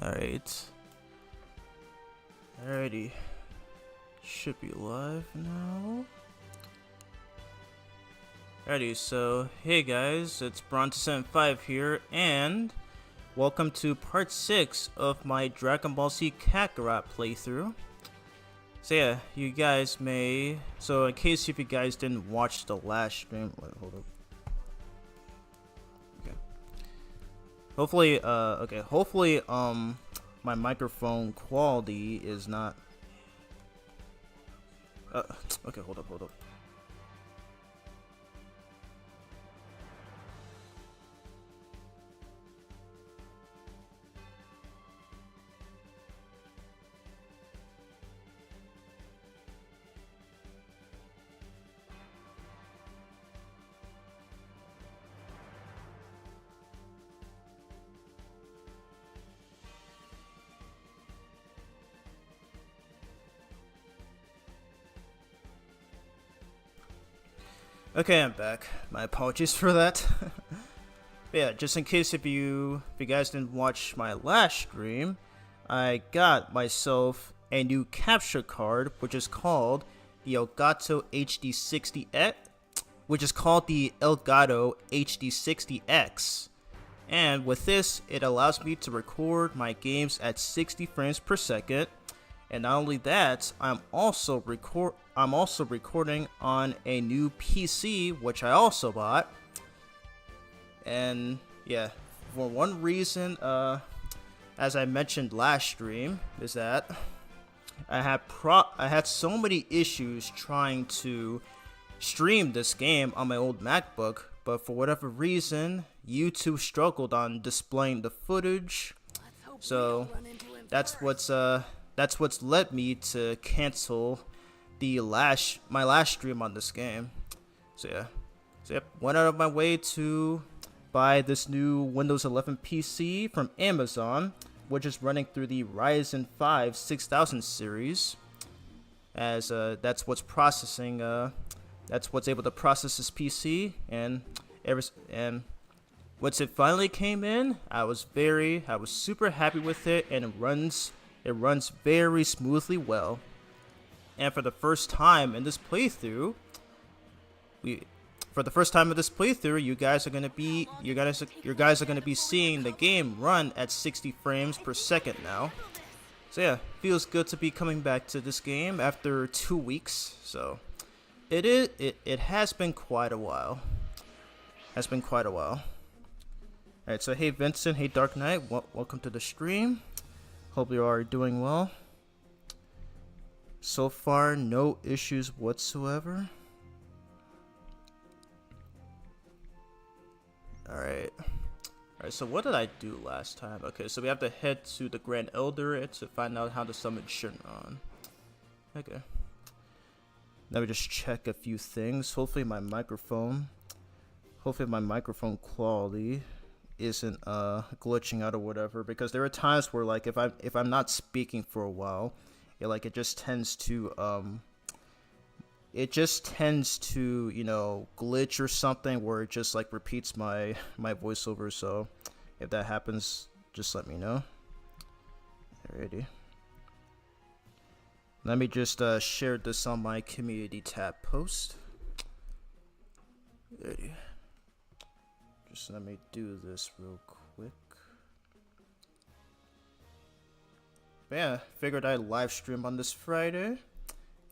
Alright. Alrighty. Should be live now. Alrighty, so hey guys, it's Bronte75 here, and welcome to part 6 of my Dragon Ball Z Kakarot playthrough. So yeah, you guys may... So in case if you guys didn't watch the last stream... Wait, hold up. Okay. Hopefully, my microphone quality is not... okay, hold up. Okay, I'm back. My apologies for that. But yeah, just in case if you guys didn't watch my last stream, I got myself a new capture card, which is called the Elgato HD60X, which is called the Elgato HD60X. And with this, it allows me to record my games at 60 frames per second. And not only that, I'm also recording on a new PC, which I also bought. And yeah, for one reason, as I mentioned last stream, is that I had so many issues trying to stream this game on my old MacBook, but for whatever reason, YouTube struggled on displaying the footage. So that's what's led me to cancel my last stream on this game. So yep, went out of my way to buy this new Windows 11 PC from Amazon, which is running through the Ryzen 5 6000 series, as that's what's able to process this PC. And once it finally came in, I was super happy with it, and it runs very smoothly well. And for the first time in this playthrough, you guys are gonna be seeing the game run at 60 frames per second now. So yeah, feels good to be coming back to this game after 2 weeks. So it has been quite a while. Alright, so hey Vincent, hey Dark Knight, welcome to the stream. Hope you are doing well. So far, no issues whatsoever. Alright, so what did I do last time? Okay, so we have to head to the Grand Elder to find out how to summon Shinron. Okay. Let me just check a few things. Hopefully my microphone quality isn't glitching out or whatever, because there are times where, like, if I'm not speaking for a while, it just tends to you know, glitch or something, where it just like repeats my voiceover. So if that happens, just let me know. Alrighty, let me just share this on my community tab post. Alrighty. Just let me do this real quick. But yeah, figured I'd live stream on this Friday.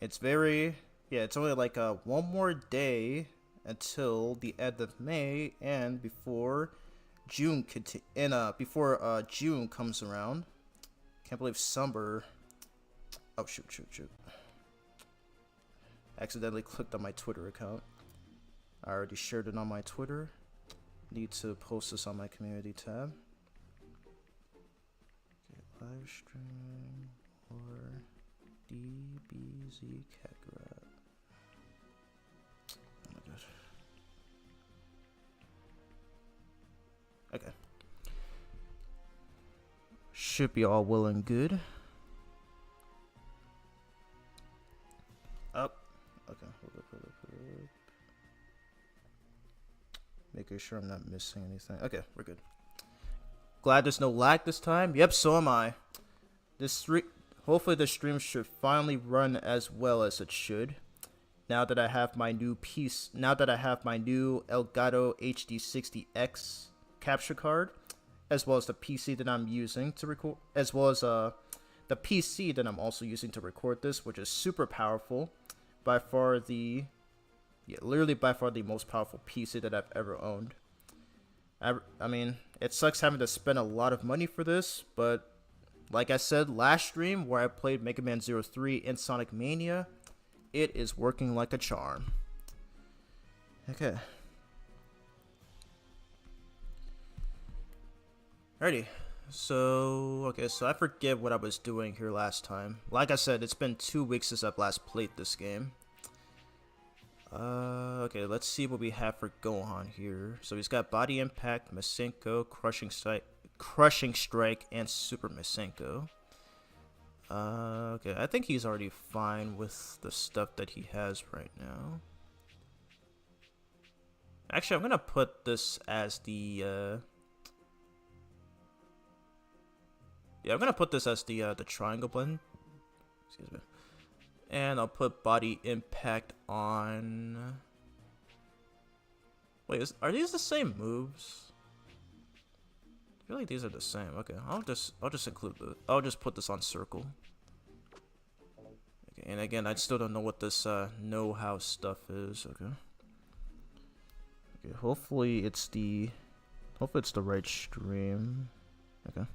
It's only like one more day until the end of May, and before June June comes around. Can't believe summer. Oh shoot! Accidentally clicked on my Twitter account. I already shared it on my Twitter. Need to post this on my community tab. Okay, live stream or DBZ Kakarot. Oh my god. Okay. Should be all well and good. Up. Okay, hold up. Making sure I'm not missing anything. Okay, we're good. Glad there's no lag this time. Yep, so am I. Hopefully the stream should finally run as well as it should. Now that I have my new Elgato HD60X capture card, as well as the PC that I'm using to record, as well as the PC that I'm also using to record this, which is super powerful. Literally by far the most powerful PC that I've ever owned. I mean, it sucks having to spend a lot of money for this, but like I said last stream where I played Mega Man 03 in Sonic Mania, it is working like a charm. Okay. Alrighty. So I forget what I was doing here last time. Like I said, it's been 2 weeks since I've last played this game. Okay, let's see what we have for Gohan here. So he's got Body Impact, Masenko, Crushing Strike, and Super Masenko. Okay, I think he's already fine with the stuff that he has right now. Actually, I'm gonna put this as the, I'm gonna put this as the triangle blend. Excuse me. And I'll put Body Impact on... Wait, are these the same moves? I feel like these are the same. Okay, I'll just include the... I'll just put this on circle. Okay, and again, I still don't know what this know-how stuff is. Okay. Okay, hopefully it's the right stream. Okay.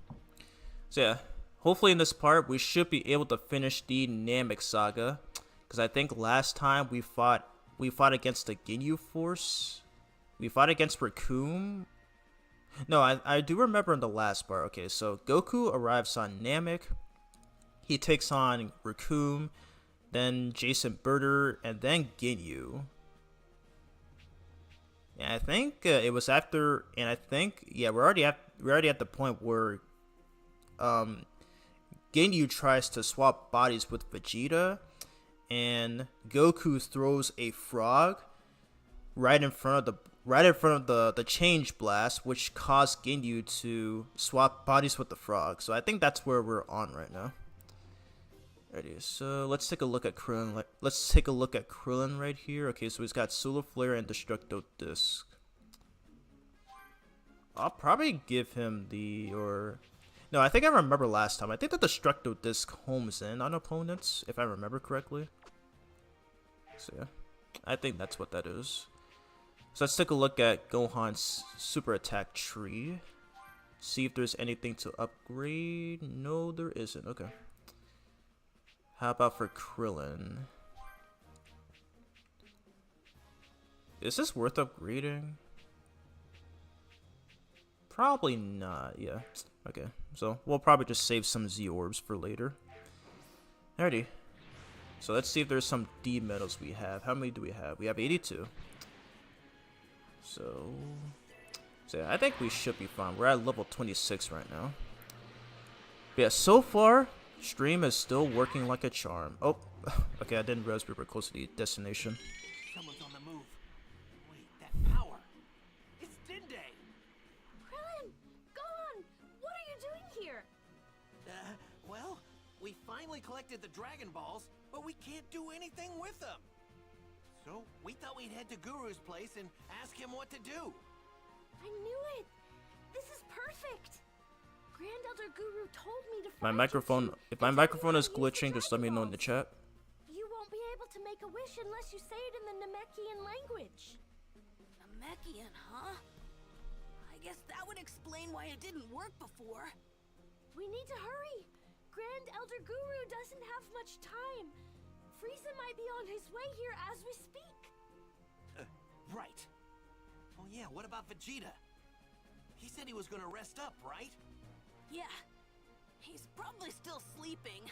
So yeah. Hopefully in this part, we should be able to finish the Namek Saga. Because I think last time we fought against the Ginyu Force. We fought against Raccoon. No, I do remember in the last part. Okay, so Goku arrives on Namek. He takes on Raccoon, then Jason Birder, and then Ginyu. And I think it was after, and I think, yeah, we're already at the point where Ginyu tries to swap bodies with Vegeta, and Goku throws a frog right in front of the change blast, which caused Ginyu to swap bodies with the frog. So I think that's where we're on right now. Alrighty, so let's take a look at Krillin. Let's take a look at Krillin right here. Okay, so he's got Solar Flare and Destructo Disc. I'll probably give him No, I think I remember last time. I think the Destructo Disc homes in on opponents, if I remember correctly. So yeah, I think that's what that is. So let's take a look at Gohan's super attack tree. See if there's anything to upgrade. No, there isn't. Okay. How about for Krillin? Is this worth upgrading? Probably not, yeah. Okay, so we'll probably just save some Z-Orbs for later. Alrighty. So let's see if there's some D medals we have. How many do we have? We have 82. So yeah, I think we should be fine. We're at level 26 right now. But yeah, so far, stream is still working like a charm. Oh, okay, I didn't realize we were close to the destination. Someone's on the move. Wait, that power. It's Dende. Krillin, Gohan, what are you doing here? Well, we finally collected the Dragon Balls, but we can't do anything with them. So we thought we'd head to Guru's place and ask him what to do. I knew it. This is perfect. Grand Elder Guru told me to My find microphone, you. if my microphone is glitching, just let me know in the chat. You won't be able to make a wish unless you say it in the Namekian language. Namekian, huh? I guess that would explain why it didn't work before. We need to hurry. Grand Elder Guru doesn't have much time. Frieza might be on his way here as we speak. Right. Oh yeah, what about Vegeta? He said he was gonna rest up, right? Yeah. He's probably still sleeping.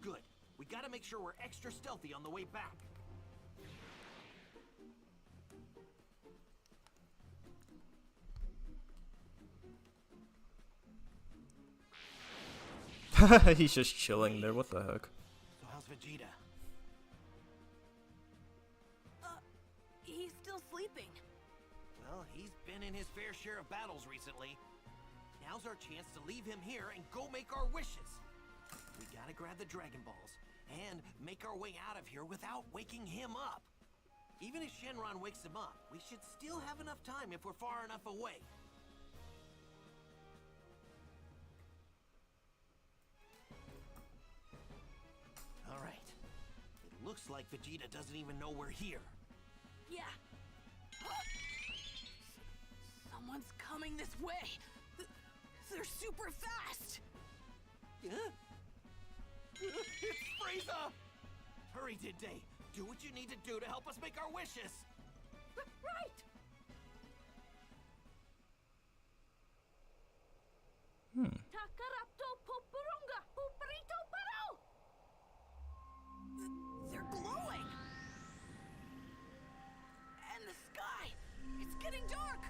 Good. We gotta make sure we're extra stealthy on the way back. He's just chilling there. What the heck? So how's Vegeta? He's still sleeping. Well, he's been in his fair share of battles recently. Now's our chance to leave him here and go make our wishes. We gotta grab the Dragon Balls and make our way out of here without waking him up. Even if Shenron wakes him up, we should still have enough time if we're far enough away. All right. It looks like Vegeta doesn't even know we're here. Yeah. Someone's coming this way. They're super fast. Huh? It's Frieza! Hurry, Dende. Do what you need to do to help us make our wishes. Right! Takarapto poporunga poporito paro! They're glowing. And the sky. It's getting dark.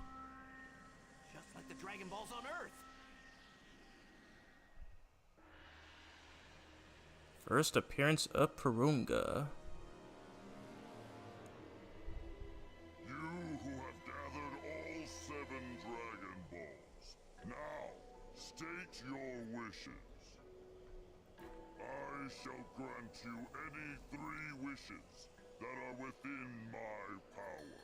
Just like the Dragon Balls on Earth. First appearance of Purunga. You who have gathered all 7 Dragon Balls, now state your wishes. I shall grant you any 3 wishes that are within my power.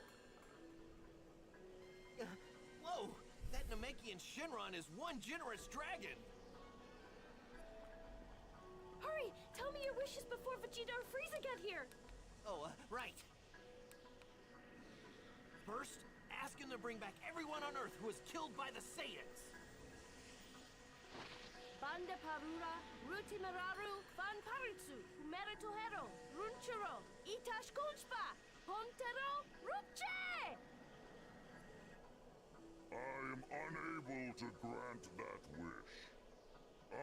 Whoa! That Namekian Shenron is one generous dragon! Hurry! Tell me your wishes before Vegeta or Frieza get here! Oh, right. First, ask him to bring back everyone on Earth who was killed by the Saiyans. Banda Parura, Rutimararu, Van Paritsu, Umeritohero, Runchuro, Itash Kunchpa, Hontero, Rupche! I am unable to grant that wish. I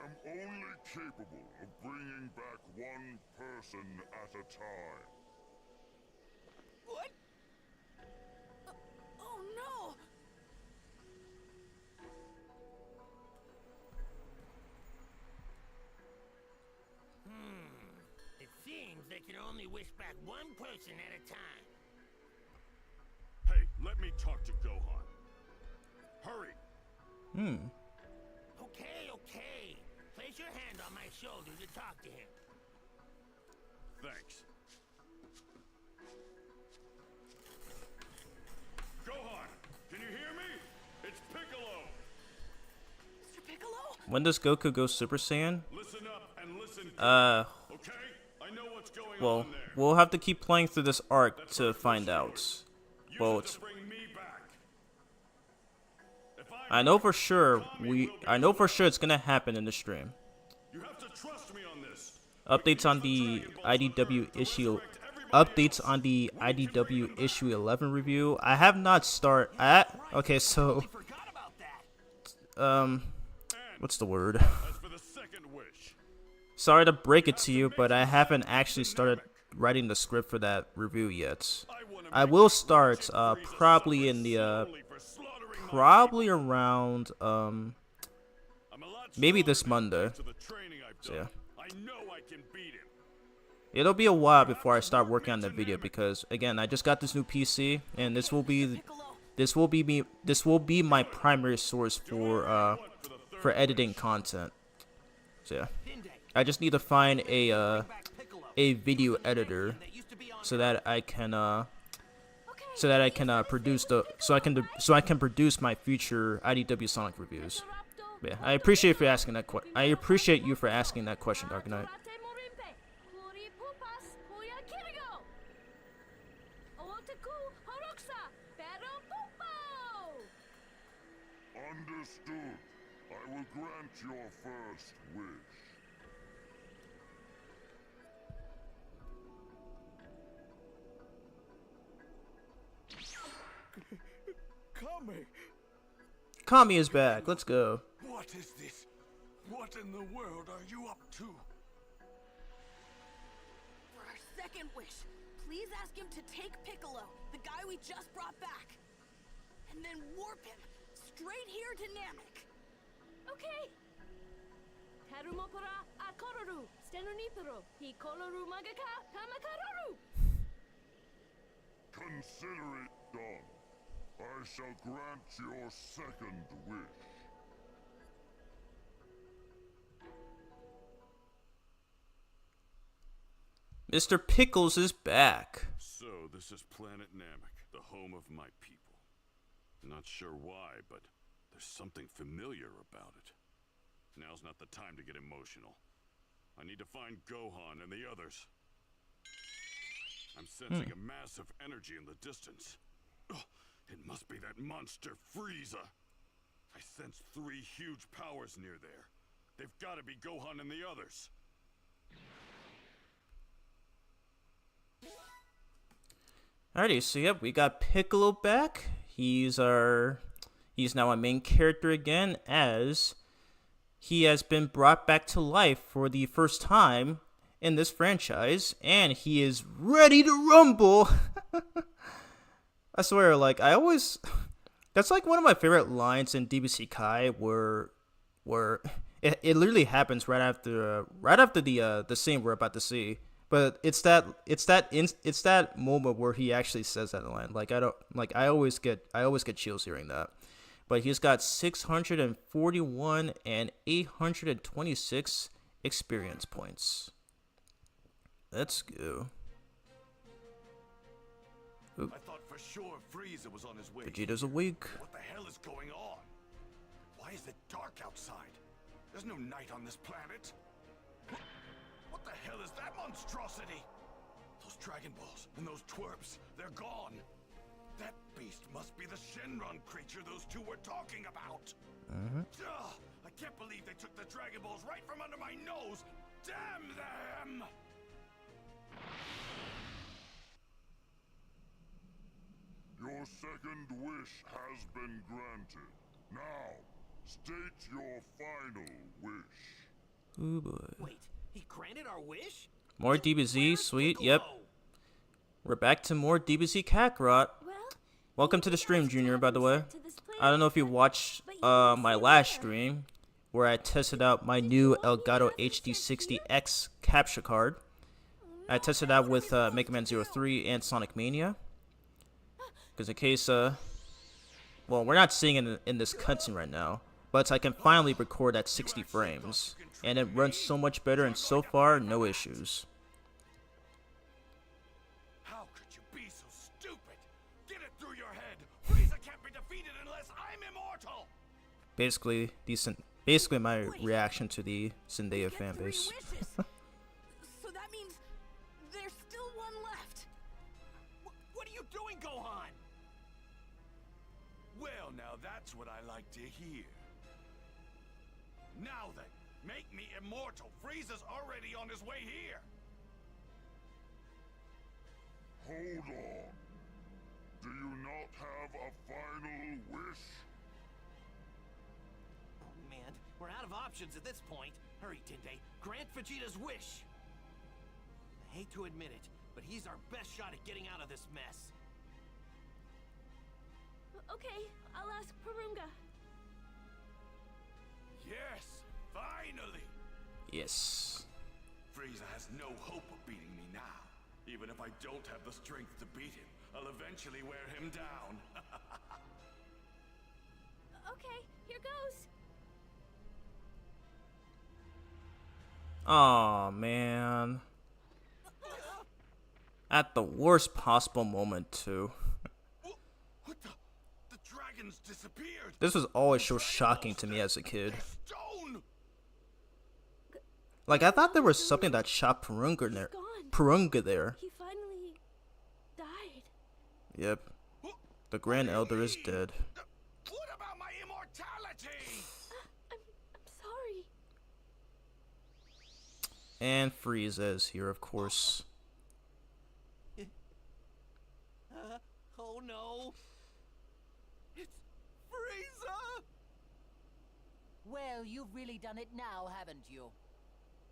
am only capable of bringing back one person at a time. What? Oh no! It seems they can only wish back one person at a time. Hey, let me talk to Gohan. Hurry! Okay. Place your hand on my shoulder to talk to him. Thanks. Gohan, can you hear me? It's Piccolo! Mr. Piccolo? When does Goku go Super Saiyan? Listen up and listen good. Okay? I know what's going Well, on there. we'll have to keep playing through this arc to find out. Use Well, it to bring me back. If I know for sure it's gonna happen in the stream. You have to trust me on this. Updates on the IDW issue. Updates on the IDW issue 11 review. I have not okay, so Forgot about that. what's the word? As for the second wish, Sorry to break it to you, but I haven't actually started writing the script for that review yet. I will start probably in the probably around maybe this Monday. to the training I've So, done, yeah. I know I can beat him. It'll be a while before I start working on the video because again, I just got this new PC and this will be my primary source for editing content. So yeah. I just need to find a video editor so that I can produce my future IDW Sonic reviews. But yeah, I appreciate you for asking that question, Dark Knight. Understood. I will grant your first wish. Kame, Kami is back. Let's go. what is this? What in the world are you up to? For our second wish, please ask him to take Piccolo, the guy we just brought back, and then warp him straight here to Namek. Okay! Tarumopura Akororu, Stenonipuro, Hikoloru Magaka, Tamakaroru! Consider it done. I shall grant your second wish. Mr. Pickles is back. So, this is planet Namek, the home of my people. Not sure why, but there's something familiar about it. Now's not the time to get emotional. I need to find Gohan and the others. I'm sensing a massive energy in the distance. Ugh, it must be that monster Frieza. I sense 3 huge powers near there. They've got to be Gohan and the others. Alrighty, so yep, we got Piccolo back. He's now a main character again, as he has been brought back to life for the first time in this franchise, and he is ready to rumble. I swear, like, that's like one of my favorite lines in DBC Kai, where it literally happens right after the scene we're about to see. But it's that moment where he actually says that line. Like, I always get chills hearing that. But he's got 641 and 826 experience points. Let's go. Oop. I thought for sure Frieza was on his way. Vegeta's awake. What the hell is going on? Why is it dark outside? There's no night on this planet. What the hell is that monstrosity? Those Dragon Balls and those twerps, they're gone. That beast must be the Shenron creature those two were talking about. Ugh, I can't believe they took the Dragon Balls right from under my nose. Damn them! Your second wish has been granted. Now, state your final wish. Ooh boy. Wait, he granted our wish? More DBZ, Where's sweet. Piccolo? Yep. We're back to more DBZ Kakarot. Well, Welcome to the stream, Junior, by the way. to this I don't know if you watched my last stream, where I tested out my new Elgato HD60X capture card. I tested out with Mega Man 03 and Sonic Mania. Because in case, well, we're not seeing it in this cutscene right now, but I can finally record at 60 frames, and it runs so much better, and so far, no issues. How could you be so stupid? Get it through your head. Frieza can't be defeated unless I'm immortal. Basically my reaction to the Zendaya fan base. So that means there's still one left. What are you doing, Gohan? Well, now that's what I like to hear. Now then, make me immortal. Frieza's already on his way here. Hold on. Do you not have a final wish? Oh man, we're out of options at this point. Hurry, Tinte, grant Vegeta's wish. I hate to admit it, but he's our best shot at getting out of this mess. Okay, I'll ask Purunga. Yes, finally. Yes. Frieza has no hope of beating me now. Even if I don't have the strength to beat him, I'll eventually wear him down. Okay, here goes. Aw, man. At the worst possible moment, too. What the? The dragons disappeared. This was always so shocking to me as a kid. Stone. Like, I thought there was something that shot Purunga there. Gone. Purunga there. He finally died. Yep. The Grand Elder is dead. What about my immortality? I'm sorry. And Frieza is here, of course. Oh no! It's Frieza! Well, you've really done it now, haven't you?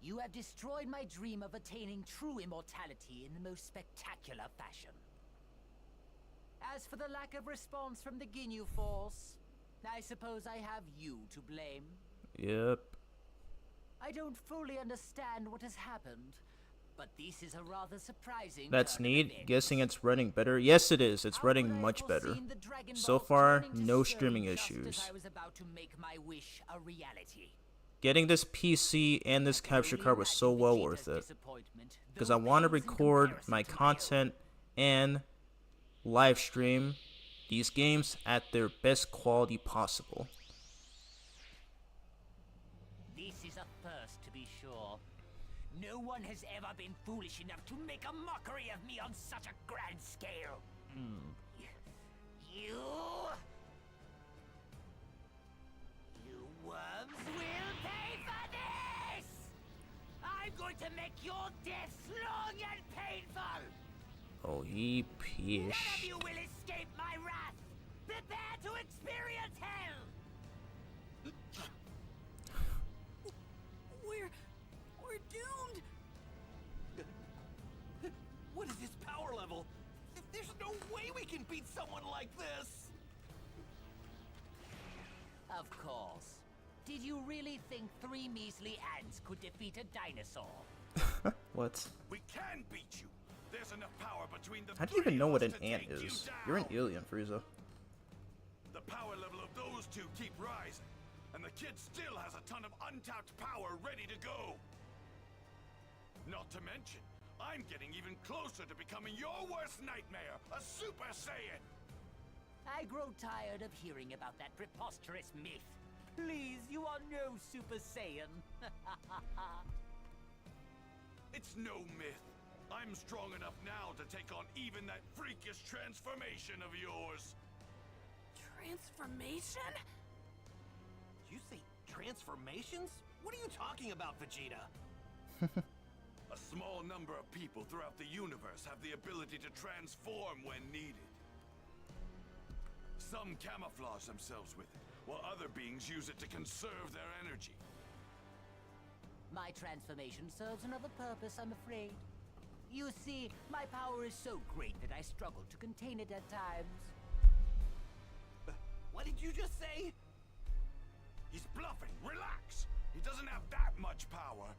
You have destroyed my dream of attaining true immortality in the most spectacular fashion. As for the lack of response from the Ginyu Force, I suppose I have you to blame. Yep. I don't fully understand what has happened, but this is a rather surprising That's turn of neat. events. Guessing it's running better. Yes, it is. It's How running could I much have better. foreseen the Dragon So Balls far, turning to no stone streaming just issues. as I was about to make my wish a reality. getting this PC and this capture card was so well worth it. Because I want to record my content and live stream these games at their best quality possible. This is a first, to be sure. No one has ever been foolish enough to make a mockery of me on such a grand scale. You worms will pay for this! I'm going to make your deaths long and painful! Oh, he None of pish. you will escape my wrath! Prepare to experience hell! We're doomed. What is his power level? There's no way we can beat someone like this! Of course. Did you really think 3 measly ants could defeat a dinosaur? What? We can beat you. There's enough power between the How do you even know what an three of us ant to take is? you You're an down. alien, Frieza. The power level of those two keep rising, and the kid still has a ton of untapped power ready to go. Not to mention, I'm getting even closer to becoming your worst nightmare, a Super Saiyan. I grow tired of hearing about that preposterous myth. Please, you are no Super Saiyan. It's no myth. I'm strong enough now to take on even that freakish transformation of yours. Transformation? Did you say transformations? What are you talking about, Vegeta? A small number of people throughout the universe have the ability to transform when needed. Some camouflage themselves with it, while other beings use it to conserve their energy. My transformation serves another purpose, I'm afraid. You see, my power is so great that I struggle to contain it at times. What did you just say? He's bluffing. Relax. He doesn't have that much power.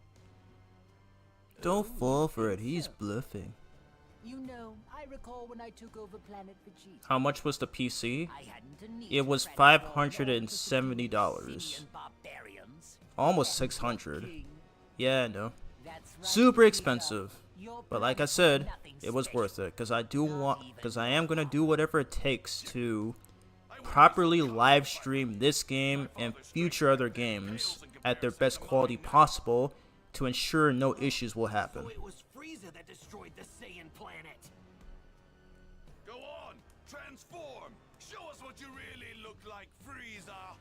Don't fall for it, he's bluffing. You know, I recall when I took over Planet Vegeta. How much was the PC? I hadn't a need It was to transform $570. Simian barbarians. Almost 600. King. Yeah, I know. That's right, Super Vegeta. expensive. Your But like I plan said, is nothing it was special. worth it because I am gonna do whatever it takes to properly live stream this game and future other games at their best quality possible to ensure no issues will happen. So it was Frieza that destroyed the Saiyan planet. Go on. Transform. Show us what you really look like, Frieza.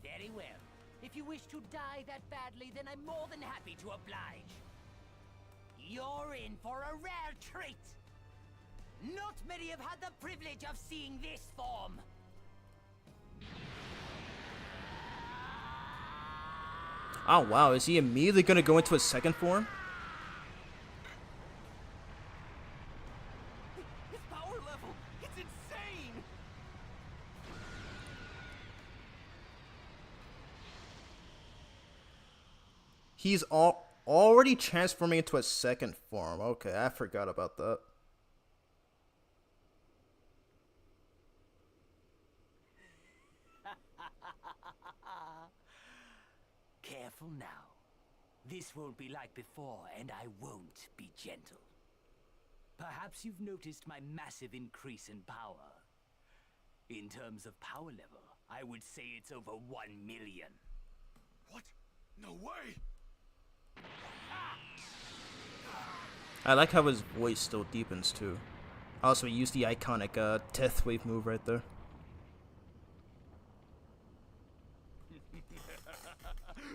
Very well. If you wish to die that badly, then I'm more than happy to oblige. You're in for a rare treat. Not many have had the privilege of seeing this form. Oh wow, is he immediately gonna go into his second form? His power level, it's insane! He's already transforming into a second form. Okay, I forgot about that. Careful now. This won't be like before, and I won't be gentle. Perhaps you've noticed my massive increase in power. In terms of power level, I would say it's over 1 million. What? No way. I like how his voice still deepens too. Also, he used the iconic death wave move right there.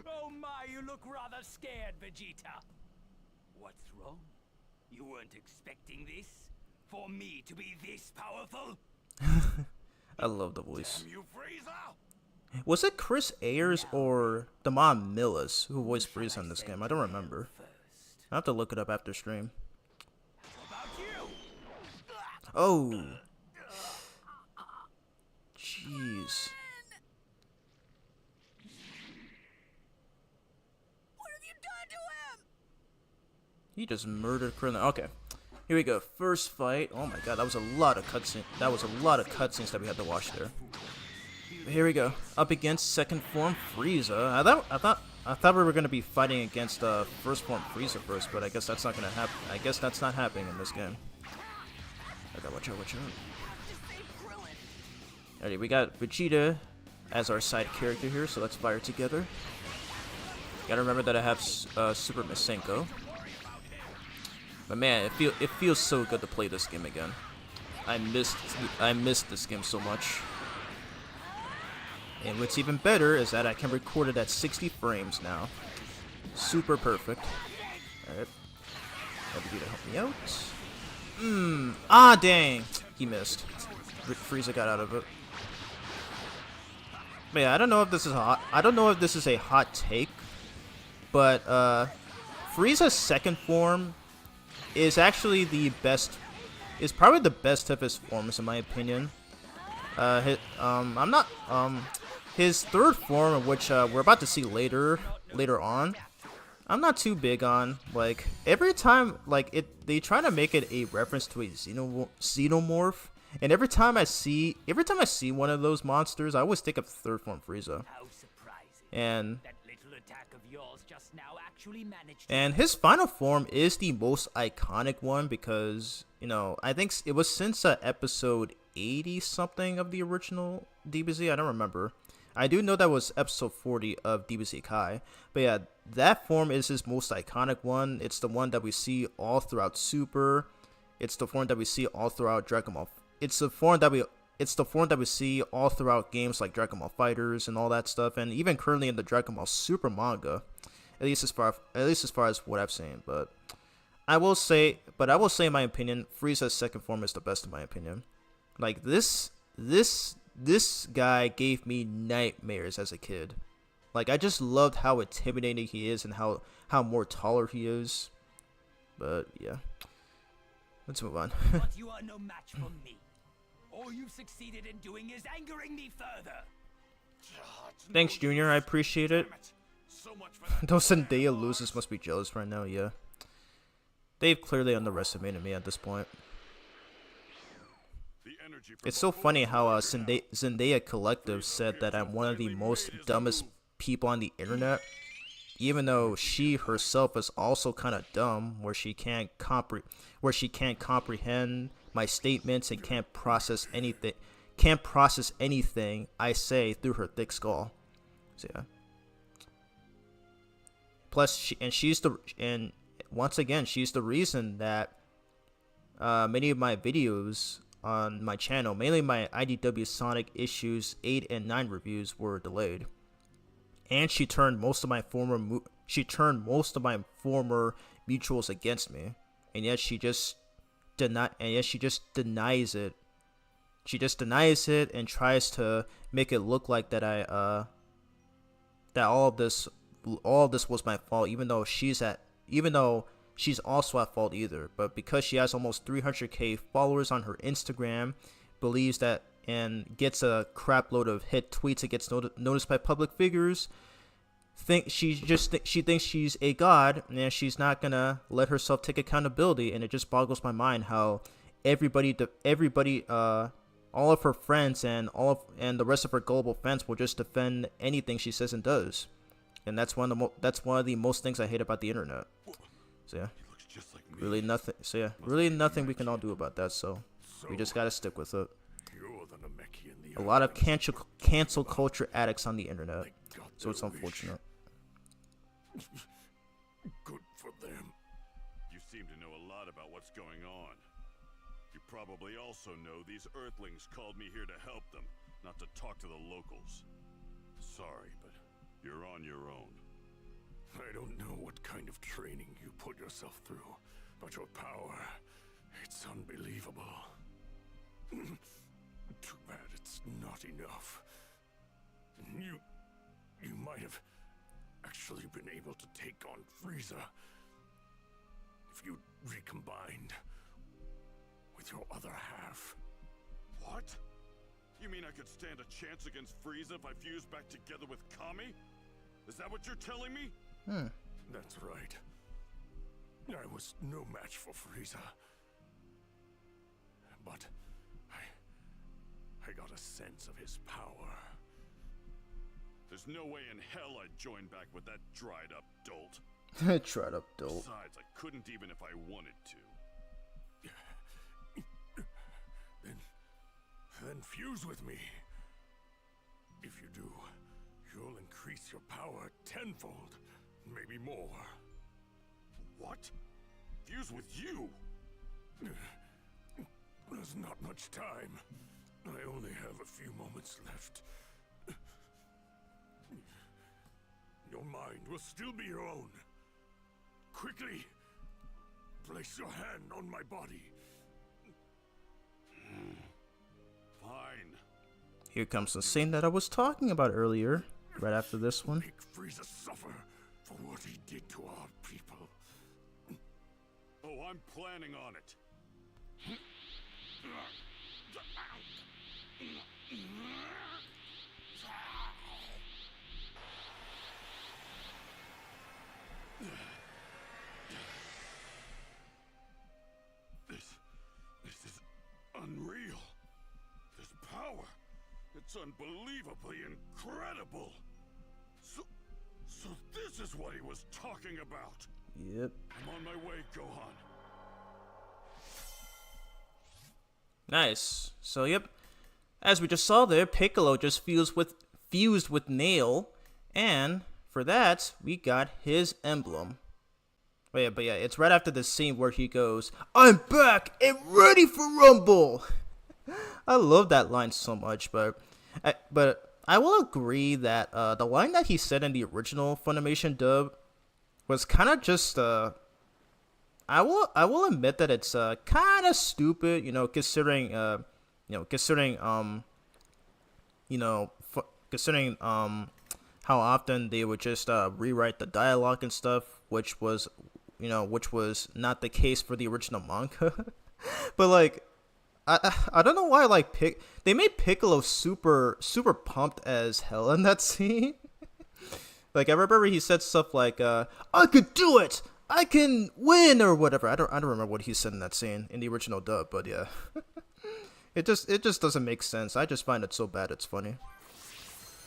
Oh my, you look rather scared, Vegeta. What's wrong? You weren't expecting this? For me to be this powerful? I love the voice. Damn you, Frieza. Was it Chris Ayers or Damon Millis who voiced Frieza in this game? I don't remember. First. I have to look it up after stream. How about you? Oh. Jeez. What have you done to him? He just murdered Krillin. Okay. Here we go. First fight. Oh my god, that was a lot of cutscenes. That was a lot of cutscenes that we had to watch there. Here we go. Up against second form Frieza. I thought we were gonna be fighting against first form Frieza first, but I guess that's not gonna happen. I guess that's not happening in this game. Okay, watch out, watch out. Alright, we got Vegeta as our side character here, so let's fire together. Gotta remember that I have Super Masenko. But man, it feels so good to play this game again. I missed this game so much. And what's even better is that I can record it at 60 frames now. Super perfect. Alright. Vegeta help me out. Ah, dang. He missed. Frieza got out of it. But yeah, I don't know if this is a hot take, but Frieza's second form is actually the best. Is probably the best of his forms in my opinion. His third form, which we're about to see later on, I'm not too big on. Like every time, they try to make it a reference to a xenomorph, and every time I see one of those monsters, I always think of third form Frieza. How surprising. And That little attack of yours just now actually managed to... And his final form is the most iconic one because, you know, I think it was since episode 80 something of the original DBZ. I don't remember. I do know that was episode 40 of DBZ Kai. But yeah, that form is his most iconic one. It's the one that we see all throughout Super. It's the form that we see all throughout Dragon Ball. It's the form that we see all throughout games like Dragon Ball FighterZ and all that stuff, and even currently in the Dragon Ball Super manga, at least as far as what I've seen. But I will say, in my opinion, Frieza's second form is the best in my opinion. Like this guy gave me nightmares as a kid. Like I just loved how intimidating he is and how more taller he is. But yeah, let's move on. But you are no match for me. All you've succeeded in doing is angering me further. Thanks, Junior. I appreciate it. Those Zendaya losers must be jealous right now. Yeah, they've clearly underestimated me at this point. It's so funny how Zendaya Collective said that I'm one of the most dumbest people on the internet, even though she herself is also kind of dumb, where she can't comprehend my statements and can't process anything I say through her thick skull. So yeah. Plus, once again, she's the reason that many of my videos on my channel, mainly my IDW Sonic issues 8 and 9 reviews, were delayed. And she turned most of my former mutuals against me, and yet she just denies it. She just denies it and tries to make it look like that that all of this was my fault, even though she's also at fault either. But because she has almost 300k followers on her Instagram, believes that, and gets a crap load of hit tweets and gets noticed by public figures, she thinks she's a god and she's not gonna let herself take accountability. And it just boggles my mind how everybody all of her friends and the rest of her global fans will just defend anything she says and does. And that's one of the most things I hate about the internet. So yeah, really nothing. So yeah, really nothing we can all do about that. So we just gotta stick with it. A lot of cancel culture addicts on the internet, so it's unfortunate. Good for them. You seem to know a lot about what's going on. You probably also know these Earthlings called me here to help them, not to talk to the locals. Sorry, but you're on your own. I don't know what kind of training you put yourself through, but your power, it's unbelievable. Too bad it's not enough. You might have actually been able to take on Frieza if you recombined with your other half. What? You mean I could stand a chance against Frieza if I fused back together with Kami? Is that what you're telling me? That's right. I was no match for Frieza. But I got a sense of his power. There's no way in hell I'd join back with that dried-up dolt. Tried up dope. Besides, I couldn't even if I wanted to. Then fuse with me. If you do, you'll increase your power tenfold, maybe more. What? Fuse with you? There's not much time. I only have a few moments left. Your mind will still be your own. Quickly, place your hand on my body. Fine. Here comes the scene that I was talking about earlier, right after this one. Make Frieza suffer for what he did to our people. Oh, I'm planning on it. This is unreal. This power, it's unbelievably incredible. So this is what he was talking about. Yep. I'm on my way, Gohan. Nice. So yep, as we just saw there, Piccolo just fused with Nail, and for that we got his emblem. But yeah, it's right after the scene where he goes, "I'm back and ready for Rumble." I love that line so much, but I will agree that the line that he said in the original Funimation dub was kind of just I will admit that it's kind of stupid, considering how often they would just rewrite the dialogue and stuff, which was not the case for the original manga. But like, I don't know why they made Piccolo super pumped as hell in that scene. Like, I remember he said stuff like, "I could do it! I can win!" or whatever. I don't remember what he said in that scene in the original dub, but yeah. It just doesn't make sense. I just find it so bad it's funny.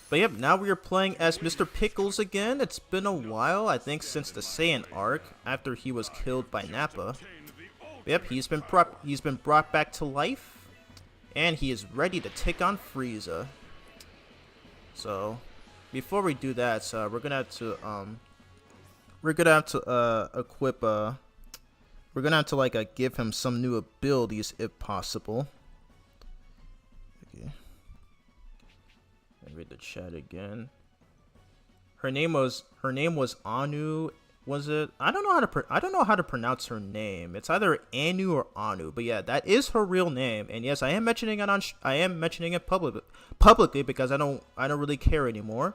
But yep, now we are playing as Mr. Pickles again. It's been a while, I think, since the Saiyan arc, after he was killed by Nappa. But yep, he's been brought back to life, and he is ready to take on Frieza. So, before we do that, we're gonna have to equip we're gonna have to give him some new abilities if possible. Okay. Read the chat again. Her name was Anu. Was it? I don't know how to pronounce her name. It's either Anu or Anu. But yeah, that is her real name. And yes, I am mentioning it publicly because I don't really care anymore.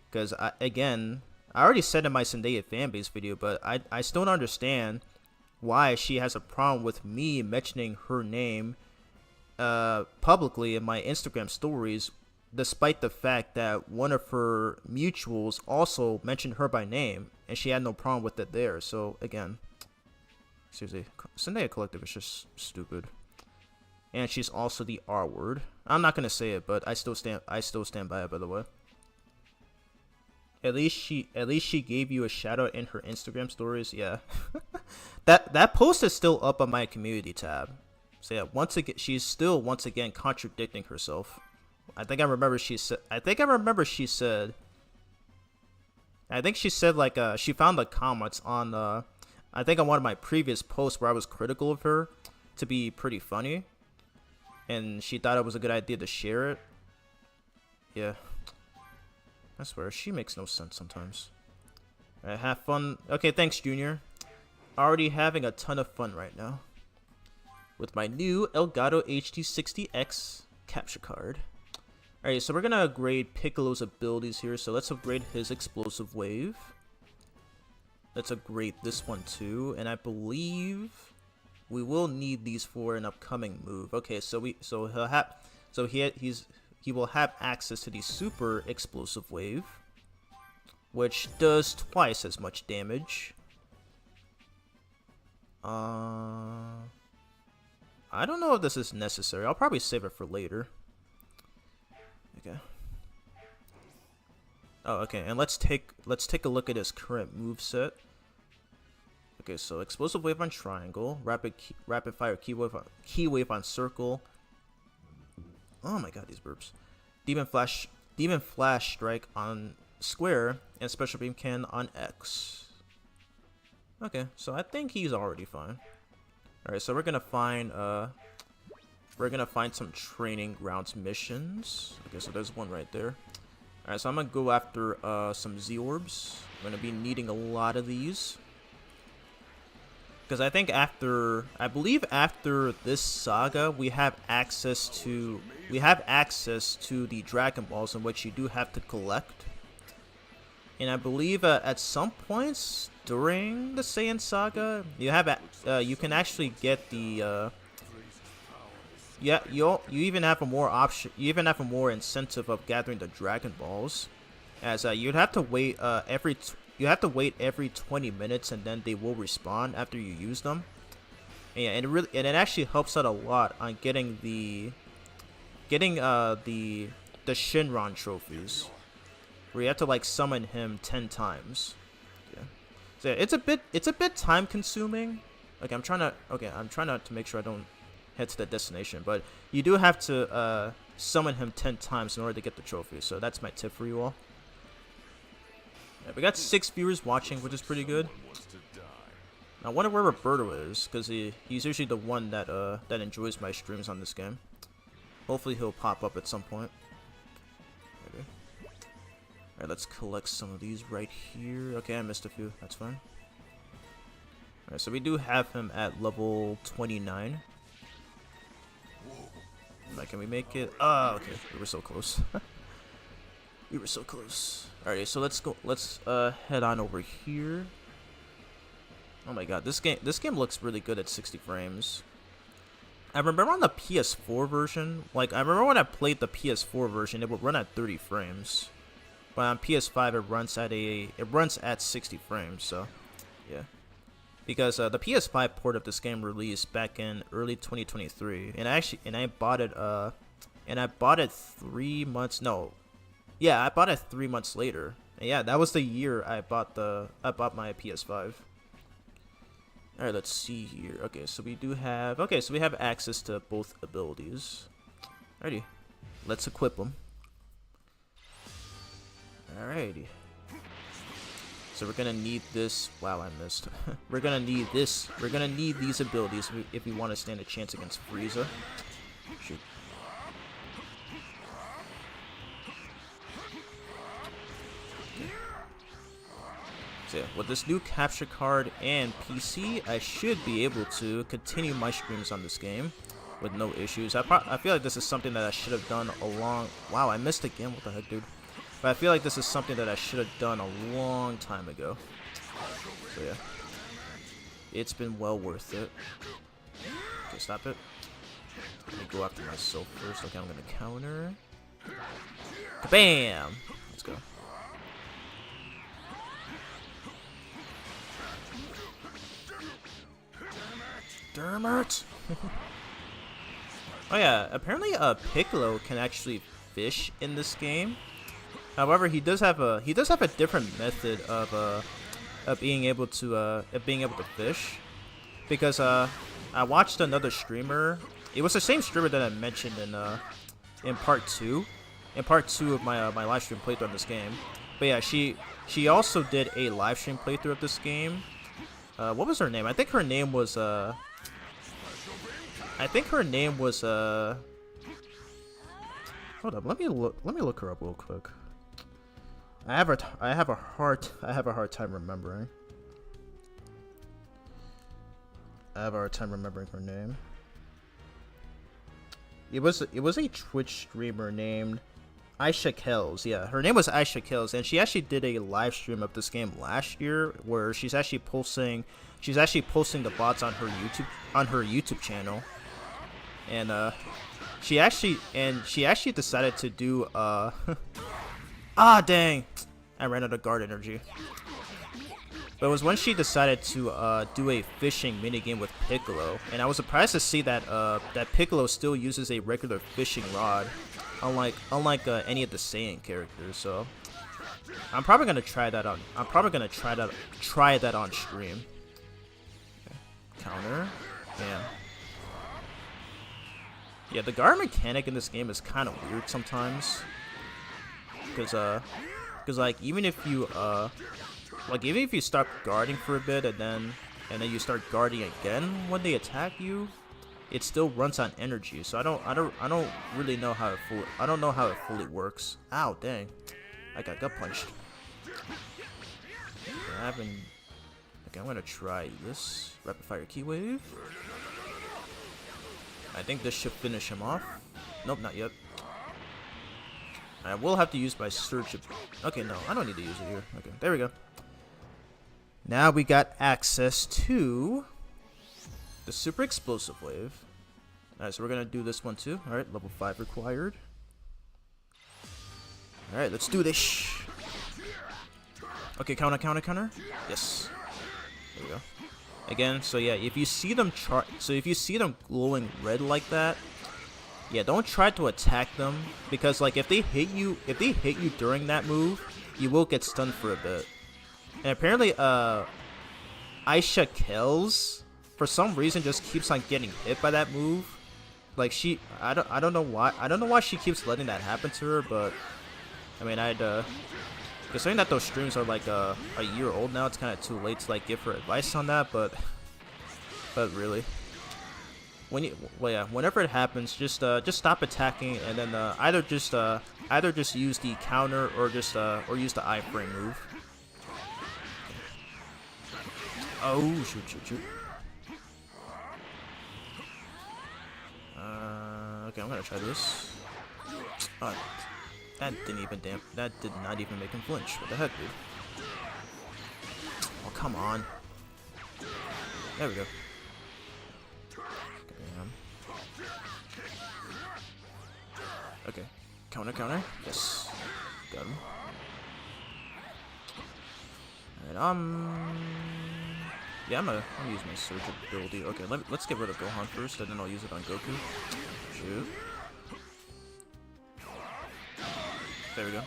Because I already said in my Zendaya fanbase video, but I still don't understand why she has a problem with me mentioning her name publicly in my Instagram stories, despite the fact that one of her mutuals also mentioned her by name, and she had no problem with it there. So again, seriously, Zendaya Collective is just stupid. And she's also the R word. I'm not gonna say it, but I still stand by it, by the way. At least she gave you a shout out in her Instagram stories. Yeah. that post is still up on my community tab. So yeah, she's still once again contradicting herself. I think she said like she found the comments on I think on one of my previous posts where I was critical of her to be pretty funny, and she thought it was a good idea to share it. Yeah, I swear she makes no sense sometimes. Alright, have fun. Okay, thanks, Junior. Already having a ton of fun right now with my new Elgato HD60X capture card. Alright, so we're gonna upgrade Piccolo's abilities here. So let's upgrade his explosive wave. Let's upgrade this one too, and I believe we will need these for an upcoming move. Okay, so he will have access to the super explosive wave, which does twice as much damage. I don't know if this is necessary. I'll probably save it for later. Okay. Oh, okay, and let's take a look at his current moveset. Okay, so explosive wave on triangle, rapid fire key wave on circle. Oh my god, these burps. Demon flash strike on square, and special beam cannon on X. Okay, so I think he's already fine. All right, so we're gonna find some training grounds missions. Okay, so there's one right there. All right, so I'm gonna go after some Z orbs. I'm gonna be needing a lot of these. Because I believe after this saga, we have access to the Dragon Balls, in which you do have to collect. And I believe at some points during the Saiyan saga, you can actually get the you even have a more option. You even have a more incentive of gathering the Dragon Balls, as you'd have to wait every 20 minutes, and then they will respawn after you use them. And it actually helps out a lot on getting the Shinron trophies, where you have to like summon him 10 times. Yeah. So yeah, it's a bit time consuming. Okay, I'm trying to make sure I don't head to the destination, but you do have to summon him 10 times in order to get the trophy. So that's my tip for you all. Yeah, we got 6 viewers watching, which is pretty good. I wonder where Roberto is, because he's usually the one that enjoys my streams on this game. Hopefully he'll pop up at some point. Okay. Alright, let's collect some of these right here. Okay, I missed a few. That's fine. Alright, so we do have him at level 29. Like, can we make it? Oh, okay. We were so close. We were so close. Alright, so let's go. Let's head on over here. Oh my god, this game looks really good at 60 frames. I remember on the PS4 version, like I remember when I played the PS4 version, it would run at 30 frames. But on PS5 it runs at 60 frames, so yeah. Because the PS5 port of this game released back in early 2023, and I bought it 3 months. No, yeah, I bought it 3 months later. And yeah, that was the year I bought my PS5. All right, let's see here. Okay, so we have access to both abilities. Alrighty, let's equip them. Alrighty. So we're gonna need this. Wow, I missed. We're gonna need this. We're gonna need these abilities if we want to stand a chance against Frieza. Shoot. So yeah, with this new capture card and PC, I should be able to continue my streams on this game with no issues. I feel like this is something that I should have done a long. Wow, I missed again. What the heck, dude? But I feel like this is something that I should have done a long time ago. So yeah, it's been well worth it. Okay, stop it. Let me go after myself first. Okay, I'm gonna counter. Bam! Let's go. Dermot! Oh yeah, apparently Piccolo can actually fish in this game. However, he does have a different method of being able to fish, because I watched another streamer. It was the same streamer that I mentioned in part 2 of my my live stream playthrough of this game. But yeah, she also did a live stream playthrough of this game. What was her name? I think her name was hold up, let me look her up real quick. I have a hard time remembering. I have a hard time remembering her name. It was a Twitch streamer named Aisha Kells. Yeah, her name was Aisha Kells, and she actually did a live stream of this game last year, where she's actually posting the bots on her YouTube channel, and she actually decided to do ah, dang, I ran out of guard energy. But it was when she decided to do a fishing minigame with Piccolo, and I was surprised to see that that Piccolo still uses a regular fishing rod, unlike any of the Saiyan characters. So I'm probably gonna try that on. I'm probably gonna try that on stream. Okay. Counter. Damn. Yeah, the guard mechanic in this game is kind of weird sometimes. Cause like even if you stop guarding for a bit and then you start guarding again when they attack you, it still runs on energy. So I don't really know how it fully works. Ow, dang. I got gut punched. Okay, I'm gonna try this rapid fire key wave. I think this should finish him off. Nope, not yet. I will have to use my surge. Okay, no, I don't need to use it here. Okay, there we go. Now we got access to the super explosive wave. Alright, so we're gonna do this one too. Alright, level 5 required. Alright, let's do this. Okay, counter. Yes. There we go. Again, so yeah, if you see them glowing red like that, yeah, don't try to attack them, because like if they hit you during that move, you will get stunned for a bit. And apparently Aisha Kells for some reason just keeps on getting hit by that move. Like I don't know why she keeps letting that happen to her, but I mean, considering that those streams are like a year old now, it's kind of too late to like give her advice on that, but really, whenever it happens, just stop attacking and then either just use the counter or use the iframe move. Oh shoot. Okay, I'm gonna try this. That did not even make him flinch. What the heck, dude? Oh, come on. There we go. Okay. Counter. Yes. Got him. Alright, yeah, I'm gonna use my surge ability. Okay, let's get rid of Gohan first, and then I'll use it on Goku. Shoot. There we go.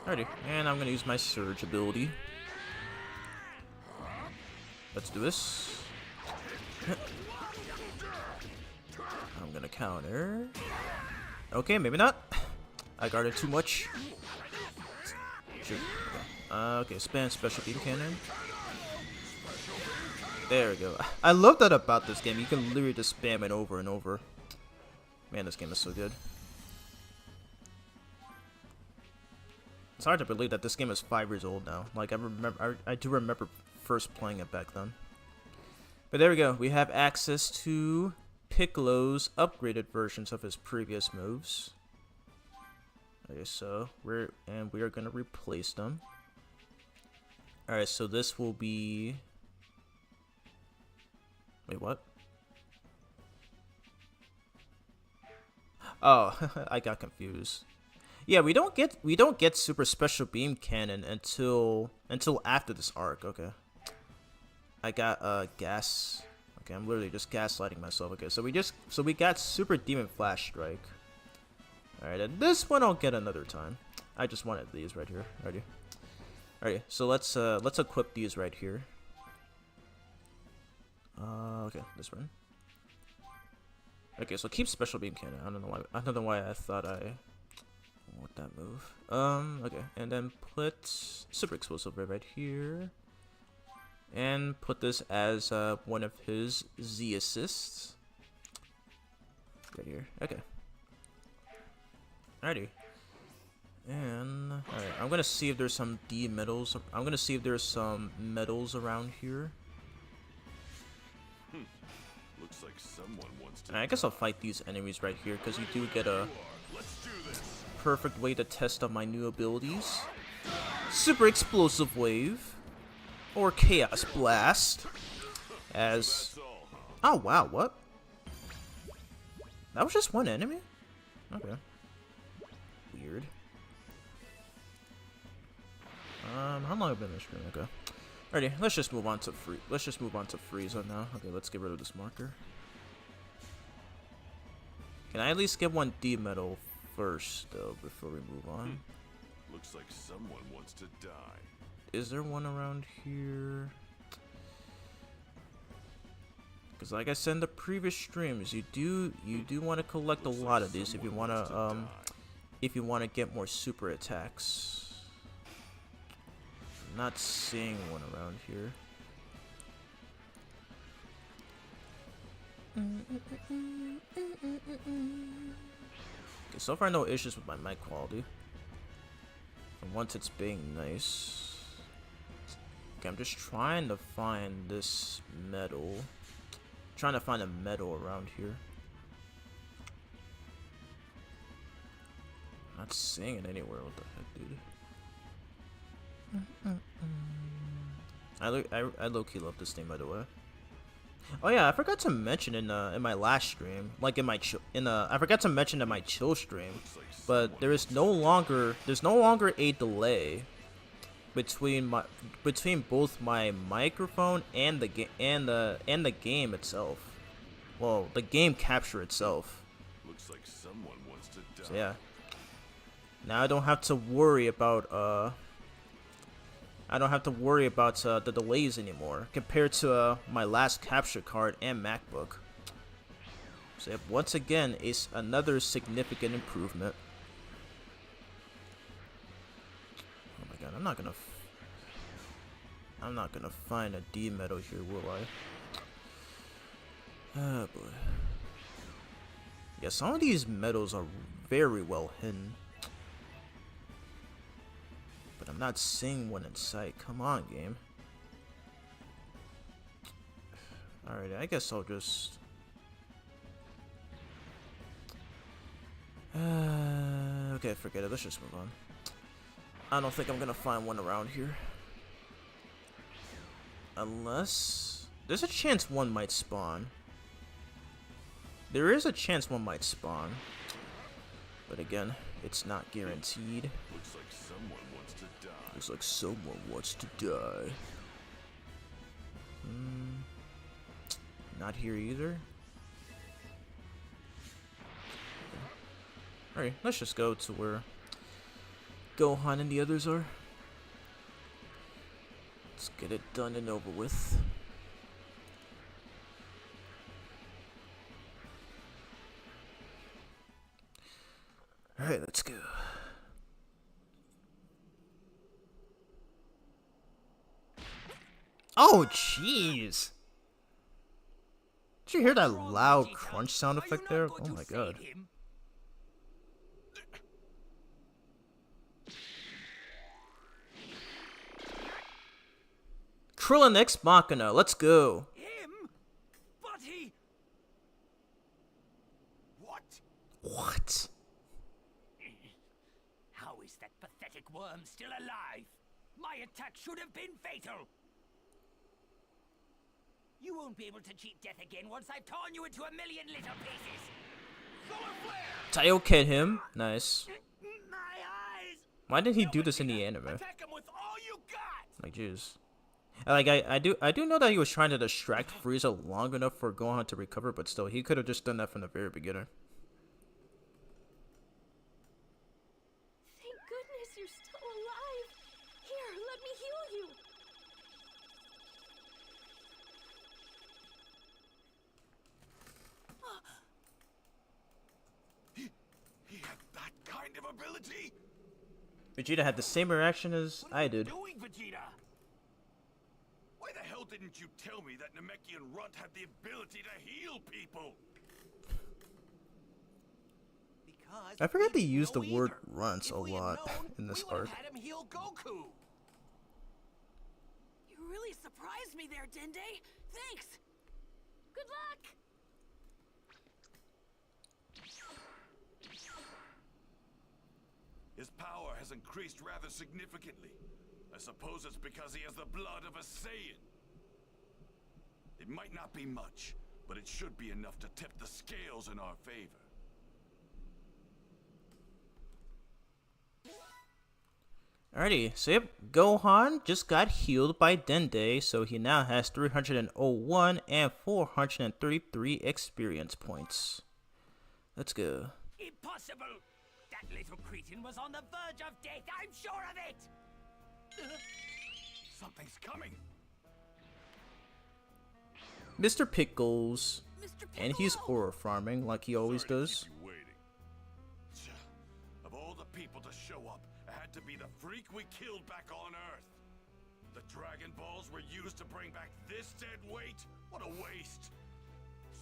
Alrighty, and I'm gonna use my surge ability. Let's do this. I'm gonna counter. Okay, maybe not. I guarded too much. Shoot. Okay, spam special beam cannon. There we go. I love that about this game. You can literally just spam it over and over. Man, this game is so good. It's hard to believe that this game is 5 years old now. Like, I do remember first playing it back then. But there we go. We have access to Piccolo's upgraded versions of his previous moves. Okay, so we are gonna replace them. Alright, so this will be... Wait, what? Oh, I got confused. Yeah, we don't get super special beam cannon until after this arc. Okay. I got gas. Okay, I'm literally just gaslighting myself. Okay, so we got super demon flash strike. All right, and this one I'll get another time. I just wanted these right here. Ready? Alright, so let's equip these right here. Okay, this one. Okay, so keep special beam cannon. I don't know why I thought I want that move. Okay, and then put super explosive right here, and put this as one of his Z assists right here. Okay. Alrighty. And alright, I'm gonna see if there's some D medals. I'm gonna see if there's some medals around here. Looks like someone wants to. I guess I'll fight these enemies right here because you do get a perfect way to test out my new abilities. Super explosive wave, or chaos blast. As oh wow, what? That was just one enemy? Okay. Weird. How long have I been in this stream? Okay. Alrighty, let's just move on to Frieza now. Okay, let's get rid of this marker. Can I at least get one D medal first though before we move on? Looks like someone wants to die. Is there one around here? Because like I said in the previous streams, you do want to collect a lot of these if you want to get more super attacks. I'm not seeing one around here. Okay, so far no issues with my mic quality. And once it's being nice. Okay, I'm just trying to find this metal. Trying to find a metal around here. Not seeing it anywhere. What the heck, dude? I low-key love this thing, by the way. Oh yeah, I forgot to mention in my last stream, like I forgot to mention in my chill stream, but there's no longer a delay between both my microphone and the game itself. Well, the game capture itself. Looks like someone wants to die. So yeah. Now I don't have to worry about the delays anymore compared to my last capture card and MacBook. So yep, once again, it's another significant improvement. Oh my god, I'm not gonna find a D metal here, will I? Oh boy. Yeah, some of these metals are very well hidden. But I'm not seeing one in sight. Come on, game. Alright, I guess I'll just... okay, forget it. Let's just move on. I don't think I'm gonna find one around here. Unless... there's a chance one might spawn. There is a chance one might spawn. But again, it's not guaranteed. Looks like someone wants to die. Looks like someone wants to die. Not here either. Alright, let's just go to where Gohan and the others are. Let's get it done and over with. Alright, let's go. Oh, jeez. Did you hear that loud crunch sound effect there? Oh my god. Krillin Ex Machina, let's go. Him? But he... What? What? How is that pathetic worm still alive? My attack should have been fatal. You won't be able to cheat death again once I've torn you into a million little pieces. Taio kid him. Nice. My eyes! Why did he do this in the anime? Attack him with all you got! Like, jeez. Like, I do know that he was trying to distract Frieza long enough for Gohan to recover, but still, he could have just done that from the very beginning. Thank goodness you're still alive. Here, let me heal you. He had that kind of ability? Vegeta had the same reaction as I did. Doing, Vegeta? Why the hell didn't you tell me that Namekian Runt had the ability to heal people? Because I forgot we they didn't used the know word either. runts If a we had lot known, in this we would've arc. had him heal Goku. You really surprised me there, Dende. Thanks. Good luck. His power has increased rather significantly. I suppose it's because he has the blood of a Saiyan. It might not be much, but it should be enough to tip the scales in our favor. Alrighty, so yep, Gohan just got healed by Dende, so he now has 301 and 433 experience points. Let's go. Impossible! That little cretin was on the verge of death, I'm sure of it! Something's coming. Mr. Pickles, Mr. and he's Piccolo! aura farming like he always Sorry to does. keep you waiting. Of all the people to show up, it had to be the freak we killed back on Earth. The Dragon Balls were used to bring back this dead weight? What a waste.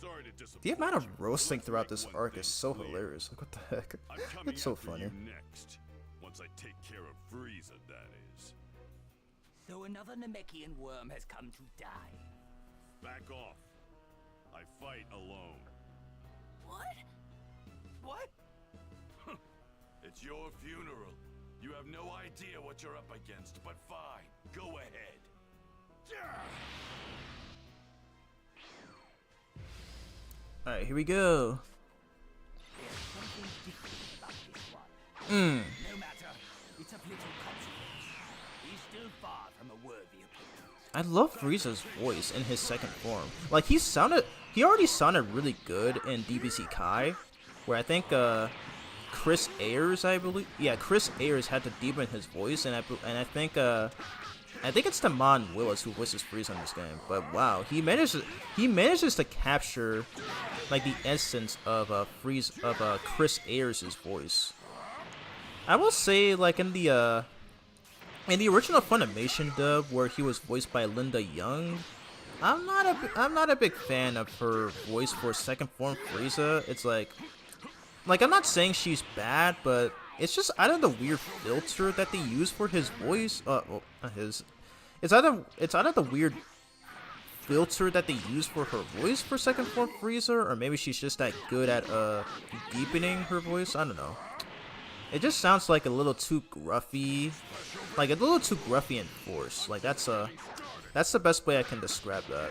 Sorry to disappoint The amount of you, but roasting let's throughout make this one arc thing is so clear. hilarious. Like, what the heck? I'm coming It's so after funny. you next. Once I take care of Frieza, that is. So another Namekian worm has come to die. Back off. I fight alone. What? What? It's your funeral. You have no idea what you're up against, but fine. Go ahead. Alright, here we go. There's something different about this one. No matter, it's of little consequence. He's still far from a worthy opponent. I love Frieza's voice in his second form. Like, he already sounded really good in DBZ Kai, where I think Chris Ayers, I believe, yeah, Chris Ayers had to deepen his voice, and I think it's Damon Willis who voices Frieza in this game. But wow, he manages to capture like the essence of Chris Ayers' voice. I will say, like in the original Funimation dub, where he was voiced by Linda Young, I'm not a big fan of her voice for second form Frieza. It's like I'm not saying she's bad, but it's just out of the weird filter that they use for his voice. Well, not his. It's out of the weird filter that they use for her voice for second form Frieza, or maybe she's just that good at deepening her voice. I don't know. It just sounds like a little too gruffy, and forced. Like that's the best way I can describe that.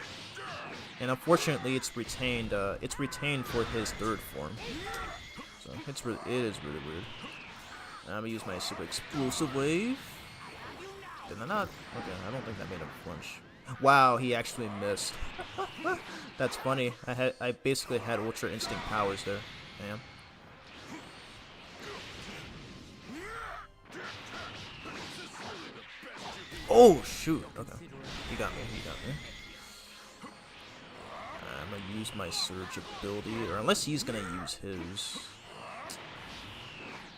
And unfortunately, it's retained for his third form. So it is really weird. I'm gonna use my super explosive wave. Did I not? Okay, I don't think that made him flinch. Wow, he actually missed. That's funny. I basically had Ultra Instinct powers there. Damn. Oh shoot! Okay, he got me. I'm gonna use my surge ability, or unless he's gonna use his.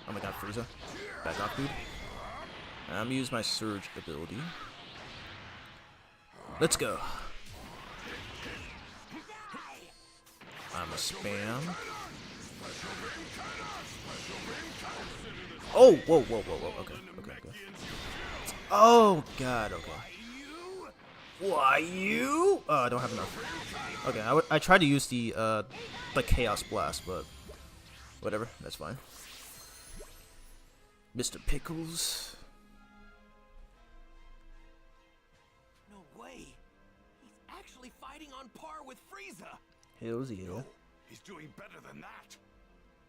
Oh my god, Frieza! Back off, dude. I'm gonna use my surge ability. Let's go. I'm a spam. Oh, whoa. Okay. Oh god. Okay. Why you? Oh, I don't have enough. Okay, I tried to use the Chaos Blast, but whatever. That's fine. Mr. Pickles. No way. He's actually fighting on par with Frieza. Hells yeah. He's doing better than that.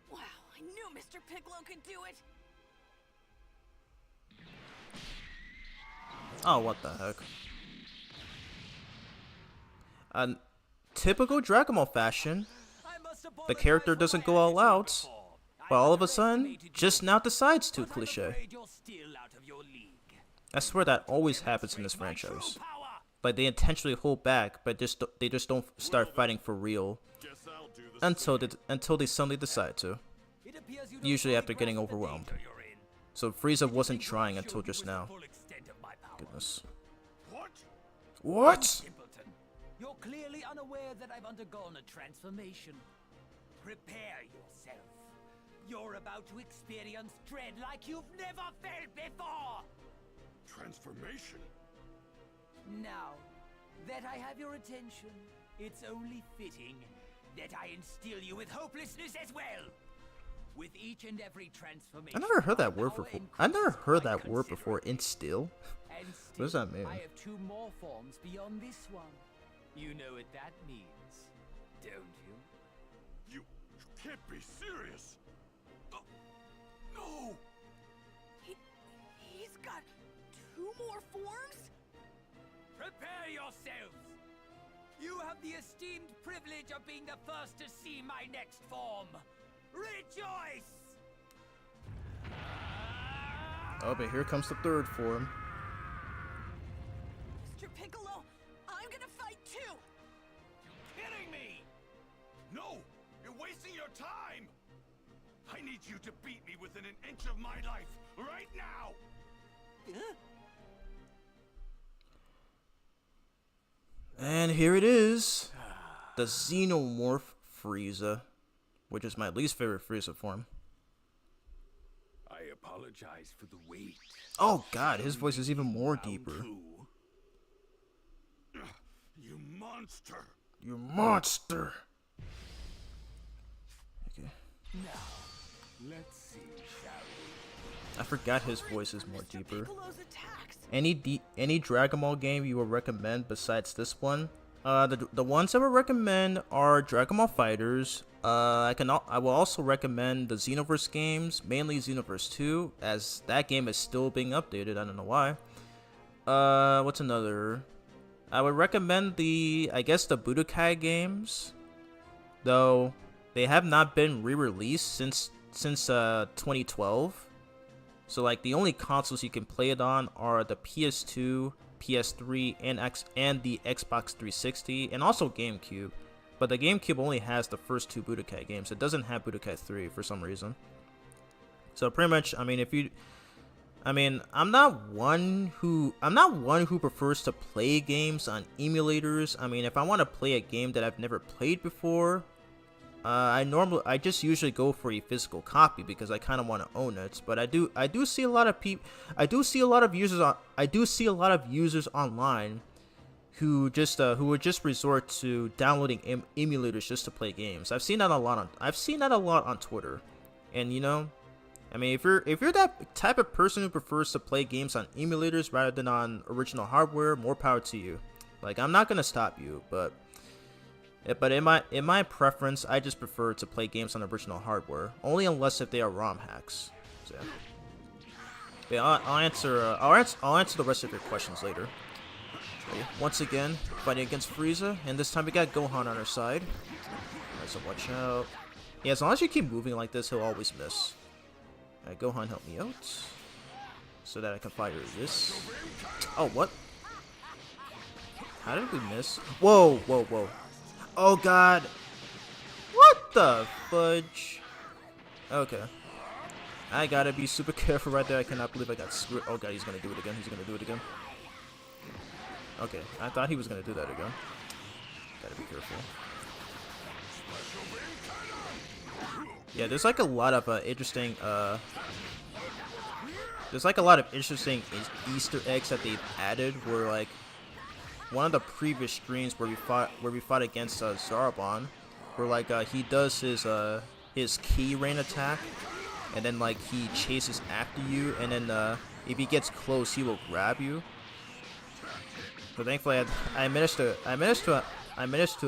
Wow, I knew Mr. Piccolo could do it. Oh, what the heck. Typical Dragon Ball fashion, the character doesn't go all out, but all of a sudden, just now decides to cliche. I swear that always happens in this franchise. Like, they intentionally hold back, but they just don't start fighting for real until they suddenly decide to. Usually after getting overwhelmed. So Frieza wasn't trying until just now. Goodness. What? Simpleton, you're clearly unaware that I've undergone a transformation. Prepare yourself. You're about to experience dread like you've never felt before. Transformation? Now that I have your attention, it's only fitting that I instill you with hopelessness as well. With each and every transformation, I never heard that word before. I never heard that word before. Instill. And What does that mean? I have two more forms beyond this one. You know what that means, don't you? You can't be serious. No! He's got two more forms? Prepare yourselves! You have the esteemed privilege of being the first to see my next form. Rejoice! Oh, but here comes the third form. Mr. Piccolo, I'm gonna fight too. Kidding me? No, you're wasting your time. I need you to beat me within an inch of my life right now. And here it is, the Xenomorph Frieza, which is my least favorite Frieza form. I apologize for the wait. Oh god, his voice is even more deeper. You monster. You monster! Okay. Now, let's see, shall we? I forgot his voice is more deeper. Piccolo's attacks. Any Dragon Ball game you would recommend besides this one? The ones I would recommend are Dragon Ball Fighters. I will also recommend the Xenoverse games, mainly Xenoverse 2, as that game is still being updated. I don't know why. What's another? I would recommend the Budokai games, though they have not been re-released since 2012. So like the only consoles you can play it on are the PS2, PS3, and the Xbox 360, and also GameCube. But the GameCube only has the first two Budokai games. It doesn't have Budokai 3 for some reason. So pretty much, I mean, I'm not one who prefers to play games on emulators. I mean, if I want to play a game that I've never played before, I just usually go for a physical copy because I kind of want to own it. But I do see a lot of users online who would just resort to downloading emulators just to play games. I've seen that a lot on Twitter, and you know, I mean, if you're that type of person who prefers to play games on emulators rather than on original hardware, more power to you. Like, I'm not gonna stop you, but in my preference, I just prefer to play games on original hardware, only unless if they are ROM hacks. So, yeah, I'll answer the rest of your questions later. Okay, once again, fighting against Frieza, and this time we got Gohan on our side. Alright, so watch out. Yeah, as long as you keep moving like this, he'll always miss. Alright, Gohan, help me out, so that I can fire this. Oh, what? How did we miss? Whoa, whoa, whoa. Oh god. What the fudge? Okay. I gotta be super careful right there. I cannot believe I got screwed. Oh god, he's gonna do it again. He's gonna do it again. Okay, I thought he was gonna do that again. Gotta be careful. Yeah, there's like a lot of interesting Easter eggs that they've added. Where like one of the previous streams where we fought against Zarbon, where like he does his key rain attack, and then like he chases after you, and then if he gets close, he will grab you. But thankfully, I managed to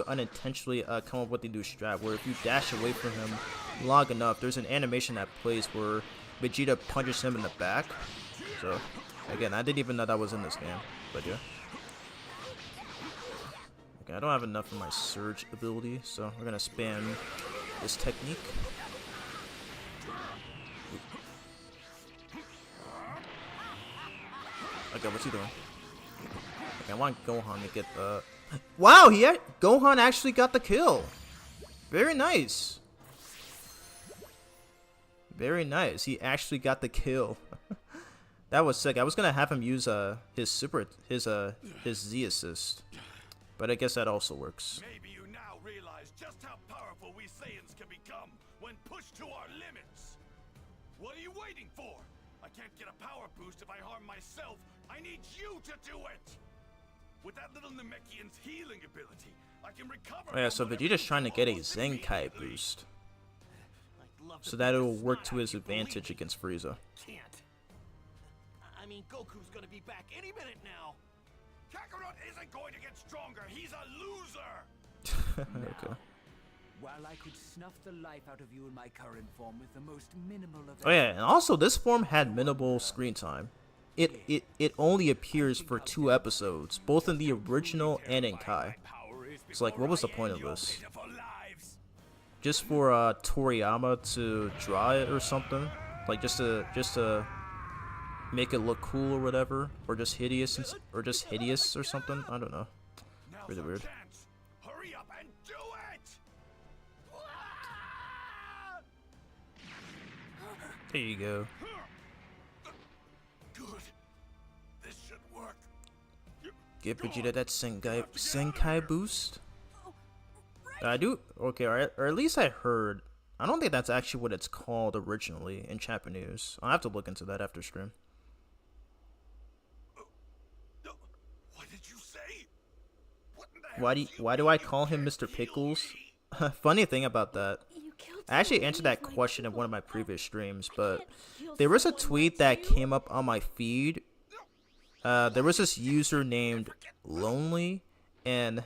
unintentionally come up with the new strat where if you dash away from him long enough, there's an animation that plays where Vegeta punches him in the back. So again, I didn't even know that was in this game, but yeah. Okay, I don't have enough of my surge ability, so we're gonna spam this technique. Okay, what's he doing? Okay, I want Gohan to get the... Wow, Gohan actually got the kill. Very nice. Very nice. He actually got the kill. That was sick. I was gonna have him use his Z assist, but I guess that also works. Maybe you now realize just how powerful we Saiyans can become when pushed to our limits. What are you waiting for? I can't get a power boost if I harm myself. I need you to do it. With that little Namekian's healing ability, I can recover. Oh yeah, so Vegeta's trying to get a Zenkai boost, so that it will work to his advantage against Frieza. Can't. I mean, Goku's gonna be back any minute now. Kakarot isn't going to get stronger. He's a loser. Okay. While I could snuff the life out of you in my current form with the most minimal of... Oh yeah, and also this form had minimal screen time. It only appears for 2 episodes, both in the original and in Kai. So like, what was the point of this? Just for Toriyama to draw it or something? Like just to make it look cool or whatever, or just hideous, or something. I don't know. Now's Really our weird. chance. Hurry up and do it! There you go. Good. This should work. Give Vegeta that Senkai boost. I do. Okay, or at least I heard. I don't think that's actually what it's called originally in Japanese. I'll have to look into that after stream. What did you say? What in the Why do I call him Mr. Pickles? Funny thing about that, I actually answered that question in one of my previous streams, but there was a tweet that came up on my feed. There was this user named Lonely, and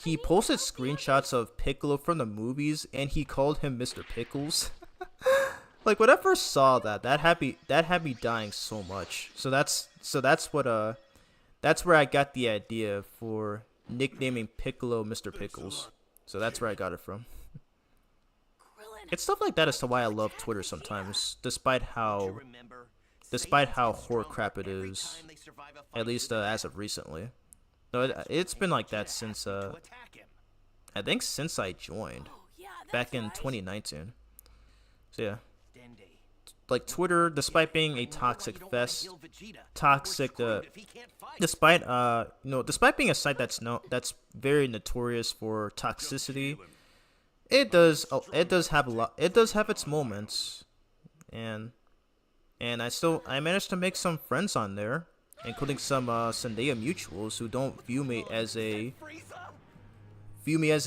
he posted screenshots of Piccolo from the movies, and he called him Mr. Pickles. Like when I first saw that, that had me dying so much. So that's where I got the idea for nicknaming Piccolo Mr. Pickles. So that's where I got it from. It's stuff like that as to why I love Twitter sometimes, despite how horror crap it is, at least as of recently. No, it's been like that since I think since I joined back in 2019. So yeah, like Twitter, despite being a toxic fest, despite despite being a site that's very notorious for toxicity, it does have its moments, and I managed to make some friends on there, including some Zendaya mutuals who don't view me as a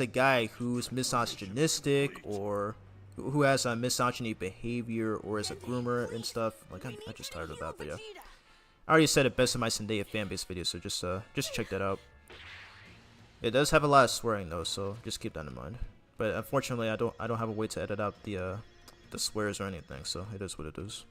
guy who's misogynistic or who has a misogyny behavior or is a groomer and stuff. Like I'm just tired of that, but yeah. I already said it best in my Zendaya fanbase video, so just check that out. It does have a lot of swearing though, so just keep that in mind. But unfortunately, I don't have a way to edit out the swears or anything, so it is what it is.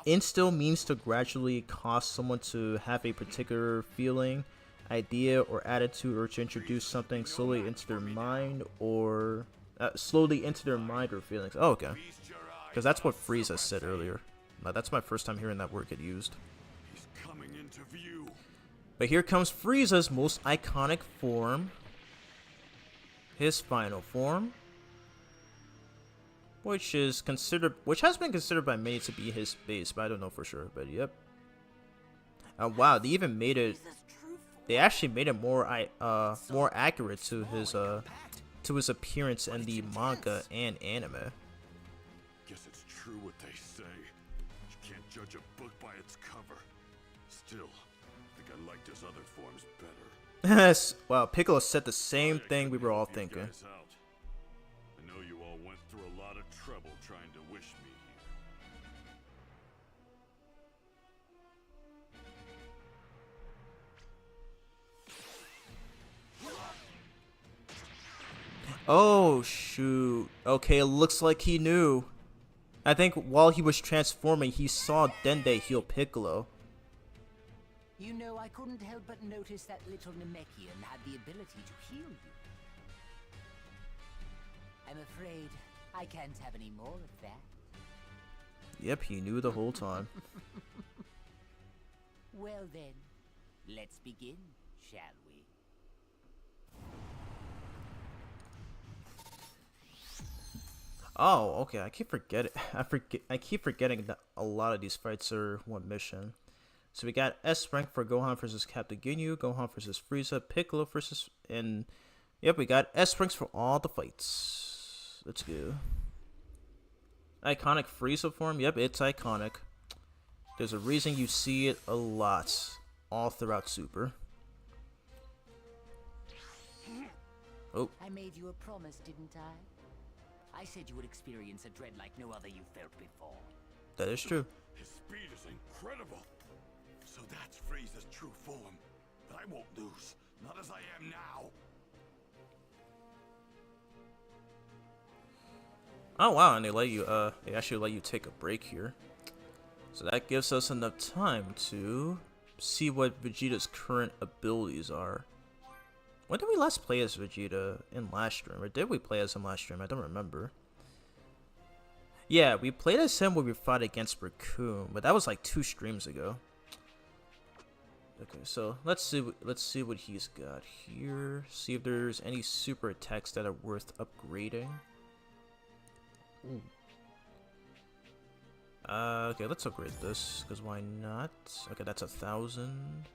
Instill means to gradually cause someone to have a particular feeling, idea, or attitude, or to introduce something slowly into their mind or feelings. Oh, okay. Because that's what Frieza said earlier. That's my first time hearing that word get used. He's coming into view. But here comes Frieza's most iconic form. His final form. Which has been considered by many to be his base, but I don't know for sure. But yep. Wow, they even made it. They actually made it more accurate to his appearance in the manga and anime. Guess it's true what they say. You can't judge a book by its cover. Still, I think I liked his other forms better. Wow, Piccolo said the same thing we were all thinking. I know you all went through a lot of trouble trying to wish me here. Oh shoot. Okay, it looks like he knew. I think while he was transforming, he saw Dende heal Piccolo. You know, I couldn't help but notice that little Namekian had the ability to heal you. I'm afraid I can't have any more of that. Yep, he knew the whole time. Well then, let's begin, shall we? Oh, okay. I keep forgetting. I keep forgetting that a lot of these fights are one mission. So we got S rank for Gohan versus Captain Ginyu, Gohan versus Frieza, Piccolo versus, and yep, we got S ranks for all the fights. Let's go. Iconic Frieza form. Yep, it's iconic. There's a reason you see it a lot all throughout Super. Oh. I made you a promise, didn't I? I said you would experience a dread like no other you felt before. That is true. His speed is incredible. So that's Frieza's true form. But I won't lose. Not as I am now. Oh wow, and they actually let you take a break here. So that gives us enough time to see what Vegeta's current abilities are. When did we last play as Vegeta in last stream? Or did we play as him last stream? I don't remember. Yeah, we played as him when we fought against Raccoon, but that was like 2 streams ago. Okay, so let's see what he's got here. See if there's any super attacks that are worth upgrading. Okay, let's upgrade this, because why not? Okay, that's 1,000.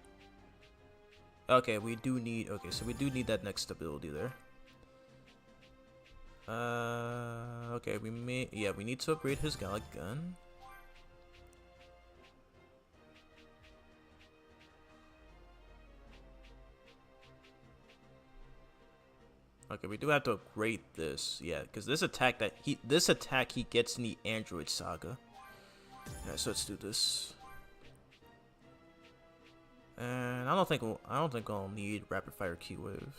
Okay, we do need, okay, so we do need that next ability there. Okay, we need to upgrade his Gauntlet gun. Okay, we do have to upgrade this, yeah, because this attack he gets in the Android Saga. Alright, so let's do this. And I don't think I'll need Rapid Fire Key Wave.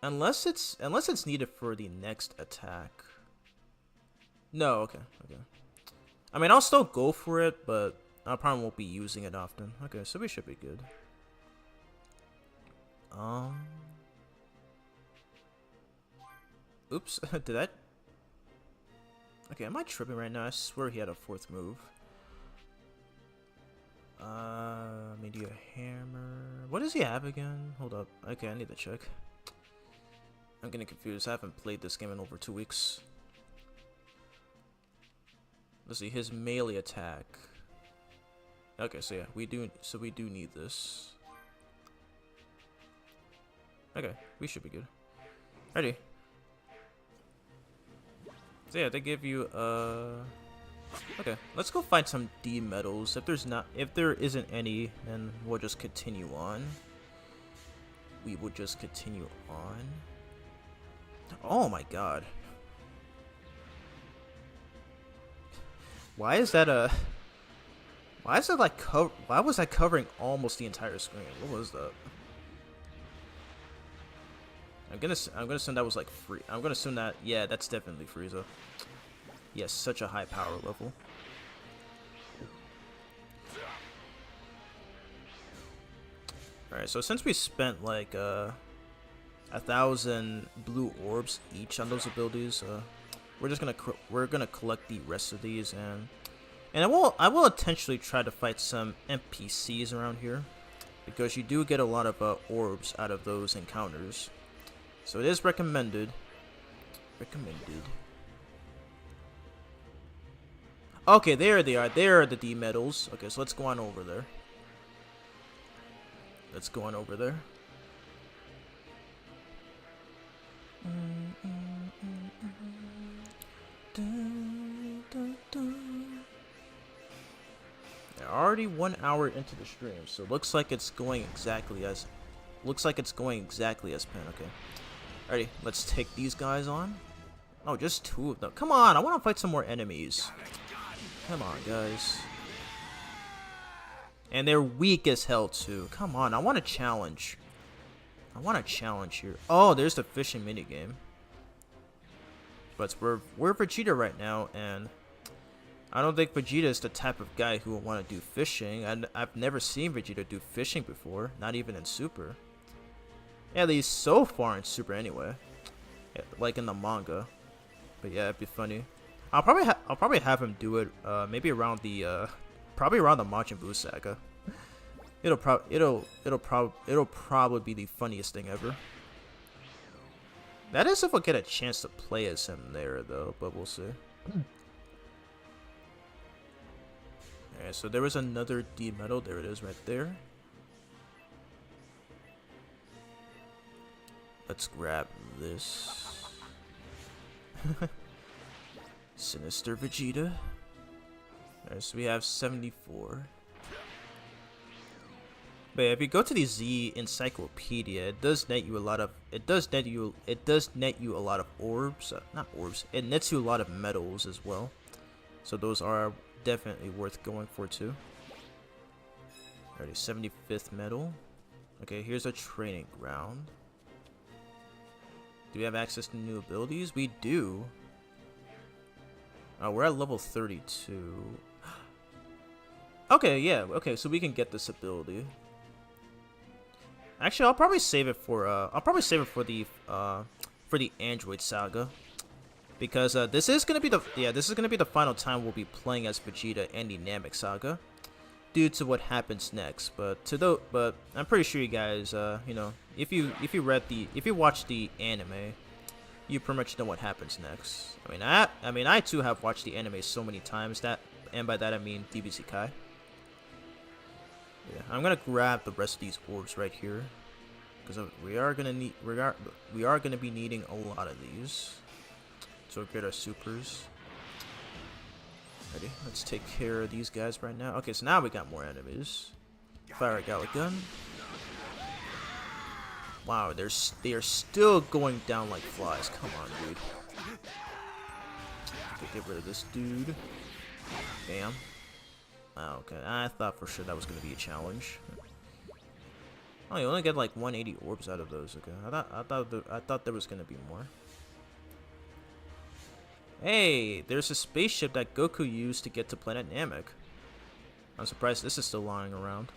Unless it's needed for the next attack. No, okay. I mean, I'll still go for it, but I probably won't be using it often. Okay, so we should be good. Oops, did that? Okay, am I tripping right now? I swear he had a 4th move. Maybe a hammer. What does he have again? Hold up. Okay, I need to check. I'm getting confused. I haven't played this game in over 2 weeks. Let's see, his melee attack. Okay, so yeah, we do need this. Okay, we should be good. Ready. So yeah, they give you okay, let's go find some D medals. If there isn't any, then we'll just continue on. We will just continue on. Oh my god. Why is that why is it like why was that covering almost the entire screen? What was that? I'm gonna assume that was like free. I'm gonna assume that, yeah, that's definitely Frieza. Yes, such a high power level. Alright, so since we spent like 1,000 blue orbs each on those abilities, we're gonna collect the rest of these, and I will intentionally try to fight some NPCs around here, because you do get a lot of orbs out of those encounters. So it is recommended. Okay, there they are. There are the D medals. Okay, so let's go on over there. They're already 1 hour into the stream, so it looks like it's going exactly as planned. Okay. Alrighty, let's take these guys on. Oh, just 2 of them. Come on, I want to fight some more enemies. Come on, guys. And they're weak as hell, too. Come on, I want a challenge. Here. Oh, there's the fishing minigame. But we're Vegeta right now, and I don't think Vegeta is the type of guy who will want to do fishing. And I've never seen Vegeta do fishing before, not even in Super. At least so far in Super anyway. Yeah, like in the manga. But yeah, it'd be funny. I'll probably have him do it maybe around the Majin Buu saga. It'll probably be the funniest thing ever. That is if I get a chance to play as him there though, but we'll see. Alright, so there was another D medal. There it is right there. Let's grab this. Sinister Vegeta. Alright, so we have 74. But yeah, if you go to the Z Encyclopedia, it does net you a lot of orbs. Not orbs. It nets you a lot of medals as well. So those are definitely worth going for too. Alright, 75th medal. Okay, here's a training ground. Do we have access to new abilities? We do. Oh, we're at level 32. Okay, yeah. Okay, so we can get this ability. Actually, I'll probably save it for the Android Saga. because this is gonna be the final time we'll be playing as Vegeta and the Namek Saga, due to what happens next. But I'm pretty sure you guys, you know, if you watch the anime, you pretty much know what happens next. I mean, I too have watched the anime so many times and by that I mean DBZ Kai. Yeah, I'm gonna grab the rest of these orbs right here, because we are gonna be needing a lot of these to upgrade our supers. Ready? Let's take care of these guys right now. Okay, so now we got more enemies. Fire a Galick Gun. Wow, they are still going down like flies. Come on, dude. Okay, get rid of this dude. Bam. Oh, okay, I thought for sure that was gonna be a challenge. Oh, you only get like 180 orbs out of those. Okay, I thought there was gonna be more. Hey, there's a spaceship that Goku used to get to planet Namek. I'm surprised this is still lying around.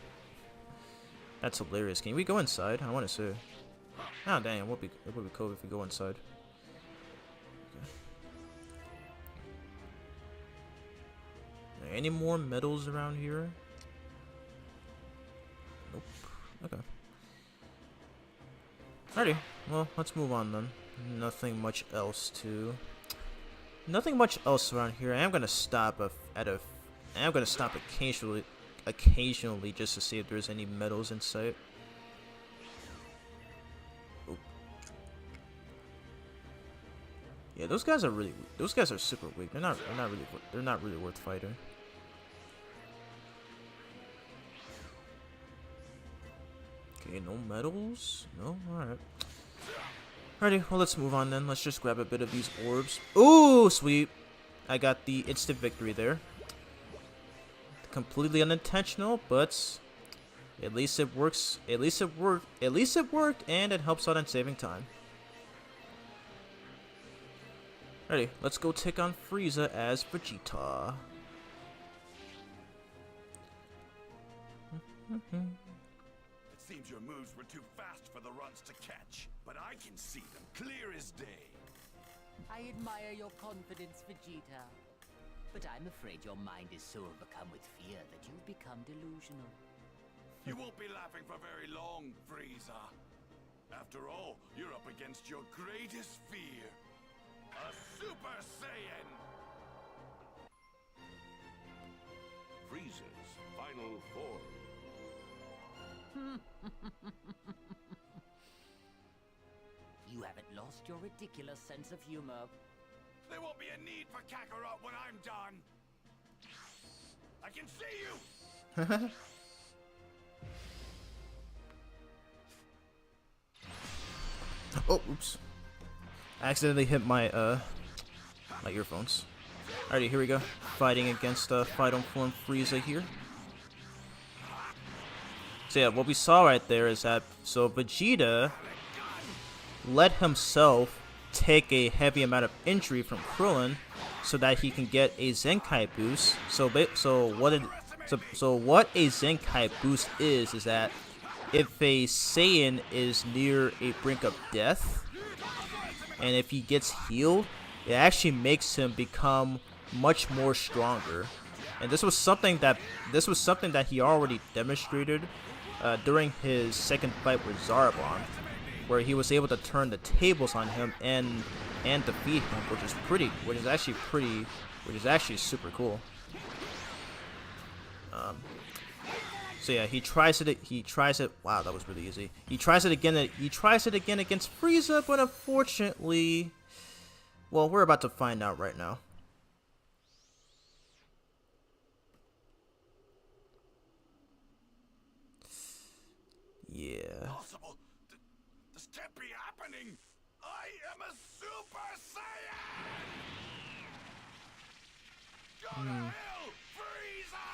That's hilarious. Can we go inside? I want to see. Oh dang, it would be cool if we go inside. Okay. Any more medals around here? Nope. Okay. Alrighty. Well, let's move on then. Nothing much else around here. I am gonna stop occasionally just to see if there's any medals in sight. Oop. Yeah, those guys are super weak. They're not really worth fighting. Okay, no medals? No? Alright. Alrighty, well let's move on then. Let's just grab a bit of these orbs. Ooh, sweet! I got the instant victory there. Completely unintentional, but at least it works. At least it worked, and it helps out in saving time. Alrighty, let's go take on Frieza as Vegeta. It seems your moves were too fast for the runs to catch, but I can see them clear as day. I admire your confidence, Vegeta. But I'm afraid your mind is so overcome with fear that you've become delusional. You won't be laughing for very long, Frieza. After all, you're up against your greatest fear. A Super Saiyan! Frieza's final form. You haven't lost your ridiculous sense of humor. There won't be a need for Kakarot when I'm done. I can see you! Oh, oops. I accidentally hit my my earphones. Alrighty, here we go. Fighting against Fight on Form Frieza here. So yeah, what we saw right there is that Vegeta let himself take a heavy amount of injury from Krillin so that he can get a Zenkai boost. So what a Zenkai boost is that if a Saiyan is near a brink of death, and if he gets healed, it actually makes him become much more stronger. And this was something that he already demonstrated during his second fight with Zarbon, where he was able to turn the tables on him and defeat him, which is actually super cool. So yeah, he tries it. Wow, that was really easy. He tries it again against Frieza, but unfortunately, well, we're about to find out right now. Yeah. Possible? This can't be happening! I am a Super Saiyan! Go to hell, Frieza!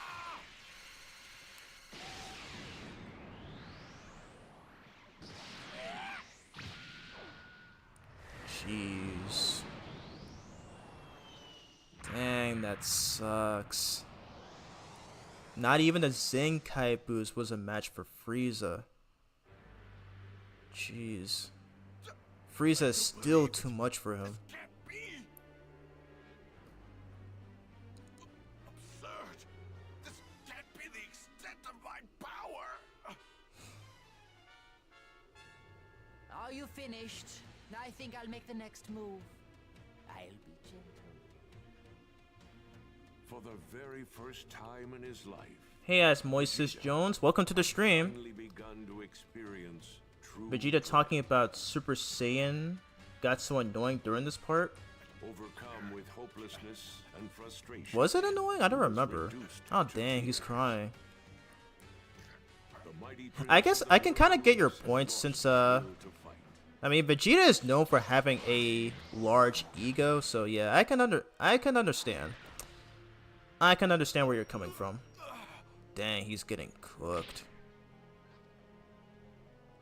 Jeez. Dang, that sucks. Not even a Zenkai boost was a match for Frieza. Jeez. Frieza is still too much for him. Can't be! Are you finished? I think I'll make the next move. I'll be gentle. For the very first time in his life, Hey, as Moises Jones, welcome to the stream. finally begun to experience true Vegeta talking about Super Saiyan got so annoying during this part. overcome with hopelessness and frustration. Was it annoying? I don't remember. Oh dang, he's crying. The mighty I guess I can kind of get your points since to fight. I mean Vegeta is known for having a large ego, so yeah, I can understand. I can understand where you're coming from. Dang, he's getting cooked.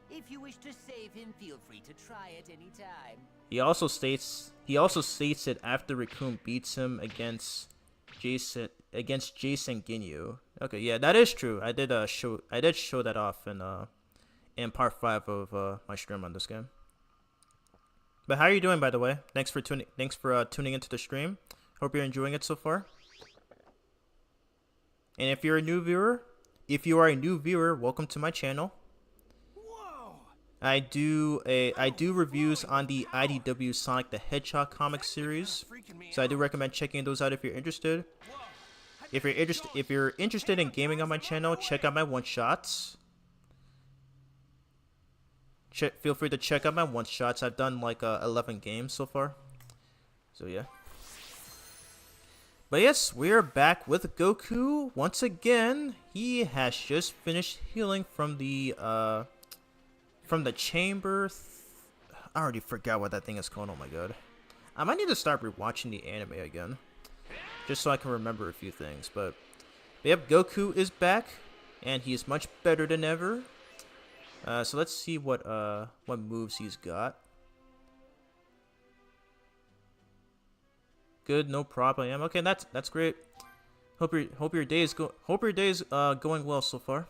If you wish to save him, feel free to try it any time. He also states it after Raccoon beats him against Jason Ginyu. Okay, yeah, that is true. I did show that off in part 5 of my stream on this game. But how are you doing, by the way? Thanks for tuning into the stream. Hope you're enjoying it so far. And if you're a new viewer, welcome to my channel. I do reviews on the IDW Sonic the Hedgehog comic series, so I do recommend checking those out if you're interested. If you're interested in gaming on my channel, check out my one-shots. Feel free to check out my one-shots. I've done like 11 games so far. So yeah. But yes, we're back with Goku once again. He has just finished healing from the chamber. I already forgot what that thing is called. Oh my god. I might need to start rewatching the anime again, just so I can remember a few things. But yep, Goku is back, and he is much better than ever. So let's see what moves he's got. Good, no problem. Okay, that's great. Hope your day is going well so far.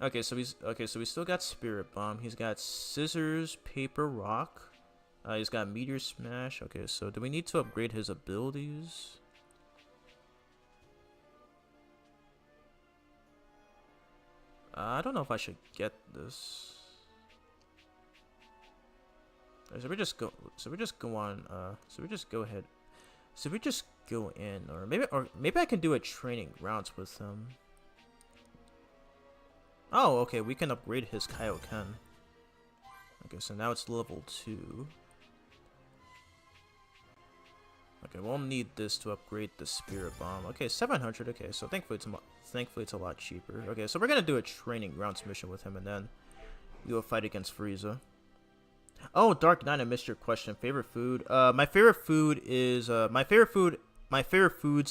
Okay, so we still got Spirit Bomb. He's got Scissors, Paper, Rock. He's got Meteor Smash. Okay, so do we need to upgrade his abilities? I don't know if I should get this. So we just go ahead. So we just go in, or maybe I can do a training rounds with him. Oh, okay, we can upgrade his Kaioken. Okay, so now it's level 2. Okay, we'll need this to upgrade the Spirit Bomb. Okay, 700. Okay, so thankfully it's a lot cheaper. Okay, so we're gonna do a training rounds mission with him, and then we will fight against Frieza. Oh, Dark Knight, I missed your question. Favorite food? My favorite foods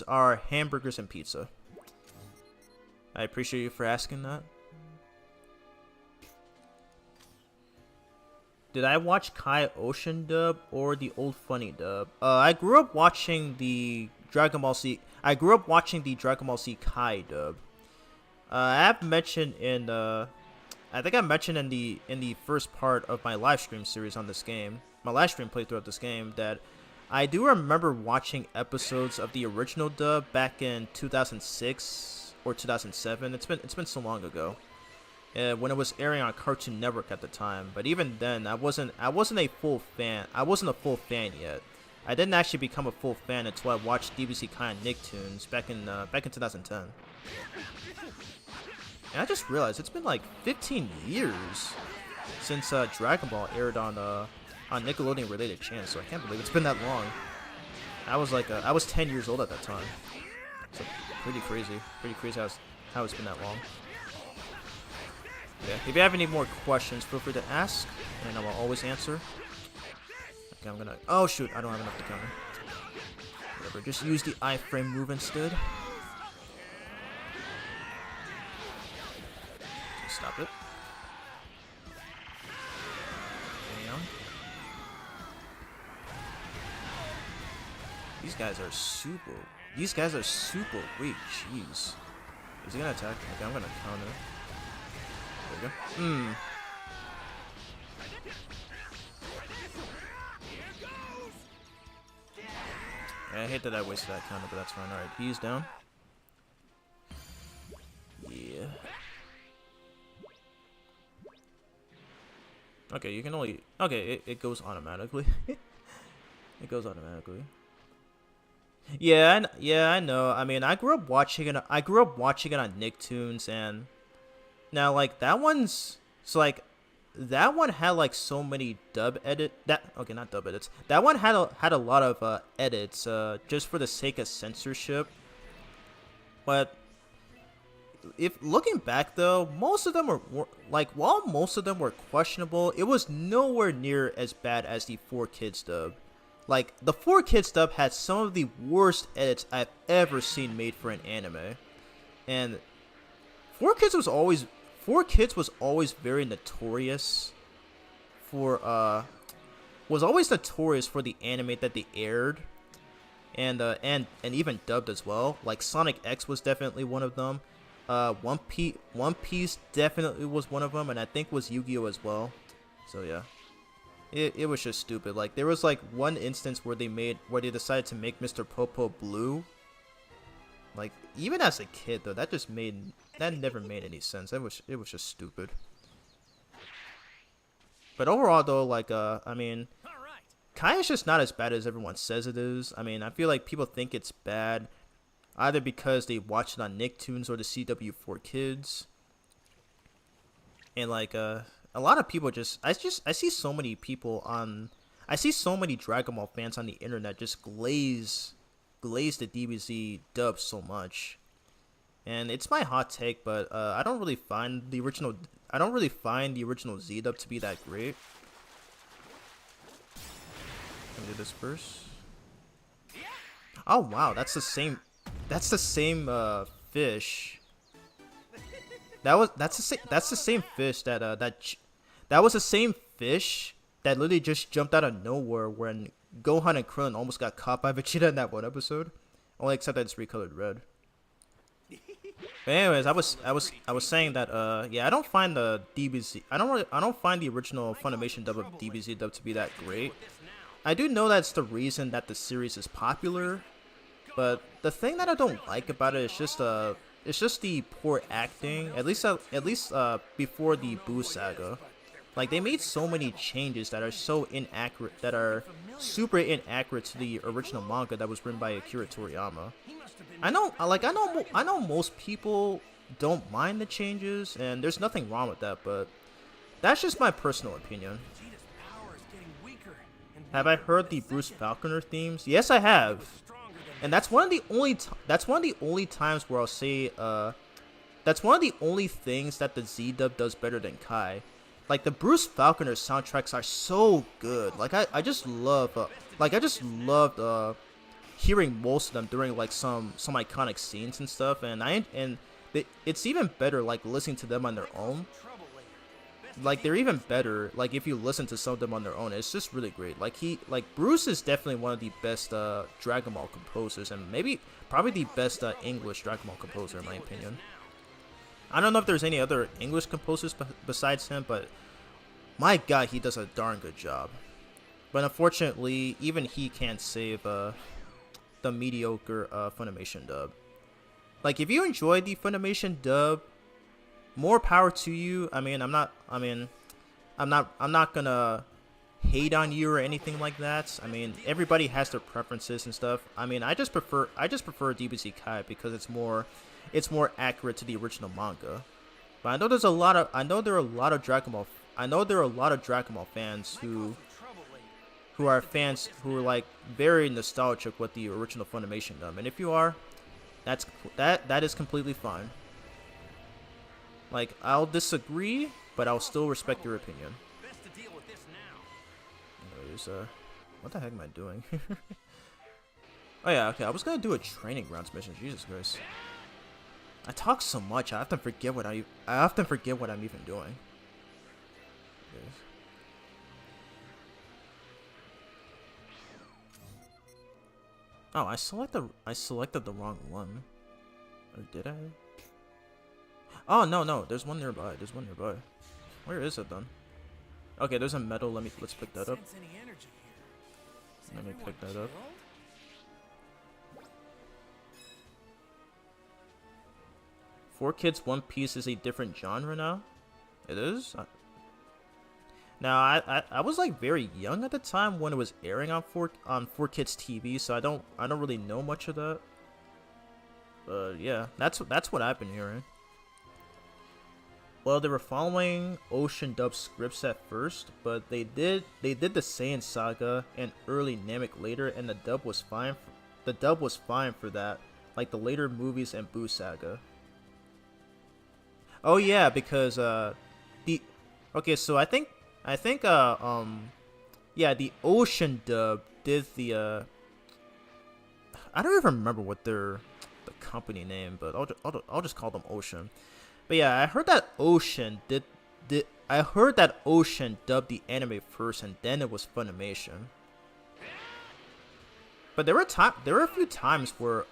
are hamburgers and pizza. I appreciate you for asking that. Did I watch Kai Ocean dub or the old funny dub? I grew up watching the Dragon Ball Z Kai dub. I have mentioned in I think I mentioned in the first part of my live stream series on this game, my live stream playthrough of this game, that I do remember watching episodes of the original dub back in 2006 or 2007. It's been so long ago. When it was airing on Cartoon Network at the time, but even then, I wasn't a full fan. I wasn't a full fan yet. I didn't actually become a full fan until I watched DBZ Kai and Nicktoons back in 2010. And I just realized it's been like 15 years since Dragon Ball aired on Nickelodeon related channels. So I can't believe it's been that long. I was 10 years old at that time. So pretty crazy how it's been that long. Yeah, if you have any more questions, feel free to ask, and I will always answer. Okay, I'm gonna... Oh, shoot, I don't have enough to counter. Whatever, just use the iframe move instead. Okay, stop it. Damn. These guys are super weak, jeez. Is he gonna attack? Okay, I'm gonna counter. There we go. Yeah, I hate that I wasted that counter, but that's fine. Alright, he's down. Yeah. Okay, you can only... Okay, it goes automatically. It goes automatically. Yeah, I know. I mean, I grew up watching it. I grew up watching it on Nicktoons, and now like that one's so like that one had like so many dub edit that okay not dub edits. That one had a lot of edits just for the sake of censorship. But if looking back though, most of them were like while most of them were questionable, it was nowhere near as bad as the 4Kids dub. Like, the 4Kids dub had some of the worst edits I've ever seen made for an anime. And 4Kids was always very notorious for, was always notorious for the anime that they aired. And even dubbed as well. Like, Sonic X was definitely one of them. One Piece definitely was one of them, and I think was Yu-Gi-Oh! As well. So, yeah. It was just stupid. Like there was like one instance where they decided to make Mr. Popo blue. Like even as a kid though, that never made any sense. It was just stupid. But overall though, like I mean, Kai is just not as bad as everyone says it is. I mean, I feel like people think it's bad either because they watch it on Nicktoons or the CW4Kids. And like a lot of people I see so many Dragon Ball fans on the internet just glaze the DBZ dub so much, and it's my hot take, but I don't really find the original Z dub to be that great. Let me do this first. Oh wow, that's the same fish. That's the same fish that was the same fish that literally just jumped out of nowhere when Gohan and Krillin almost got caught by Vegeta in that one episode. Only except that it's recolored red. But anyways, I was saying that yeah, I don't find the DBZ I don't find the original Funimation dub of DBZ dub to be that great. I do know that's the reason that the series is popular, but the thing that I don't like about it is just the poor acting. At least before the Boo Saga, like they made so many changes that are so inaccurate, that are super inaccurate to the original manga that was written by Akira Toriyama. I know most people don't mind the changes, and there's nothing wrong with that, but that's just my personal opinion. Have I heard the Bruce Falconer themes? Yes, I have. And that's one of the only times where I'll say that's one of the only things that the Z dub does better than Kai. Like the Bruce Falconer soundtracks are so good. Like I just loved hearing most of them during like some iconic scenes and stuff, and it's even better like listening to them on their own. Like they're even better like if you listen to some of them on their own. It's just really great. Like Bruce is definitely one of the best Dragon Ball composers, and probably the best English Dragon Ball composer in my opinion. I don't know if there's any other English composers besides him, but my god, he does a darn good job. But unfortunately, even he can't save the mediocre Funimation dub. Like if you enjoy the Funimation dub, more power to you. I mean, I'm not gonna hate on you or anything like that. I mean, everybody has their preferences and stuff. I mean, I just prefer DBZ Kai because it's more accurate to the original manga. But I know there are a lot of Dragon Ball fans who are like very nostalgic with the original Funimation dub. And if you are, that is completely fine. Like, I'll disagree, but I'll still respect your opinion. Anyways, what the heck am I doing? Oh yeah, okay, I was gonna do a training grounds mission. Jesus Christ. I talk so much, I often forget what I'm even doing. Okay. Oh, I selected the wrong one. Or did I? Oh no, there's one nearby. Where is it then? Okay, there's a medal. Let's pick that up. Let me pick that up. Four Kids One Piece is a different genre now? It is? Now, I was like very young at the time when it was airing on 4Kids TV, so I don't really know much of that. But yeah, that's what I've been hearing. Well, they were following Ocean dub scripts at first, but they did the Saiyan Saga and early Namek later, and the dub was fine. The dub was fine for that, like the later movies and Boo Saga. Oh yeah, because okay, so I think yeah, the Ocean dub did the I don't even remember what the company name, but I'll just call them Ocean. But yeah, I heard that Ocean dubbed the anime first, and then it was Funimation. But there were a few times where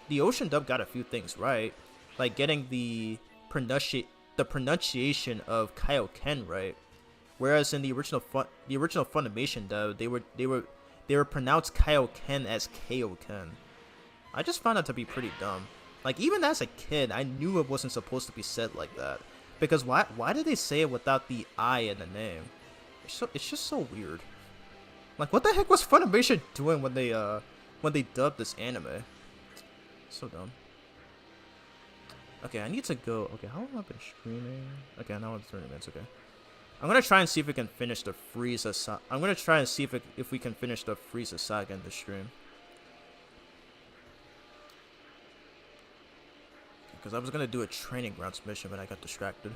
the Ocean dub got a few things right, like getting the pronunciation of Kaioken right, whereas in the original Funimation dub, they were pronounced Kaioken as Kaioken. I just found that to be pretty dumb. Like, even as a kid, I knew it wasn't supposed to be said like that. Because why did they say it without the I in the name? It's just so weird. Like, what the heck was Funimation doing when they dubbed this anime? So dumb. Okay, I need to go. Okay, how long have I been streaming? Okay, now it's 30 minutes, okay. I'm gonna try and see if we can finish the Frieza if we can finish the Frieza Saga in the stream. Because I was gonna do a training grounds mission, but I got distracted.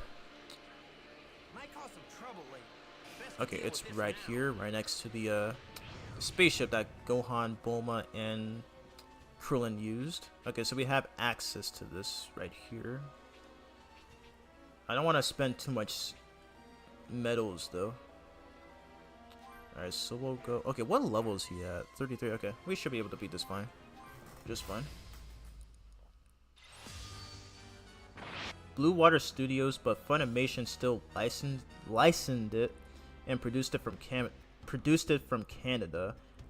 Might cause some trouble later. Best Okay, deal it's with this right now. here, right next to the spaceship that Gohan, Bulma, and Krillin used. Okay, so we have access to this right here. I don't want to spend too much medals though. Alright, so we'll go. Okay, what level is he at? 33. Okay, we should be able to beat this fine. Just fine. Blue Water Studios, but Funimation still licensed it and produced it from Canada.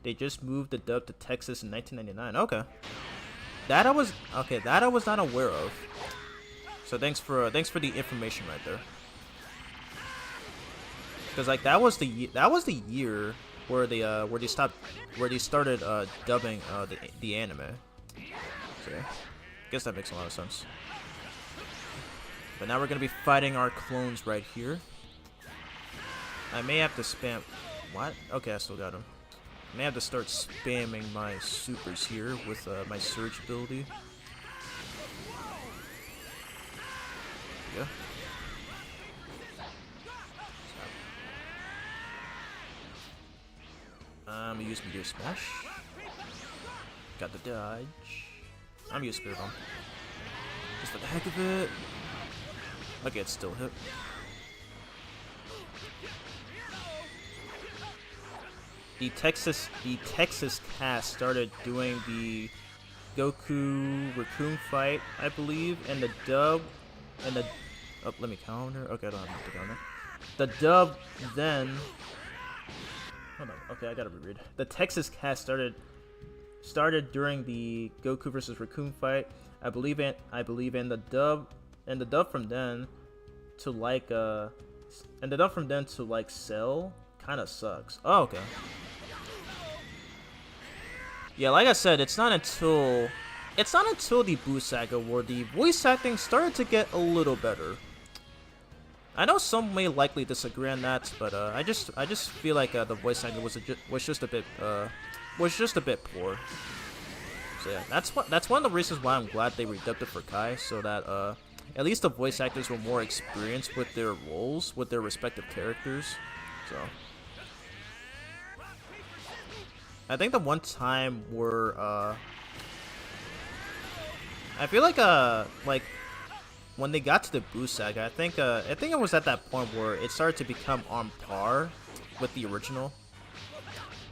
They just moved the dub to Texas in 1999. Okay, that I was not aware of. So thanks for the information right there. Because like that was the year where they started dubbing the anime. So I guess that makes a lot of sense. But now we're gonna be fighting our clones right here. I may have to spam. What? Okay, I still got him. I may have to start spamming my supers here with my surge ability. Yeah. I'm gonna use Meteor Smash. Got the dodge. I'm gonna use Spirit Bomb. Just for the heck of it. Okay, it's still hit. The Texas cast started doing the Goku Raccoon fight, I believe, and the dub, and the let me counter. Okay, I don't have to counter. The dub then. Hold on. Okay, I gotta reread. The Texas cast started during the Goku versus Raccoon fight, I believe, and the dub from then to like Cell kind of sucks. Oh, okay. Yeah, like I said, it's not until the Boo Saga where the voice acting started to get a little better. I know some may likely disagree on that, but I just feel like the voice acting was just a bit poor. So yeah, that's one of the reasons why I'm glad they redubbed it for Kai, so that at least the voice actors were more experienced with their roles, with their respective characters. So I think the one time where I feel like when they got to the Boo Saga, I think it was at that point where it started to become on par with the original.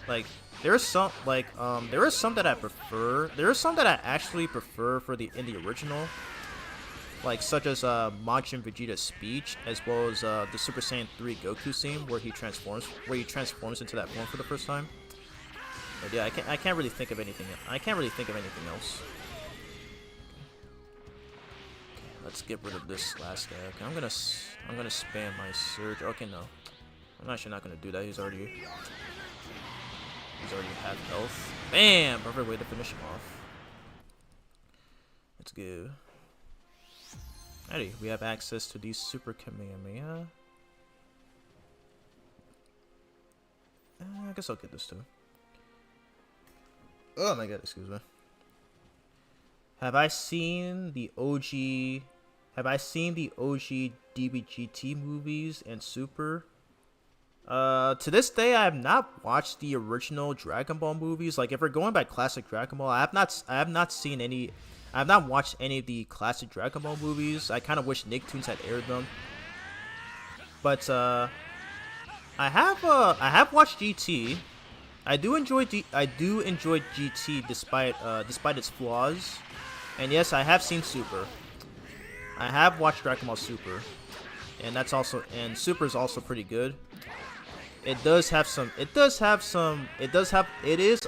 Like there are some that I prefer. There are some that I actually prefer in the original, like such as Majin Vegeta's speech, as well as the Super Saiyan 3 Goku scene where he transforms into that form for the first time. But yeah, I can't really think of anything. I can't really think of anything else. Okay, let's get rid of this last guy. Okay, I'm gonna spam my surge. Okay, no. I'm actually not gonna do that. He's already half health. Bam! Perfect way to finish him off. Let's go. Alrighty, we have access to these Super Kamehameha. I guess I'll get this too. Oh my god, excuse me. Have I seen the OG DBGT movies and Super? To this day, I have not watched the original Dragon Ball movies. Like, if we're going by classic Dragon Ball, I have not watched any of the classic Dragon Ball movies. I kind of wish Nicktoons had aired them. But I have watched GT. I do enjoy GT despite its flaws. And yes, I have seen Super. I have watched Dragon Ball Super, and Super is also pretty good. It is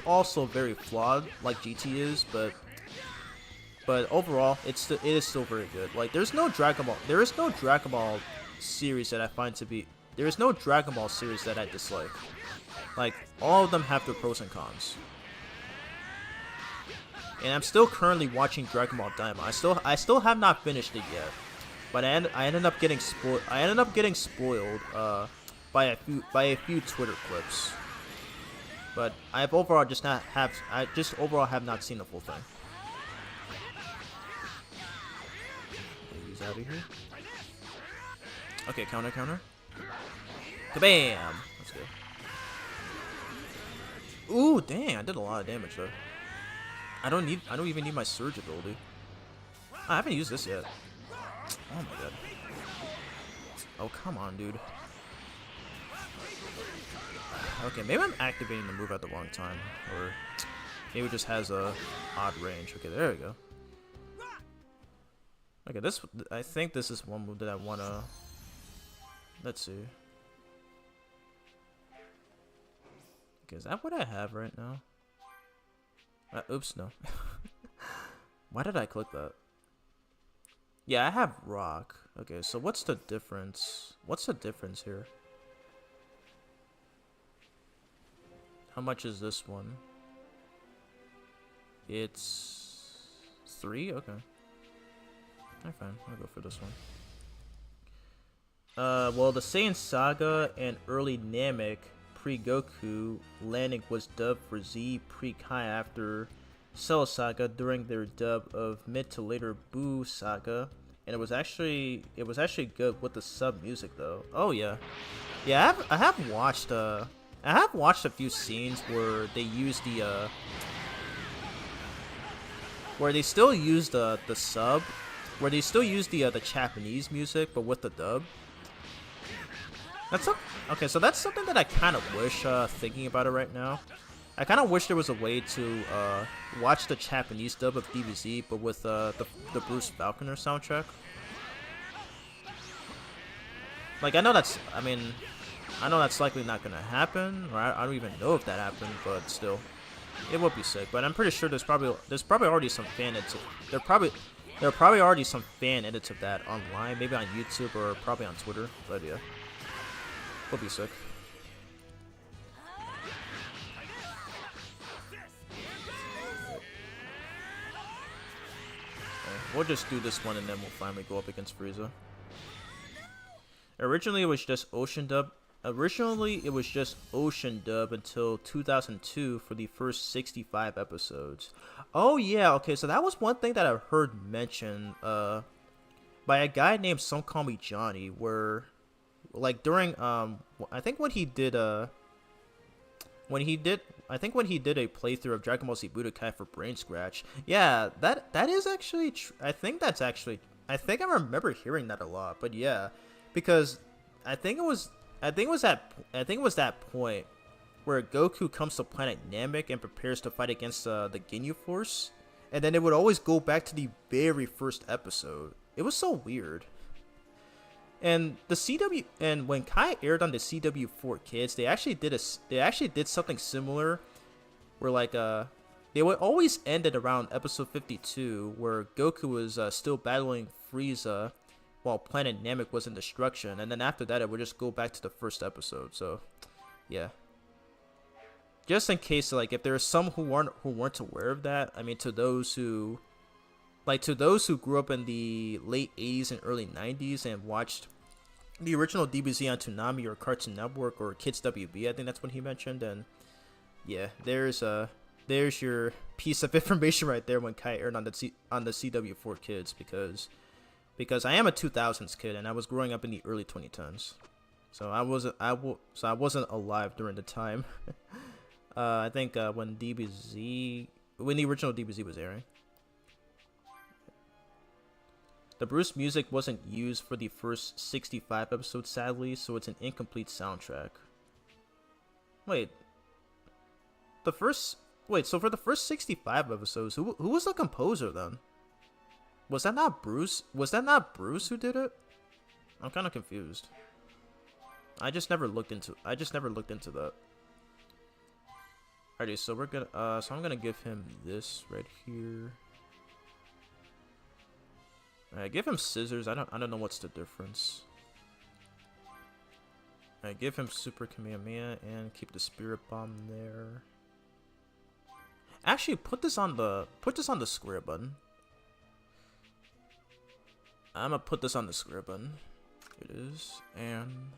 also very flawed, like GT is, but overall, it is still very good. Like, there is no Dragon Ball series that I find to be. There is no Dragon Ball series that I dislike. Like, all of them have their pros and cons. And I'm still currently watching Dragon Ball Daima. I still have not finished it yet, but I ended up getting spoiled. By a few Twitter clips. But I overall have not seen the full thing. He's out of here. Okay, counter. Kabam! Let's go. Ooh, dang! I did a lot of damage though. I don't even need my surge ability. I haven't used this yet. Oh my god. Oh, come on, dude. Okay, maybe I'm activating the move at the wrong time, or maybe it just has a odd range. Okay, there we go. Okay, I think this is one move that I wanna. Let's see. Okay, is that what I have right now? Oops, no. Why did I click that? Yeah, I have rock. Okay, so what's the difference? What's the difference here? How much is this one? It's 3? Okay. Alright, fine. I'll go for this one. Well, the Saiyan Saga and early Namek pre-Goku landing was dubbed for Z pre-Kai after Cell Saga during their dub of mid to later Buu Saga, and it was actually good with the sub music though. Oh yeah, yeah. I have watched a few scenes where they use the where they still use the sub, where they still use the Japanese music but with the dub. Okay, so that's something that I kind of wish, thinking about it right now. I kind of wish there was a way to watch the Japanese dub of DBZ, but with the Bruce Falconer soundtrack. Like, I know that's likely not gonna happen, or I don't even know if that happened, but still, it would be sick. But I'm pretty sure there's probably already some fan edits. There are probably already some fan edits of that online, maybe on YouTube or probably on Twitter. But yeah. Will be sick. We'll just do this one and then we'll finally go up against Frieza. Originally it was just Ocean Dub. Until 2002 for the first 65 episodes. Oh yeah, okay, so that was one thing that I heard mentioned by a guy named Some Call Me Johnny, where like during I think when he did a playthrough of Dragon Ball Z Budokai for Brain Scratch. Yeah, that is actually I think I remember hearing that a lot. But yeah, because I think it was that point where Goku comes to planet Namek and prepares to fight against the Ginyu Force, and then it would always go back to the very first episode. It was so weird. And when Kai aired on the CW4 Kids, they actually did something similar, where like they would always end at around episode 52, where Goku was still battling Frieza, while planet Namek was in destruction, and then after that it would just go back to the first episode. So, yeah. Just in case, like, if there are some who weren't aware of that, I mean, to those who grew up in the late 80s and early 90s and watched the original DBZ on Toonami or Cartoon Network or Kids WB, I think that's what he mentioned, and yeah, there's your piece of information right there when Kai aired on the CW4 Kids, because I am a 2000s kid and I was growing up in the early 2010s, so I wasn't alive during the time. I think when the original DBZ was airing. The Bruce music wasn't used for the first 65 episodes, sadly, so it's an incomplete soundtrack. Wait. So for the first 65 episodes, who was the composer then? Was that not Bruce? Was that not Bruce who did it? I'm kind of confused. I just never looked into that. Alrighty, so we're gonna so I'm gonna give him this right here. Alright, give him scissors. I don't know what's the difference. Alright, give him Super Kamehameha and keep the Spirit Bomb there. Actually, put this on the square button. I'm gonna put this on the square button. Here it is, and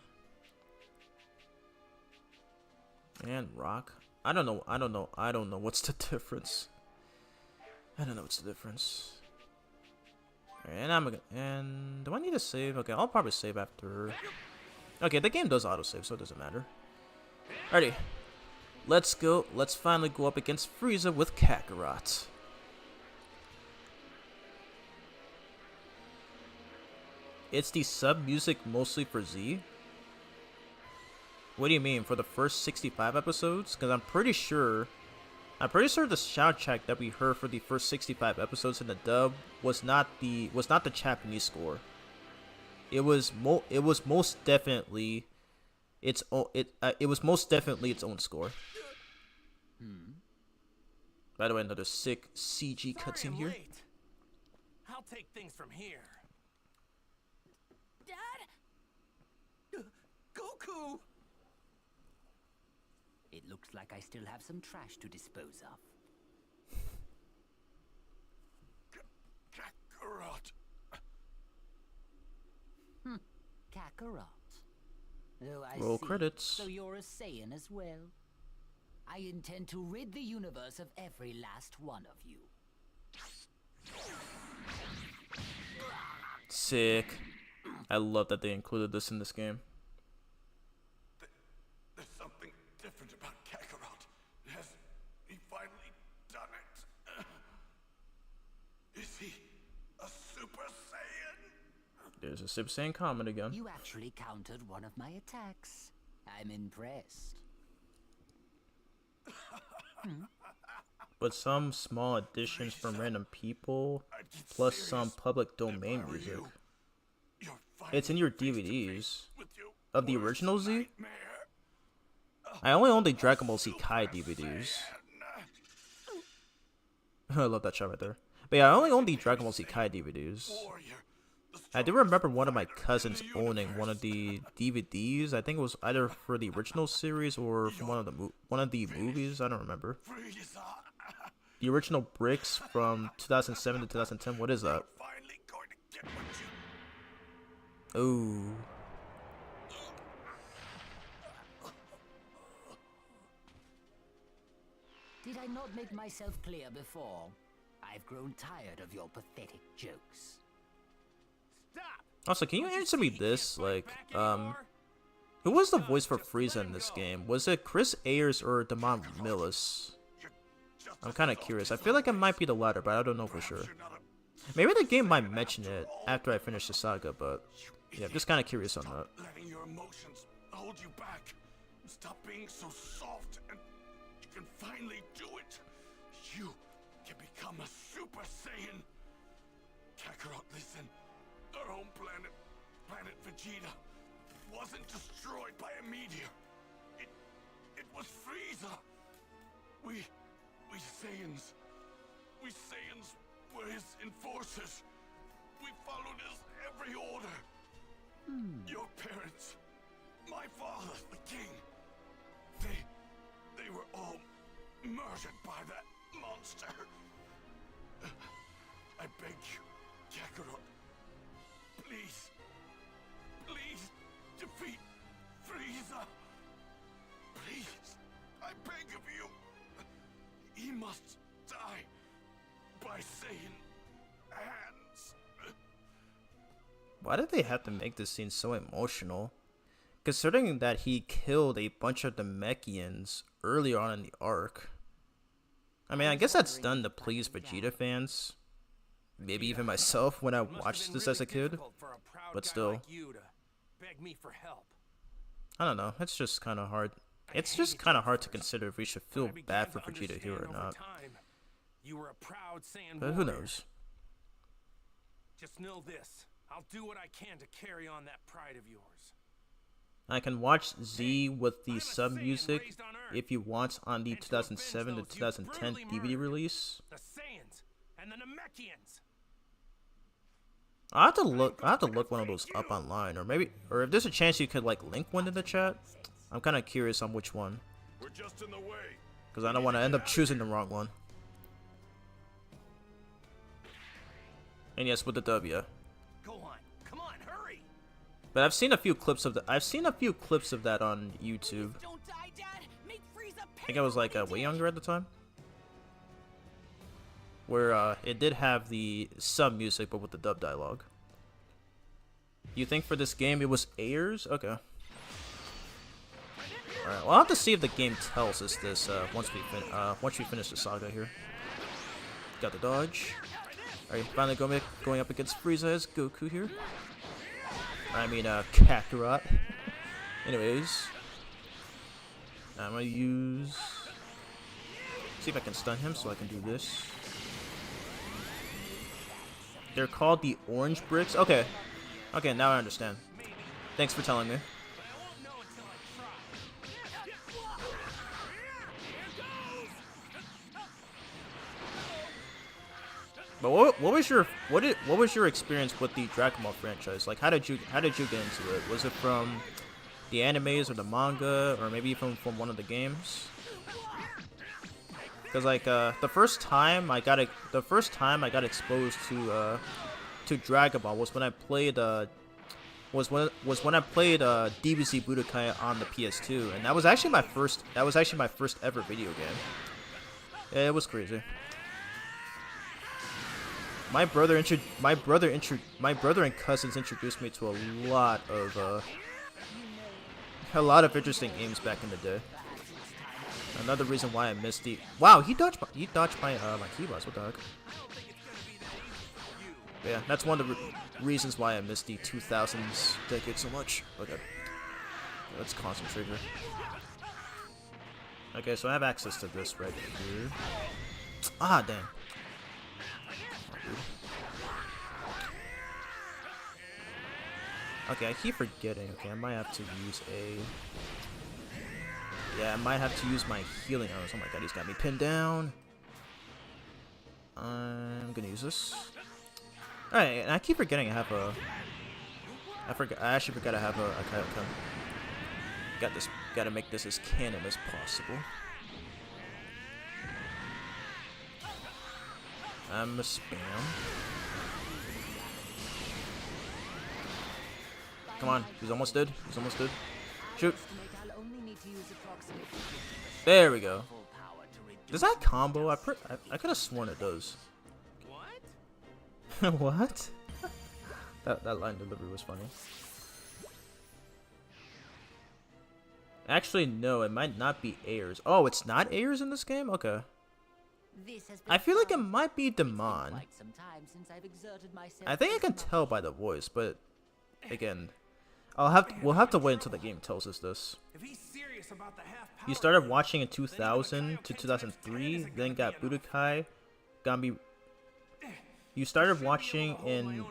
rock. I don't know what's the difference. And do I need to save? Okay, I'll probably save after. Okay, the game does autosave, so it doesn't matter. Alrighty. Let's go. Let's finally go up against Frieza with Kakarot. It's the sub music mostly for Z. What do you mean, for the first 65 episodes? Because I'm pretty sure the soundtrack that we heard for the first 65 episodes in the dub was not the Japanese score. It was most definitely its own score. By the way, another sick CG cutscene here. I'll take things from here. Dad? Goku! It looks like I still have some trash to dispose of. Kakarot. Kakarot. Oh, I Roll see. credits. So you're a Saiyan as well. I intend to rid the universe of every last one of you. Sick. I love that they included this in this game. There's something different about Kakarot. Has he finally done it? Is he a Super Saiyan? There's a Super Saiyan comment again. You actually countered one of my attacks. I'm impressed. But some small additions from random people, plus some public domain music. It's in your DVDs. Of the original Z? I only own the Dragon Ball Z Kai DVDs. I love that shot right there. But yeah, I only own the Dragon Ball Z Kai DVDs. I do remember one of my cousins owning one of the DVDs. I think it was either for the original series or from one of the movies. I don't remember. The original bricks from 2007 to 2010. What is that? Oh. Did I not make myself clear before? I've grown tired of your pathetic jokes. Also, can you answer me this? Like, who was the voice for Frieza in this game? Was it Chris Ayers or Damon Millis? I'm kind of curious. I feel like it might be the latter, but I don't know for sure. Maybe the game might mention it after I finish the saga, but yeah, I'm just kind of curious on that. Letting your emotions hold you back. Stop being so soft, and you can finally do it. You can become a Super Saiyan. Kakarot, listen. Our home planet, planet Vegeta, wasn't destroyed by a meteor. It was Frieza. We Saiyans were his enforcers. We we followed his every order. Your parents, my father, the king, they were all murdered by that monster. I beg you, Kakarot, please, please defeat Frieza. Please, I beg of you. He must die by Saiyan hands. Why did they have to make this scene so emotional? Considering that he killed a bunch of Namekians earlier on in the arc. I mean, I guess that's done to please Vegeta fans. Maybe even myself when I watched this as a kid. But still. I don't know, it's just kind of hard. It's just kind of hard to consider if we should feel bad for Vegeta here or not. But who knows? Just know this. I'll do what I can to carry on that pride of yours. I can watch Z with the sub music if you want on the 2007 to 2010 DVD release. The Saiyans and the Namekians. I have to look one of those up online, or if there's a chance you could like link one in the chat. I'm kind of curious on which one, We're just in the way. because I don't want to end up choosing the wrong one. And yes, with the W. Go on, come on, hurry! But I've seen a few clips of that on YouTube. Don't die, Dad. Make Frieza I think I was like way younger at the time. Where it did have the sub music, but with the dub dialogue. You think for this game it was Ayers? Okay. Alright, well I'll have to see if the game tells us this once we finish the saga here. Got the dodge. Alright, finally going up against Frieza as Goku here. I mean Kakarot. Anyways. I'm gonna use... see if I can stun him so I can do this. They're called the orange bricks? Okay. Okay, now I understand. Thanks for telling me. But what was your experience with the Dragon Ball franchise? Like, how did you get into it? Was it from the animes or the manga, or maybe even from one of the games? Because like the first time I got exposed to Dragon Ball was when I played DBZ Budokai on the PS2, and that was actually my first ever video game. Yeah, it was crazy. My brother and cousins introduced me to a lot of interesting games back in the day. Another reason why I missed the... Wow, he dodged my my key blast. What the heck? But yeah, that's one of the reasons why I missed the 2000s decade so much. Okay, let's concentrate here. Okay, so I have access to this right here. Ah, damn. Okay, I keep forgetting. Okay, I might have to use a... Yeah, I might have to use my healing arrows. Oh my god, he's got me pinned down. I'm gonna use this. Alright, and I keep forgetting I have a... I actually forgot I have a Kaioken. Gotta make this as canon as possible. I'm a spam. Come on, he's almost dead. He's almost dead. Shoot. There we go. Does that combo? I could have sworn it does. What? What? that line delivery was funny. Actually, no, it might not be Ayers. Oh, it's not Ayers in this game? Okay. I feel like it might be Damon. I think I can tell by the voice, but again, we'll have to wait until the game tells us this. You started watching in 2000 to 2003, then got Budokai, You started watching in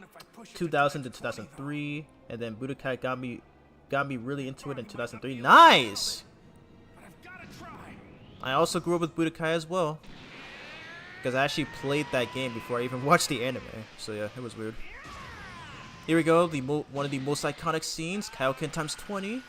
2000 to 2003, and then Budokai got me really into it in 2003. Nice! I also grew up with Budokai as well, because I actually played that game before I even watched the anime. So yeah, it was weird. Here we go, one of the most iconic scenes, Kaioken times 20.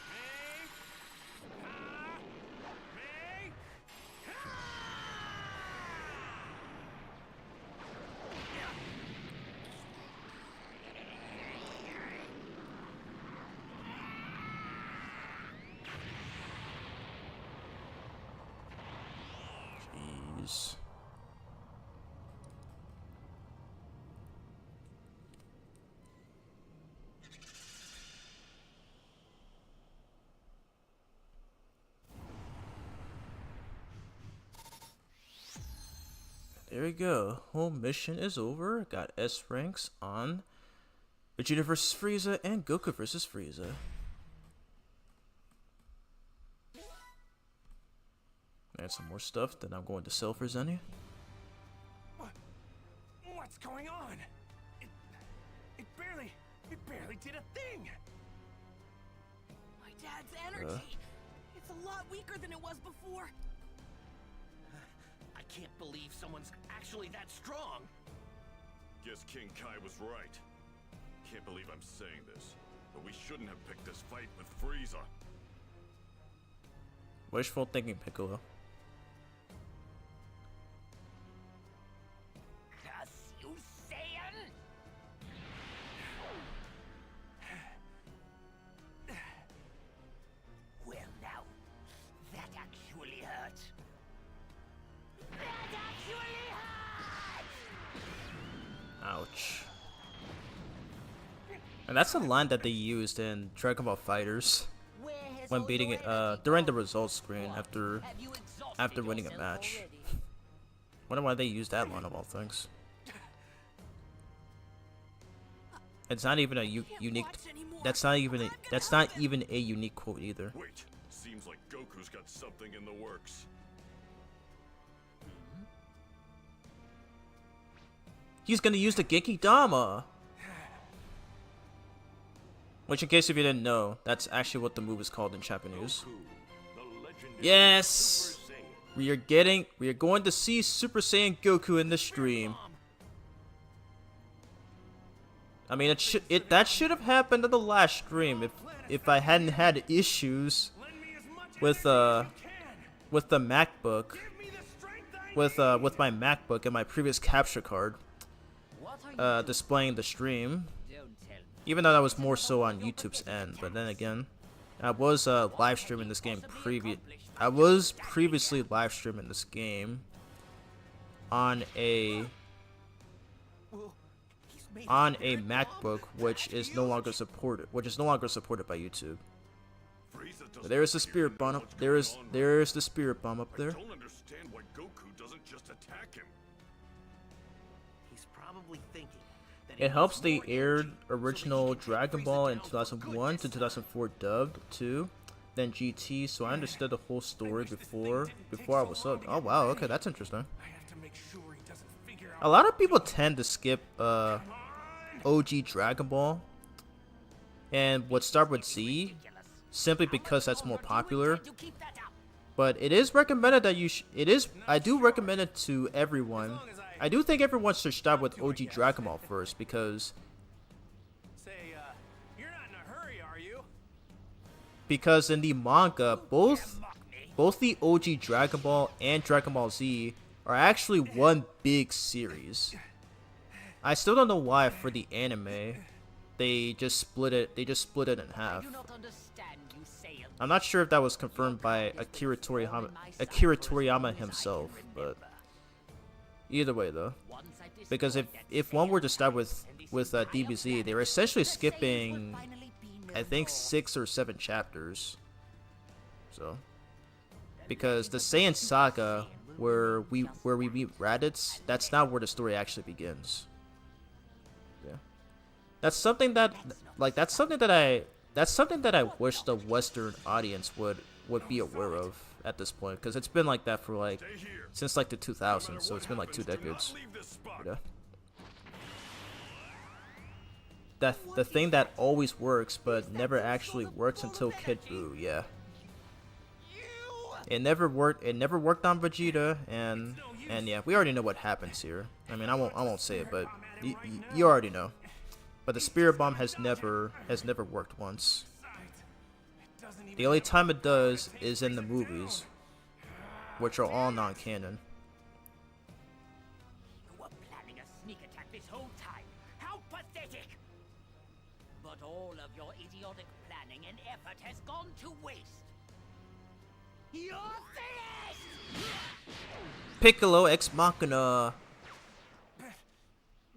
Jeez. There we go. Whole mission is over. Got S ranks on Vegeta vs Frieza and Goku vs Frieza. And some more stuff that I'm going to sell for Zenny. What's going on? It barely did a thing. My dad's energy. It's a lot weaker than it was before. I can't believe someone's actually that strong. Guess King Kai was right. Can't believe I'm saying this, but we shouldn't have picked this fight with Frieza. Wishful thinking, Piccolo. Well now, that actually hurt. That actually hurt! Ouch. And that's a line that they used in Dragon Ball Fighters when beating it during the results screen after winning a match. Wonder why they used that line of all things. It's not even a unique. That's not even a unique quote either. Wait, seems like Goku's got something in the works. He's gonna use the Genki Dama. Which, in case if you didn't know, that's actually what the move is called in Japanese. Yes! We are going to see Super Saiyan Goku in the stream. I mean, that should have happened in the last stream if I hadn't had issues with the MacBook, with my MacBook and my previous capture card displaying the stream. Even though that was more so on YouTube's end, but then again, I was live streaming this game previously live streaming this game on a MacBook, which is no longer supported by YouTube. But there is the spirit bomb up. There is the spirit bomb up there. I don't understand why Goku doesn't just attack him. He's probably thinking that It helps they aired original Dragon Ball in 2001 to 2004 dubbed too, then GT, so I understood the whole story before I was hooked. Oh wow, okay, that's interesting. A lot of people tend to skip OG Dragon Ball and would start with Z simply because that's more popular. But it is recommended that I do recommend it to everyone. I do think everyone should start with OG Dragon Ball first because You're not in a hurry, are you? because in the manga both the OG Dragon Ball and Dragon Ball Z are actually one big series. I still don't know why for the anime they just split it in half. I'm not sure if that was confirmed by Akira Toriyama himself, but either way though, because if one were to start with DBZ, they were essentially skipping I think 6 or 7 chapters. So because the Saiyan Saga where we meet Raditz, that's not where the story actually begins. Yeah, that's something that I wish the Western audience would be aware of at this point, because it's been like that for since the 2000s, so it's been 2 decades. Yeah. The thing that always works but never actually works until Kid Buu, yeah. It never worked on Vegeta, and yeah, we already know what happens here. I mean, I won't say it, but you already know. but the spirit bomb has never worked once. The only time it does is in the movies, which are all non-canon. You were planning a sneak attack this whole time. How pathetic! But all of your idiotic planning and effort has gone to waste. You're finished! Piccolo Ex Machina.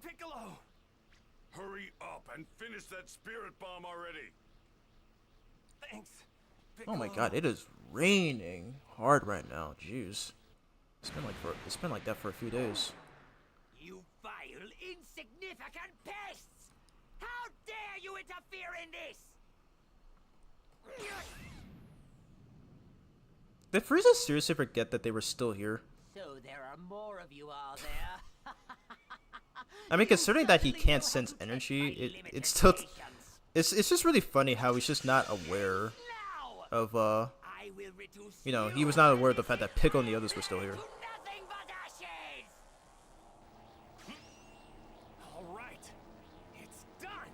Piccolo! Hurry up and finish that spirit bomb already. Thanks. Oh my Piccolo. god, it is raining hard right now. Jeez. It's been like that for a few days. You vile, insignificant pests! How dare you interfere in this? Did Frieza seriously forget that they were still here? So there are more of you, are there? I mean, considering that he can't sense energy, it's still it's just really funny how he's just not aware of you know, he was not aware of the fact that Piccolo and the others were still here. Nothing but ashes! All right. It's done.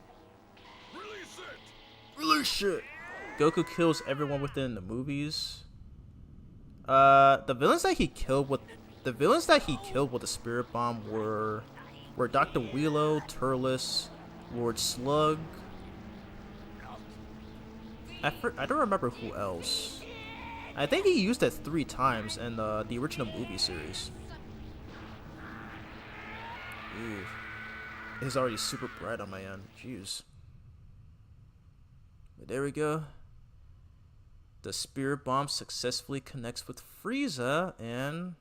Release it! Release it! Goku kills everyone within the movies. The villains that he killed with the spirit bomb were Dr. Wheelo, Turles, Lord Slug. I don't remember who else. I think he used it 3 times in the original movie series. Ooh. It's already super bright on my end. Jeez. But there we go. The spirit bomb successfully connects with Frieza, and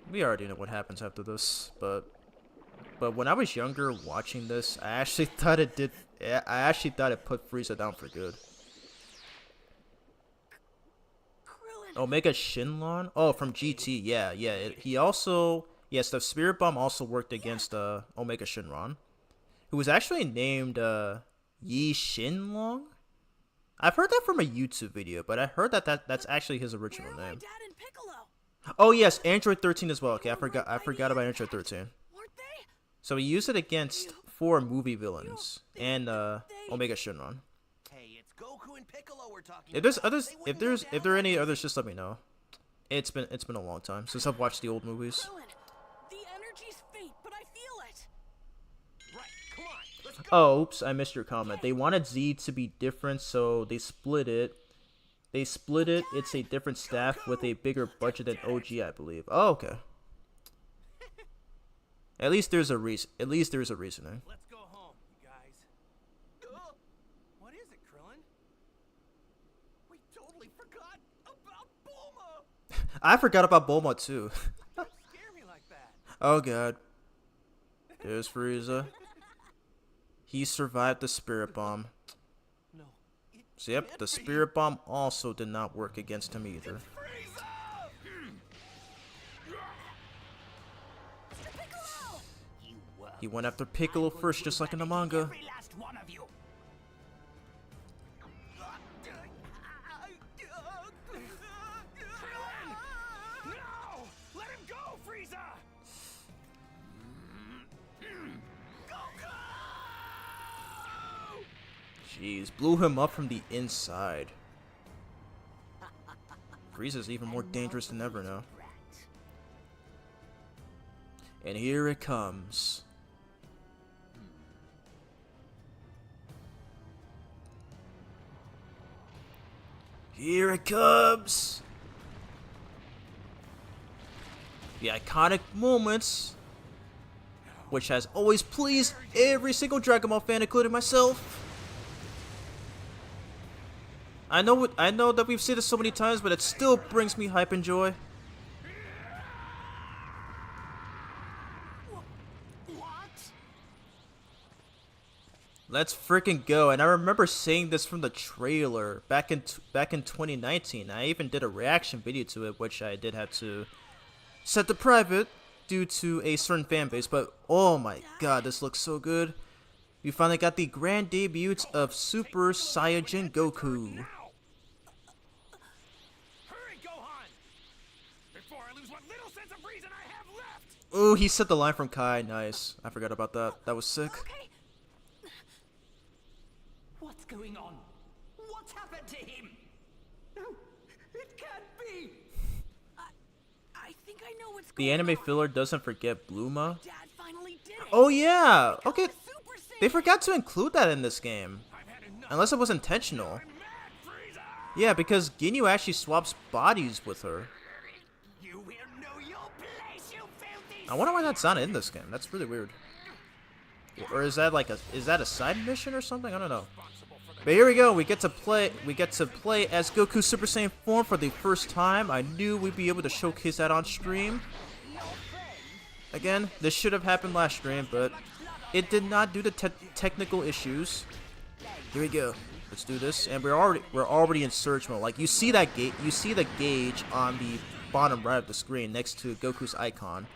we already know what happens after this. But when I was younger watching this, I actually thought it did. I actually thought it put Frieza down for good. Omega Shenlong? Oh, from GT. Yeah. He also, yes, the spirit bomb also worked against Omega Shenron, who was actually named Yi Shenlong. I've heard that from a YouTube video, but I heard that's actually his original name. Dad and Piccolo? Oh yes, Android 13 as well. Okay, I forgot about Android 13. Weren't they? So he used it against 4 movie villains and Omega Shenron. Hey, it's Goku and Piccolo we're talking If there's about. others, They if wouldn't there's go if there are down any like others, just let me know. It's been a long time since I've watched the old movies. Krillin, the energy's faint, but I feel it. Right, come on, let's go. Oh, oops, I missed your comment. They wanted Z to be different, so they split it. It's a different staff with a bigger budget than OG, I believe. Oh, okay. At least there's a reason. At least there's a reasoning. Let's go home, you guys. What is it, Krillin? We totally forgot about Bulma. I forgot about Bulma too. Don't scare me like that. Oh god. There's Frieza. He survived the spirit bomb. No. So yep, the spirit bomb also did not work against him either. He went after Piccolo first, just like in the manga. Every last one of you. No! Let him go, Frieza! Jeez, blew him up from the inside. Frieza's even more dangerous than ever now. And here it comes. Here it comes! The iconic moments, which has always pleased every single Dragon Ball fan, including myself. I know that we've seen this so many times, but it still brings me hype and joy. Let's freaking go. And I remember seeing this from the trailer back in 2019. I even did a reaction video to it, which I did have to set to private due to a certain fan base. But oh my god, this looks so good. We finally got the grand debut of Super Saiyajin Goku. Hurry, Gohan! Before I lose what little sense of reason I have left! Oh, he said the line from Kai. Nice. I forgot about that. That was sick. Okay. What's going on? What's happened to him? No, it can't be. I think I know what's The going anime on. filler doesn't forget Bluma. Dad finally did it. Oh yeah. Okay. Super They Saiyan. forgot to include that in this game. Unless it was intentional. Yeah, because Ginyu actually swaps bodies with her. You will know your place, you filthy. I wonder why that's not in this game. That's really weird. Or is that like a side mission or something? I don't know. But here we go. We get to play as Goku Super Saiyan form for the first time. I knew we'd be able to showcase that on stream. Again, this should have happened last stream, but it did not due to technical issues. Here we go. Let's do this, and we're already in surge mode. Like you see the gauge on the bottom right of the screen next to Goku's icon.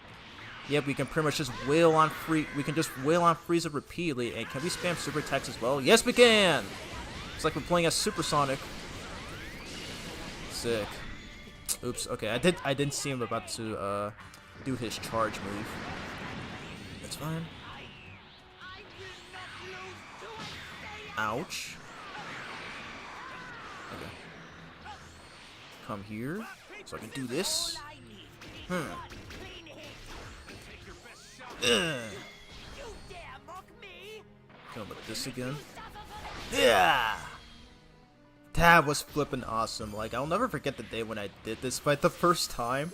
Yep, we can pretty much just wail on Frieza repeatedly. And can we spam super attacks as well? Yes, we can. It's like we're playing as Supersonic. Sick. Oops. Okay, I didn't see him about to do his charge move. That's fine. Ouch. Okay. Come here, so I can do this. Ugh. Come with this again. Yeah. That was flippin' awesome. Like I'll never forget the day when I did this fight the first time.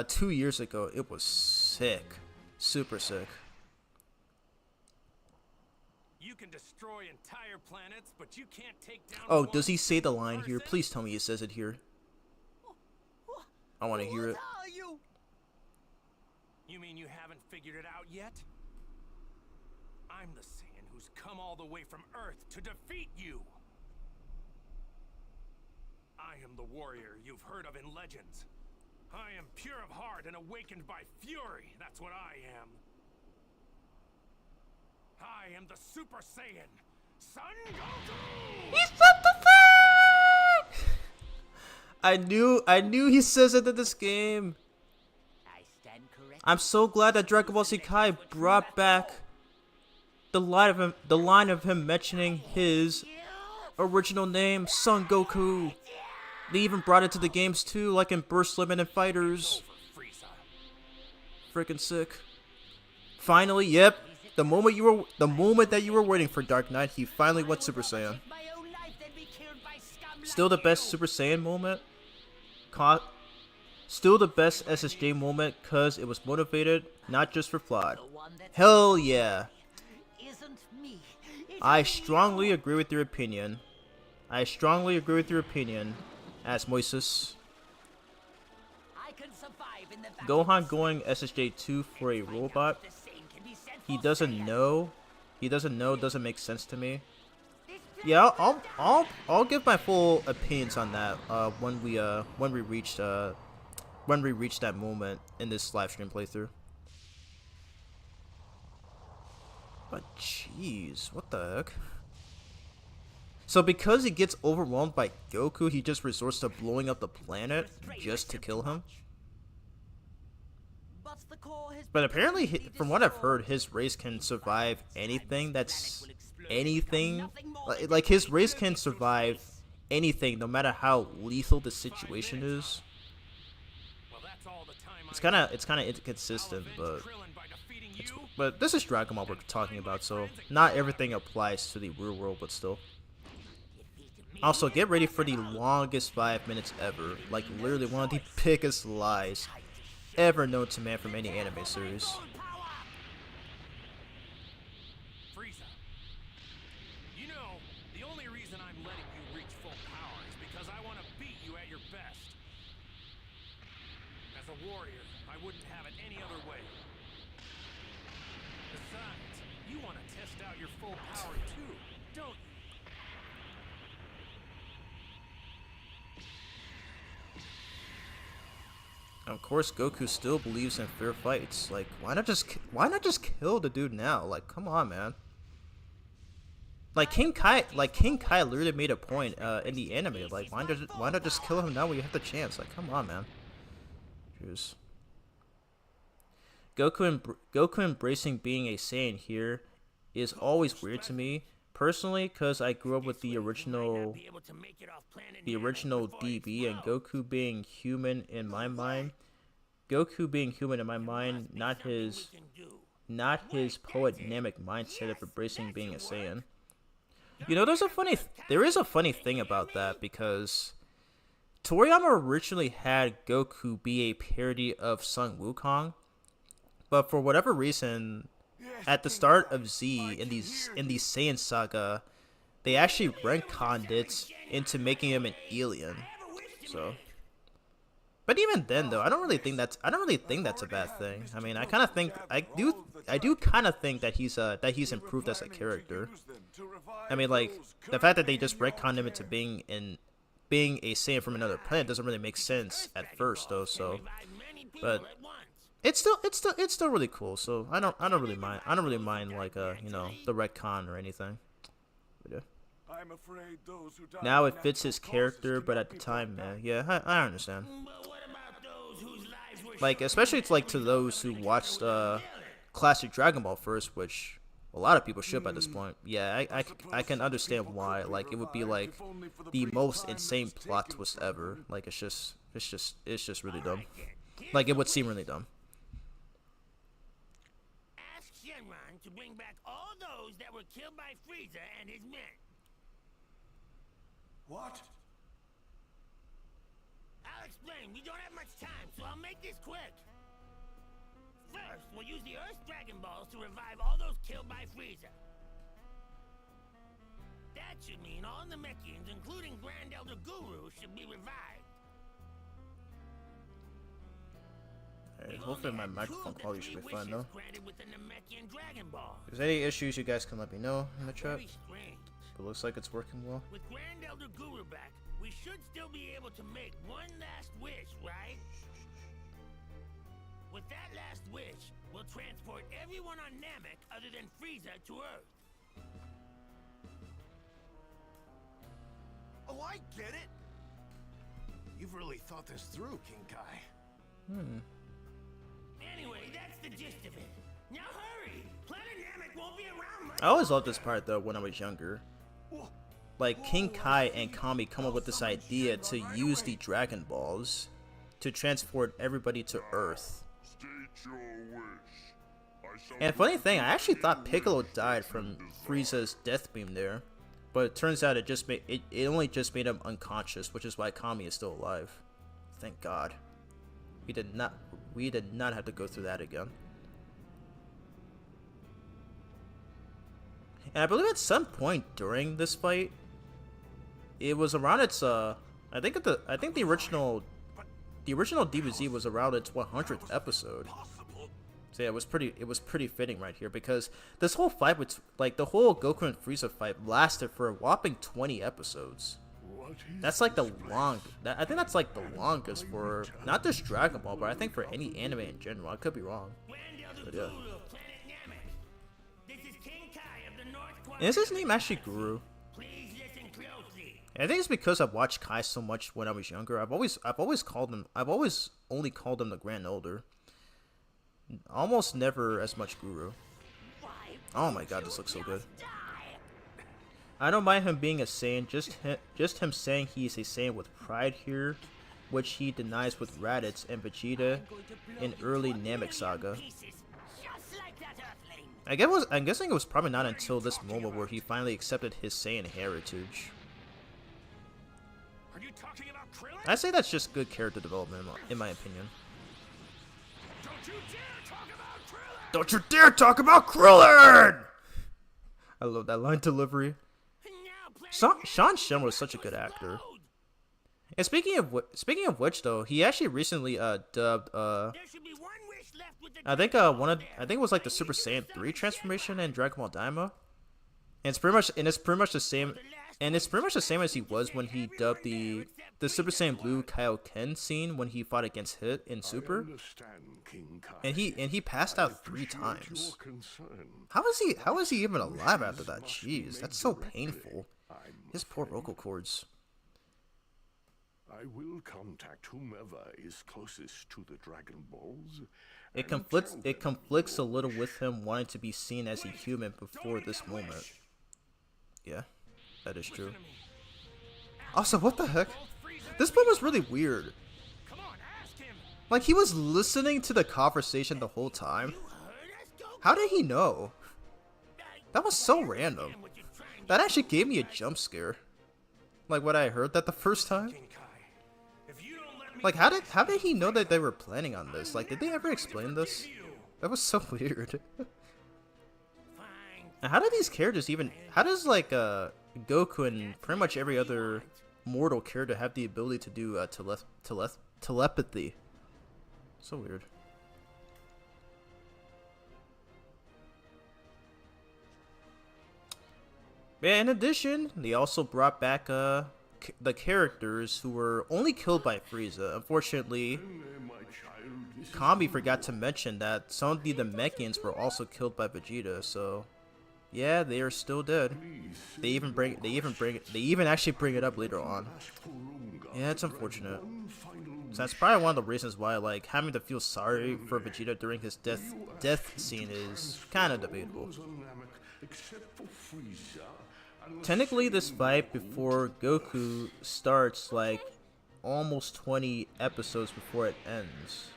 2 years ago. It was sick. Super sick. You can destroy entire planets, but you can't take down. Oh, does he say the line here? Please tell me he says it here. I want to hear it. What are you? You mean you haven't figured it out yet? I'm the Saiyan who's come all the way from Earth to defeat you. I am the warrior you've heard of in legends. I am pure of heart and awakened by fury. That's what I am. I am the Super Saiyan, Son Goku! He said the thing! I knew he says it in this game. I stand corrected. I'm so glad that Dragon Ball Z Kai brought back the line of him mentioning his original name, Son Goku. They even brought it to the games too, like in Burst Limit and Fighters. Freaking sick. Finally, yep. The moment that you were waiting for, Dark Knight, he finally went Super Saiyan. Still the best Super Saiyan moment. Still the best SSJ moment, cause it was motivated, not just for plot. Hell yeah. I strongly agree with your opinion. As Moises. Gohan going SSJ2 for a robot. He doesn't know doesn't make sense to me. Yeah, I'll give my full opinions on that when we reach that moment in this live stream playthrough. But jeez, what the heck? So because he gets overwhelmed by Goku, he just resorts to blowing up the planet just to kill him? But apparently, from what I've heard, his race can survive anything that's anything. Like his race can survive anything, no matter how lethal the situation is. It's kind of inconsistent, but this is Dragon Ball we're talking about, so not everything applies to the real world, but still. Also, get ready for the longest 5 minutes ever. Like literally one of the biggest lies ever known to man from any anime series. Frieza, you know, the only reason I'm letting you reach full power is because I want to beat you at your best. As a warrior, I wouldn't have it any other way. Besides, you want to test out your full power too, don't you? Of course, Goku still believes in fair fights. Like, why not just kill the dude now? Like, come on, man. Like King Kai literally made a point in the anime. Like, why not just kill him now when you have the chance? Like, come on, man. Jeez. Goku embracing being a Saiyan here is always weird to me personally, because I grew up with the original DB, and Goku being human in my mind. Not his poet Namek mindset of embracing being a Saiyan. You know, there is a funny thing about that, because Toriyama originally had Goku be a parody of Sun Wukong, but for whatever reason, at the start of Z in the Saiyan Saga, they actually retconned it into making him an alien. So, but even then, though, I don't really think that's a bad thing. I mean, I do kind of think that he's improved as a character. I mean, like, the fact that they just retconned him into being a Saiyan from another planet doesn't really make sense at first, though. So, but it's still really cool. So I don't really mind like you know, the retcon or anything. But, yeah. Now it fits his character, but at the time, yeah, I understand. Like, especially it's like to those who watched classic Dragon Ball first, which a lot of people should by this point. Yeah, I can understand why. Like, it would be like the most insane plot twist ever. Like, it's just really dumb. Like, it would seem really dumb. Ask Shenron to bring back all those that were killed by Frieza and his men. What? I'll explain. We don't have much time, so I'll make this quick. First, we'll use the Earth's Dragon Balls to revive all those killed by Frieza. That should mean all Namekians, including Grand Elder Guru, should be revived. Alright, hopefully my microphone quality should be fine, though. If there's any issues, you guys can let me know in the chat. But it looks like it's working well. With Grand Elder Guru back, we should still be able to make one last wish, right? With that last wish, we'll transport everyone on Namek other than Frieza to Earth. Oh, I get it. You've really thought this through, King Kai. Anyway, that's the gist of it. Now hurry! Planet Namek won't be around much. I always loved this part, though, when I was younger. Like, King Kai and Kami come up with this idea to use the Dragon Balls to transport everybody to Earth. And funny thing, I actually thought Piccolo died from Frieza's death beam there, but it turns out it only just made him unconscious, which is why Kami is still alive. Thank God. We did not have to go through that again. And I believe at some point during this fight, it was around its I think the original DBZ was around its 100th episode. So yeah, it was pretty fitting right here, because this whole fight was like the whole Goku and Frieza fight lasted for a whopping 20 episodes. That's like the I think that's like the longest for not just Dragon Ball, but I think for any anime in general. I could be wrong. But yeah. And is his name actually Guru? I think it's because I've watched Kai so much when I was younger. I've always only called him the Grand Elder. Almost never as much Guru. Oh my God, this looks so good. I don't mind him being a Saiyan, just him saying he's a Saiyan with pride here, which he denies with Raditz and Vegeta in early Namek Saga. I'm guessing it was probably not until this moment where he finally accepted his Saiyan heritage. Are you talking about Krillin? I say that's just good character development, in my opinion. Don't you dare talk about Krillin! Don't you dare talk about Krillin! I love that line delivery. Sean Shen was such a good actor. And speaking of which, though, he actually recently dubbed I think it was like the Super Saiyan 3 transformation in Dragon Ball Daima. And it's pretty much the same. And it's pretty much the same as he was when he dubbed the Super Saiyan Blue Kaioken scene when he fought against Hit in Super. And he passed out 3 times. How is he even alive after that? Jeez, that's so painful. His poor vocal cords. I will contact whomever is closest to the Dragon Balls It conflicts a little with him wanting to be seen as a human before this moment. Yeah, that is true. Also, what the heck? This one was really weird. Like, he was listening to the conversation the whole time. How did he know? That was so random. That actually gave me a jump scare. Like, when I heard that the first time. Like, how did he know that they were planning on this? Like, did they ever explain this? That was so weird. And how do these characters even... How does, like, Goku and pretty much every other mortal character have the ability to do telepathy? So weird. Yeah, in addition, they also brought back the characters who were only killed by Frieza. Unfortunately, Kami forgot to mention that some of the Namekians were also killed by Vegeta. So, yeah, they are still dead. They even actually bring it up later on. Yeah, it's unfortunate. So that's probably one of the reasons why, like, having to feel sorry for Vegeta during his death scene is kind of debatable. Technically, this fight before Goku starts, like, almost 20 episodes before it ends.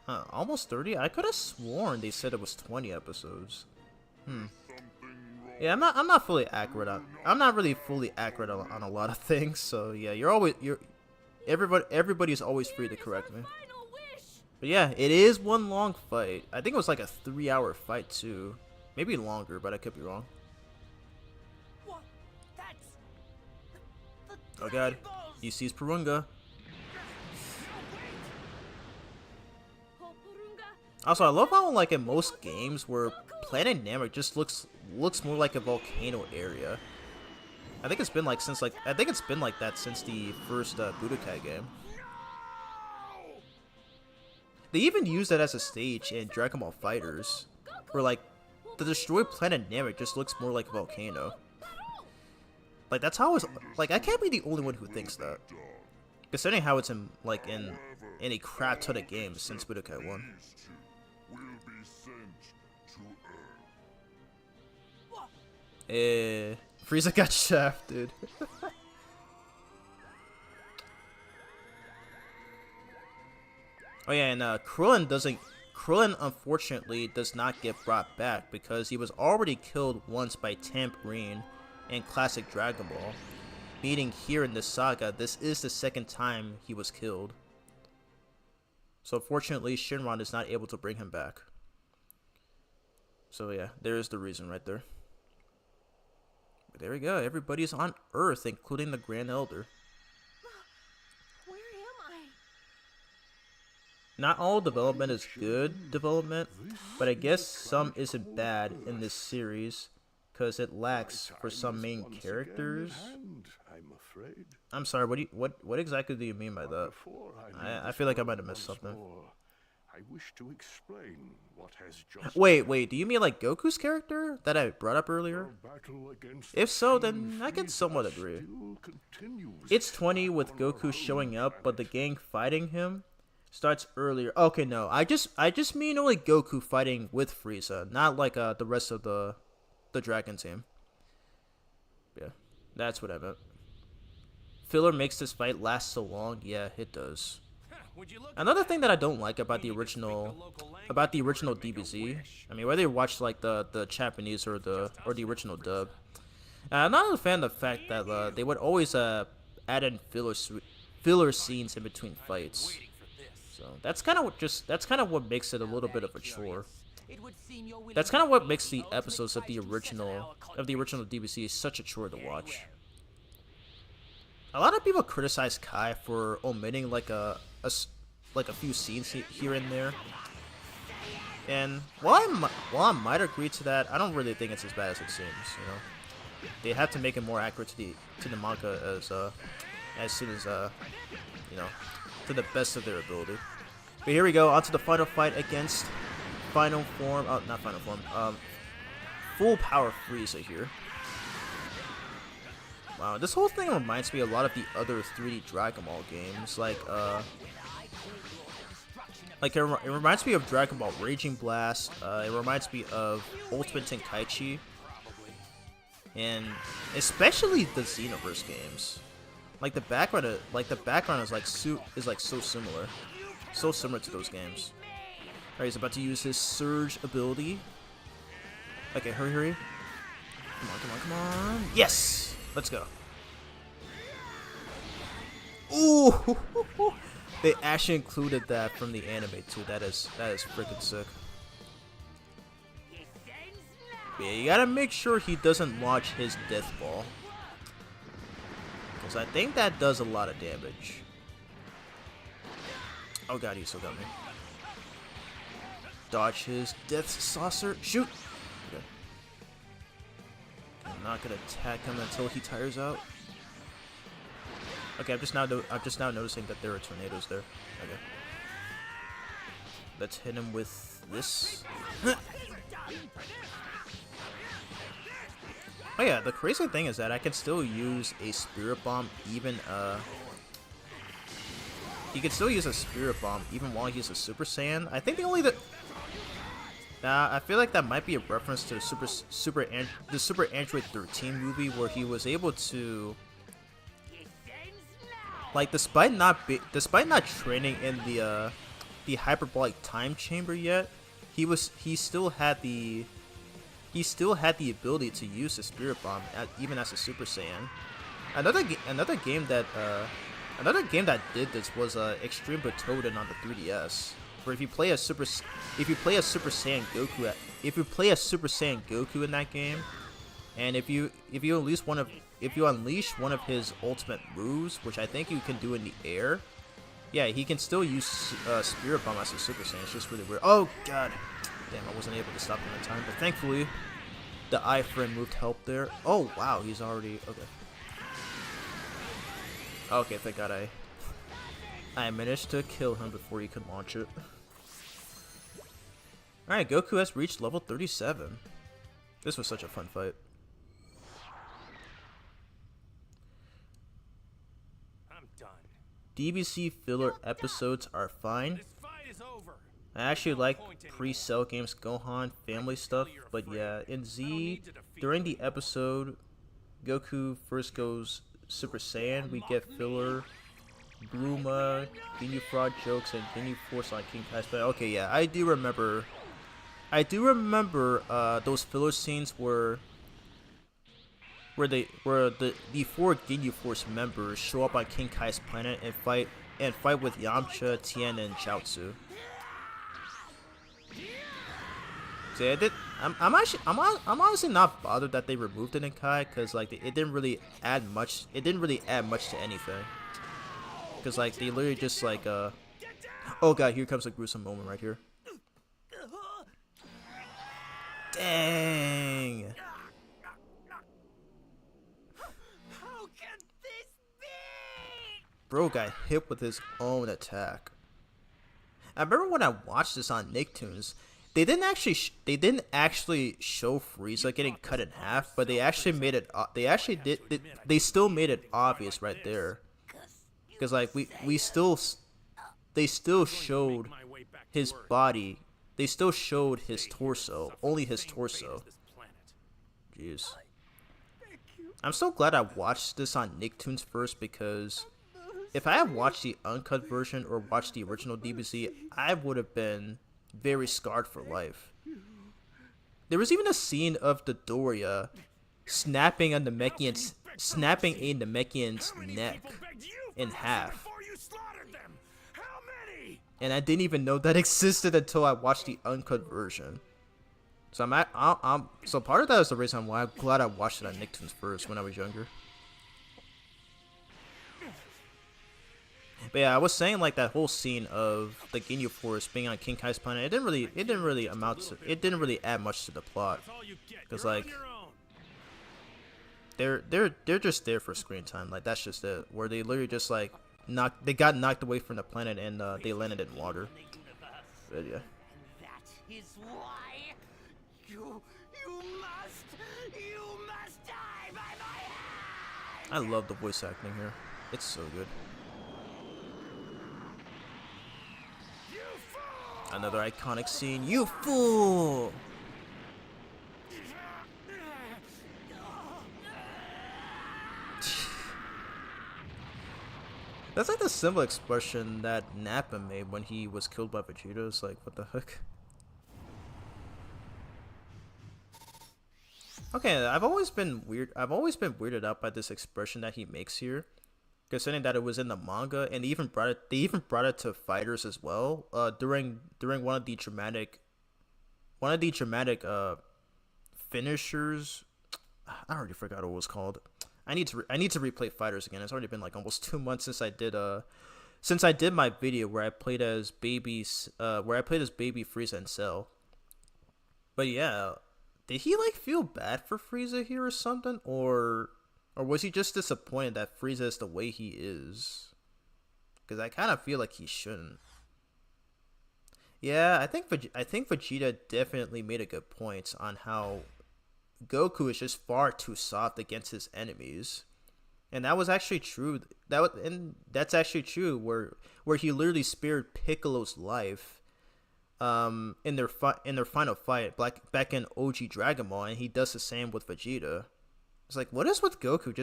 Huh, almost 30? I could have sworn they said it was 20 episodes. Yeah, I'm not fully accurate on... I'm not really fully accurate on a lot of things, so yeah, everybody's always free to correct me. But yeah, it is one long fight. I think it was like a 3-hour fight too. Maybe longer, but I could be wrong. Oh god, he sees Purunga. Also, I love how, like, in most games where Planet Namek just looks more like a volcano area. I think it's been like that since the first Budokai game. They even use that as a stage in Dragon Ball FighterZ, where, like, the destroyed planet Namek just looks more like a volcano. Like, that's how it's like. I can't be the only one who thinks that, considering how it's in a crap ton of games since Budokai 1. Frieza got shafted. Oh yeah, and Krillin unfortunately does not get brought back because he was already killed once by Tambourine in classic Dragon Ball. Meaning here in this saga, this is the second time he was killed. So unfortunately, Shenron is not able to bring him back. So yeah, there's the reason right there. But there we go, everybody's on Earth, including the Grand Elder. Where am I? Not all development is good development, but I guess some isn't bad in this series, because it lacks for some main characters. I'm sorry, what exactly do you mean by that? I feel like I might have missed something. I wish to explain what has just Wait, do you mean like Goku's character that I brought up earlier? If so, then I can somewhat agree. It's 20 with Goku showing up, but the gang fighting him starts earlier. Okay, no, I just mean only Goku fighting with Frieza, not like the rest of the Dragon team. Yeah, that's what I meant. Filler makes this fight last so long. Yeah, it does. Another thing that I don't like about the original DBZ, I mean, whether you watch like the Japanese or the original dub, I'm not a fan of the fact that they would always add in filler scenes in between fights. So that's kind of what makes it a little bit of a chore. That's kind of what makes the episodes of the original DBZ such a chore to watch. A lot of people criticize Kai for omitting like a few scenes here and there, and while I might agree to that, I don't really think it's as bad as it seems. You know, they have to make it more accurate to the manga as soon as you know, to the best of their ability. But here we go, on to the final fight against Final Form. Not Final Form. Full Power Frieza here. Wow, this whole thing reminds me a lot of the other 3D Dragon Ball games, like Like it reminds me of Dragon Ball Raging Blast. It reminds me of Ultimate Tenkaichi, and especially the Xenoverse games. Like the background is like so similar to those games. Alright, he's about to use his Surge ability. Okay, hurry. Come on. Yes! Let's go. Ooh! They actually included that from the anime too. That is freaking sick. Yeah, you gotta make sure he doesn't launch his Death Ball, because I think that does a lot of damage. Oh god, he still got me. Dodge his Death Saucer. Shoot! Okay. I'm not gonna attack him until he tires out. Okay, I'm just now noticing that there are tornadoes there. Okay. Let's hit him with this. Oh yeah, the crazy thing is that I can still use a Spirit Bomb even he can still use a Spirit Bomb even while he's a Super Saiyan. I think I feel like that might be a reference to the Super Android 13 movie, where he was able to, like, despite not training in the hyperbolic time chamber yet, he still had the ability to use the Spirit Bomb even as a Super Saiyan. Another game that did this was Extreme Butoden on the 3DS, where if you play a Super Saiyan Goku in that game, and if you unleash one of his ultimate moves, which I think you can do in the air, yeah, he can still use Spirit Bomb as a Super Saiyan. It's just really weird. Oh god, damn! I wasn't able to stop him in time, but thankfully the iframe moved help there. Oh wow, he's already okay. Okay, thank god I managed to kill him before he could launch it. Alright, Goku has reached level 37. This was such a fun fight. I'm done. DBC filler episodes are fine. This fight is over. I actually like pre-Cell Games Gohan family stuff, but yeah, in Z, during the episode Goku first goes Super Saiyan, we get filler Bluma, Ginyu Fraud jokes, and Ginyu Force on King Kai's back. Okay, yeah, I do remember those filler scenes where the 4 Ginyu Force members show up on King Kai's planet and fight with Yamcha, Tien, and Chaozu. See, I'm honestly not bothered that they removed it in Kai, because like it didn't really add much. It didn't really add much to anything. Because like they literally just like oh god, here comes a gruesome moment right here. Dang. How can this be? Bro got hit with his own attack. I remember when I watched this on Nicktoons, they didn't actually show Frieza getting cut in half, but they actually made it. They still made it obvious right there, because like they still showed his body. They still showed his torso, only his torso. Jeez. I'm so glad I watched this on Nicktoons first, because if I had watched the uncut version or watched the original DBZ, I would have been very scarred for life. There was even a scene of the Doria snapping a Namekian's neck in half. And I didn't even know that existed until I watched the uncut version. So so part of that is the reason why I'm glad I watched it on Nicktoons first when I was younger. But yeah, I was saying like that whole scene of the Ginyu Force being on King Kai's planet, it didn't really add much to the plot, because like they're just there for screen time. Like that's just it, where they literally just like they got knocked away from the planet and they landed in water. But yeah. That is why you must die by my hand. I love the voice acting here. It's so good. You fool! Another iconic scene. You fool! That's like the similar expression that Nappa made when he was killed by Vegeta. It's like, what the heck? Okay, I've always been weirded out by this expression that he makes here, considering that it was in the manga, and they even brought it to fighters as well. During one of the dramatic finishers. I already forgot what it was called. I need to replay Fighters again. It's already been like almost 2 months since I did my video where I played as baby Frieza and Cell. But yeah, did he like feel bad for Frieza here or something, or was he just disappointed that Frieza is the way he is? Because I kind of feel like he shouldn't. Yeah, I think Vegeta definitely made a good point on how Goku is just far too soft against his enemies, and that was actually true. That's actually true. Where he literally spared Piccolo's life, in their final fight back in OG Dragon Ball, and he does the same with Vegeta. It's like, what is with Goku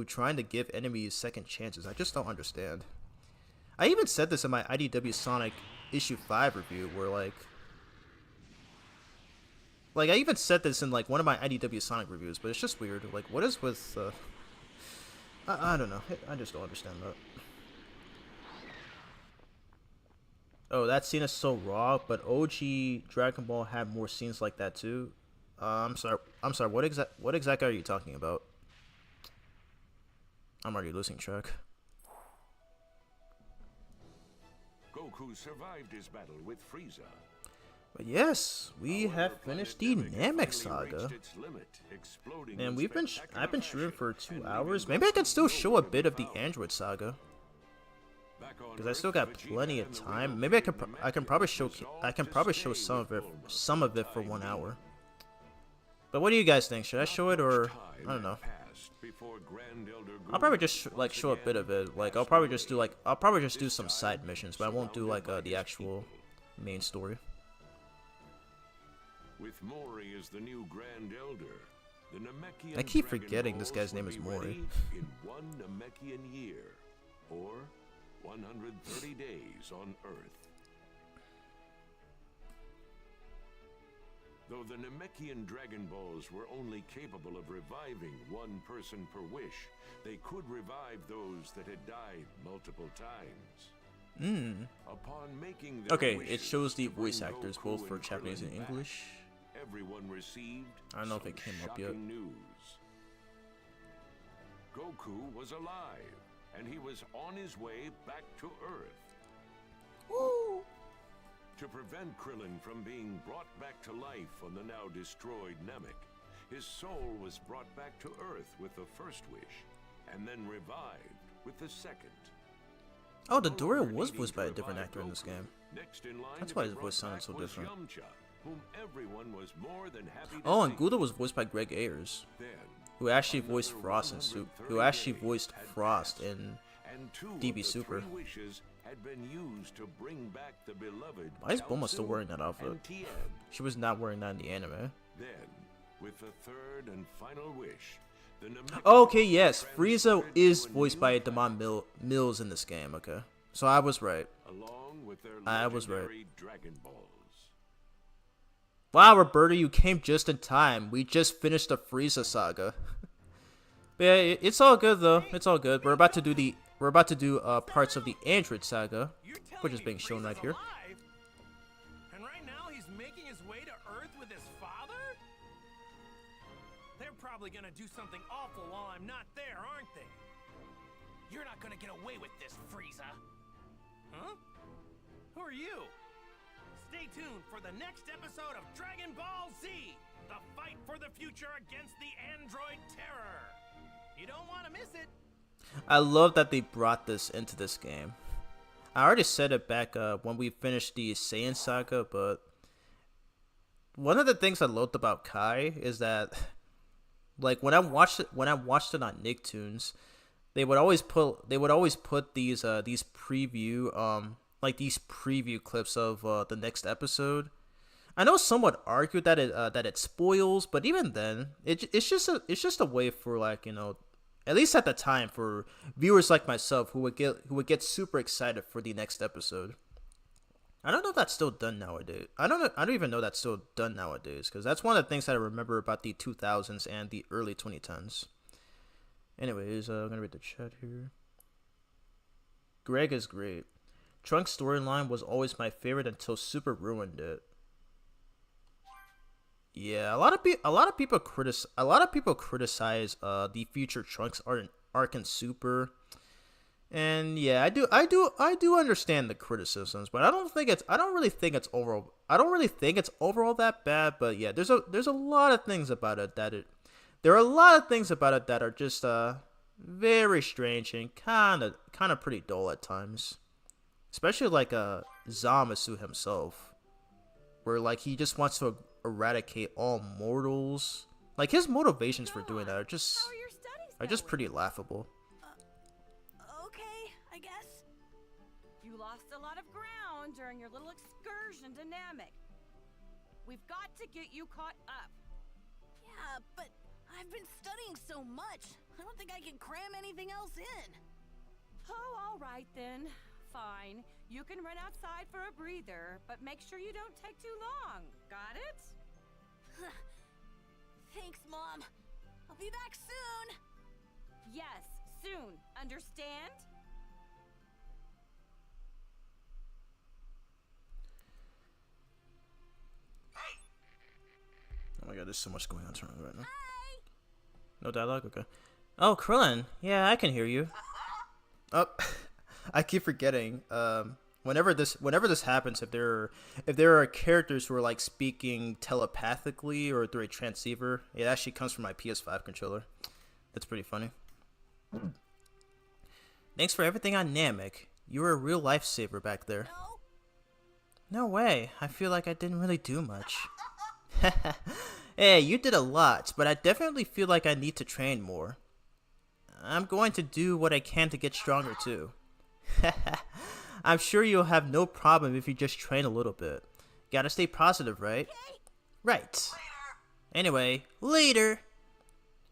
trying to give enemies second chances? I just don't understand. I even said this in my IDW Sonic issue 5 review, where like I even said this in like one of my IDW Sonic reviews, but it's just weird. Like, what is with I don't know. I just don't understand that. Oh, that scene is so raw, but OG Dragon Ball had more scenes like that too. I'm sorry. What exactly are you talking about? I'm already losing track. Goku survived his battle with Frieza. But yes, we have finished the Namek Saga. And I've been streaming for 2 hours. Maybe I can still show a bit of the Android Saga, because I still got plenty of time. Maybe I can probably show some of it for 1 hour. But what do you guys think? Should I show it, or I don't know? I'll probably just show a bit of it. Like I'll probably just do some side missions, but I won't do like the actual main story. With Mori as the new Grand Elder, the Namekian I keep Dragon forgetting this Balls guy's name will is be Mori. ready in 1 Namekian year, or 130 days on Earth. Though the Namekian Dragon Balls were only capable of reviving 1 person per wish, they could revive those that had died multiple times. Upon making their Okay, it wishes shows the to bring voice actors Goku both for and Japanese and Krillin back, English. everyone received I don't know if some it came up yet. shocking news. Goku was alive, and he was on his way back to Earth. Woo! To prevent Krillin from being brought back to life on the now destroyed Namek, his soul was brought back to Earth with the first wish, and then revived with the second. Oh, the Doria was voiced by a different actor in this game. Next in line That's to why be his brought voice sounded back so was different. Yamcha, whom everyone was more than happy to Oh, and see. Gouda was voiced by Greg Ayers, Then, who actually voiced another Frost in 130 days had Frost passed, in and 2 DB of the Super. 3 wishes had been used to bring back the beloved Why is Bulma still Chaozu wearing that outfit? and Tien. She was not wearing that in the anime. Then, with the 3rd and final wish, the Namekian Okay, yes, transferred Frieza to is a voiced new by family, Damon Mills in this game. Okay, so I was right. along with their I was right. legendary Dragon Balls. Wow, Roberta, you came just in time. We just finished the Frieza saga. But yeah, it's all good though. It's all good. We're about to do parts of the Android saga, which is being shown right here. Alive? And right now he's making his way to Earth with his father? They're probably gonna do something awful while I'm not there, aren't they? You're not gonna get away with this, Frieza. Huh? Who are you? Stay tuned for the next episode of Dragon Ball Z, the fight for the future against the android terror. You don't want to miss it. I love that they brought this into this game. I already said it back when we finished the Saiyan saga, but one of the things I loved about Kai is that, like, when I watched it on Nicktoons, they would always put these preview like these preview clips of the next episode. I know some would argue that it spoils, but even then, it's just a way for, like, you know, at least at the time, for viewers like myself who would get super excited for the next episode. I don't know if that's still done nowadays. I don't even know that's still done nowadays, because that's one of the things that I remember about the 2000s and the early 2010s. Anyways, I'm gonna read the chat here. Greg is great. Trunks' storyline was always my favorite until Super ruined it. Yeah, a lot of people criticize the future Trunks arc in Super, and yeah, I do understand the criticisms, but I don't really think it's overall that bad. But yeah, there's a lot of things about it there are a lot of things about it that are just very strange and kind of pretty dull at times, especially like Zamasu himself, where like he just wants to eradicate all mortals. Like, his motivations for doing that are just pretty laughable. Okay, I guess. You lost a lot of ground during your little excursion to Namek. We've got to get you caught up. Yeah, but I've been studying so much. I don't think I can cram anything else in. Oh, all right then. Fine. You can run outside for a breather, but make sure you don't take too long. Got it? Thanks, Mom. I'll be back soon. Yes, soon. Understand? Oh my god, there's so much going on right now. No dialogue? Okay. Oh, Krillin. Yeah, I can hear you. Oh, I keep forgetting. Whenever this happens, if there are characters who are like speaking telepathically or through a transceiver, it actually comes from my PS5 controller. That's pretty funny. Thanks for everything on Namek. You were a real lifesaver back there. No way. I feel like I didn't really do much. Hey, you did a lot, but I definitely feel like I need to train more. I'm going to do what I can to get stronger too. I'm sure you'll have no problem if you just train a little bit. Gotta stay positive, right? Right. Anyway, later.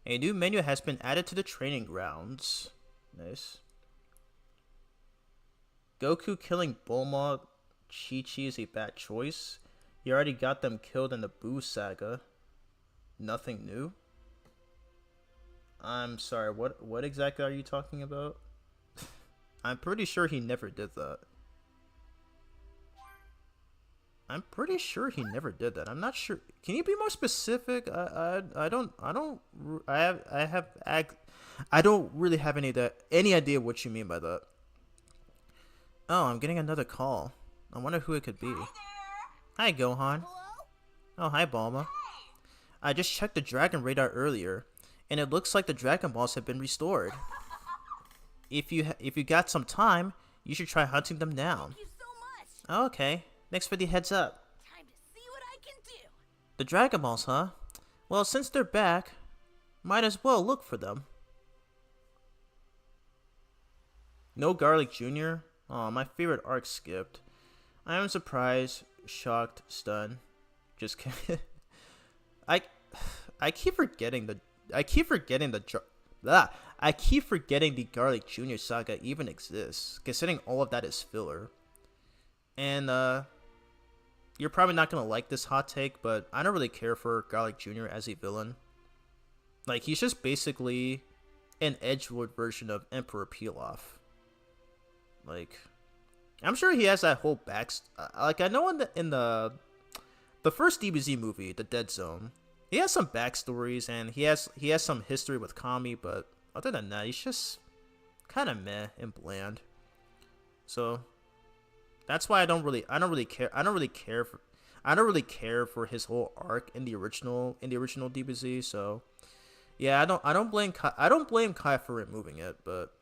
A new menu has been added to the training grounds. Nice. Goku killing Bulma, Chi-Chi is a bad choice. You already got them killed in the Boo Saga. Nothing new? I'm sorry, what exactly are you talking about? I'm pretty sure he never did that. I'm pretty sure he never did that. I'm not sure. Can you be more specific? I don't really have any idea what you mean by that. Oh, I'm getting another call. I wonder who it could be. Hi, Gohan. Oh, hi, Bulma. I just checked the Dragon Radar earlier, and it looks like the Dragon Balls have been restored. If you got some time, you should try hunting them down. Thank you so much. Oh, okay. Thanks for the heads up. Time to see what I can do. The Dragon Balls, huh? Well, since they're back, might as well look for them. No Garlic Jr.? Oh, my favorite arc skipped. I am surprised, shocked, stunned. Just kidding. I keep forgetting the Garlic Jr. saga even exists, considering all of that is filler. And you're probably not gonna like this hot take, but I don't really care for Garlic Jr. as a villain. Like, he's just basically an edgelord version of Emperor Pilaf. Like, I'm sure he has that whole like, I know in the first DBZ movie, The Dead Zone, he has some backstories and he has some history with Kami, but other than that, he's just kind of meh and bland. So that's why I don't really care for his whole arc in the original DBZ. So yeah, I don't blame Kai for removing it, but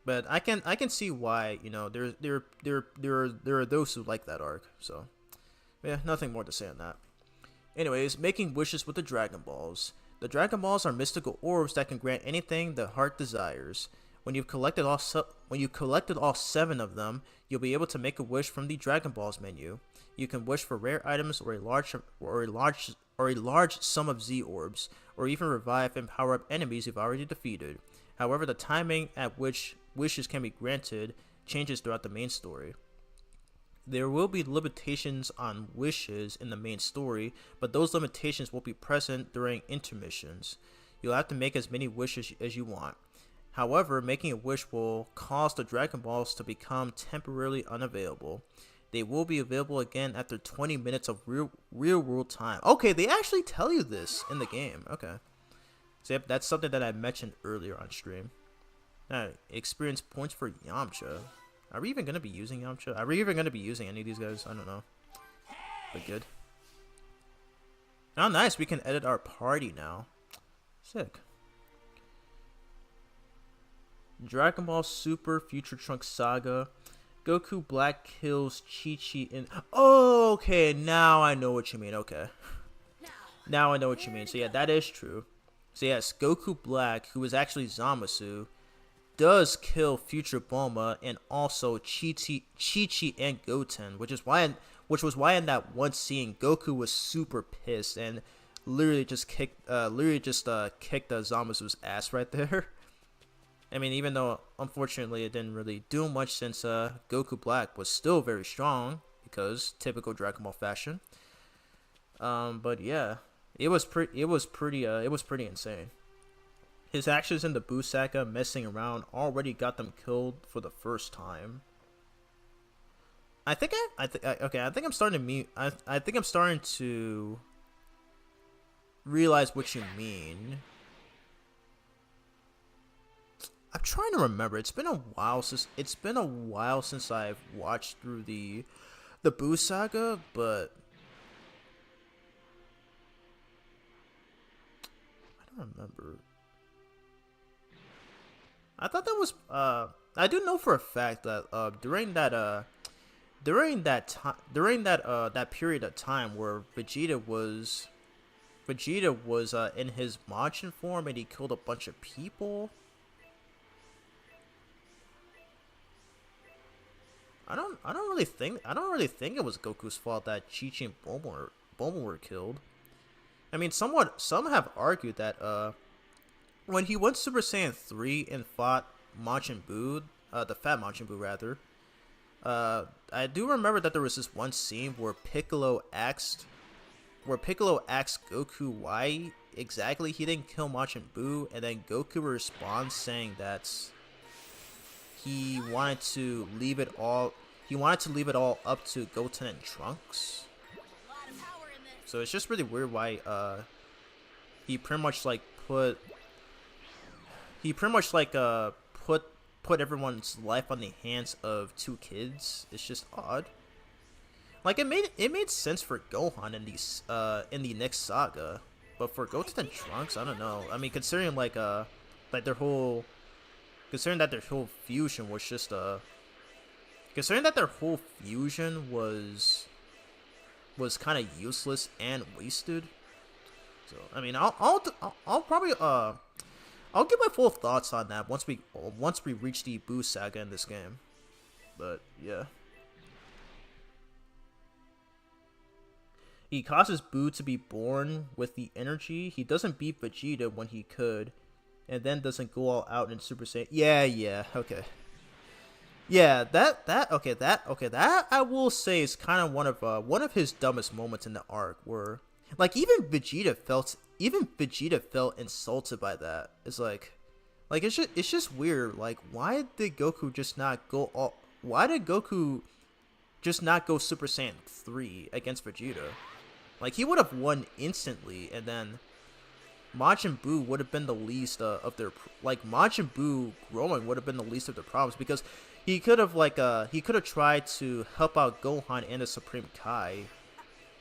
but I can see why, you know, there are those who like that arc. So yeah, nothing more to say on that. Anyways, making wishes with the Dragon Balls. The Dragon Balls are mystical orbs that can grant anything the heart desires. When you've collected all 7 of them, you'll be able to make a wish from the Dragon Balls menu. You can wish for rare items or a large sum of Z orbs, or even revive and power up enemies you've already defeated. However, the timing at which wishes can be granted changes throughout the main story. There will be limitations on wishes in the main story, but those limitations will be present during intermissions. You'll have to make as many wishes as you want. However, making a wish will cause the Dragon Balls to become temporarily unavailable. They will be available again after 20 minutes of real world time. Okay, they actually tell you this in the game. Okay. So yep, that's something that I mentioned earlier on stream. Experience points for Yamcha. Are we even going to be using Yamcha? Are we even going to be using any of these guys? I don't know. But good. Oh, nice. We can edit our party now. Sick. Dragon Ball Super Future Trunks Saga. Goku Black kills Chi-Chi in... Oh, okay. Now I know what you mean. Okay. Now I know what you mean. So yeah, that is true. So yes, Goku Black, who is actually Zamasu, does kill Future Bulma and also Chi-Chi and Goten, which was why in that one scene Goku was super pissed and literally just kicked Zamasu's ass right there. I mean, even though unfortunately it didn't really do much since Goku Black was still very strong because typical Dragon Ball fashion. But yeah, it was pretty insane. His actions in the Buu Saga messing around already got them killed for the first time. I think I'm starting to realize what you mean. I'm trying to remember. It's been a while since I've watched through the Buu Saga, but I don't remember. I thought that was I do know for a fact that during that period of time where Vegeta was in his Majin form and he killed a bunch of people. I don't really think it was Goku's fault that Chi-Chi and Bulma were killed. I mean, some have argued that when he went Super Saiyan 3 and fought Majin Buu, the fat Majin Buu rather, I do remember that there was this one scene where Piccolo asked Goku why exactly he didn't kill Majin Buu, and then Goku responds saying that he wanted to leave it all up to Goten and Trunks. So it's just really weird why he pretty much put everyone's life on the hands of 2 kids. It's just odd. Like it made sense for Gohan in the next saga, but for Goten and Trunks, I don't know. I mean, considering that their whole fusion was just was kind of useless and wasted. So I mean, I'll probably I'll get my full thoughts on that once we reach the Buu Saga in this game. But yeah. He causes Buu to be born with the energy. He doesn't beat Vegeta when he could, and then doesn't go all out in Super Saiyan. Yeah, okay. Yeah, that I will say is kind of one of his dumbest moments in the arc, where like even Vegeta felt insulted by that. It's like it's just weird. Like, why did Goku just not go Super Saiyan 3 against Vegeta? Like, he would have won instantly, and then Majin Buu would have been the least of their Majin Buu growing would have been the least of their problems, because he could have tried to help out Gohan and the Supreme Kai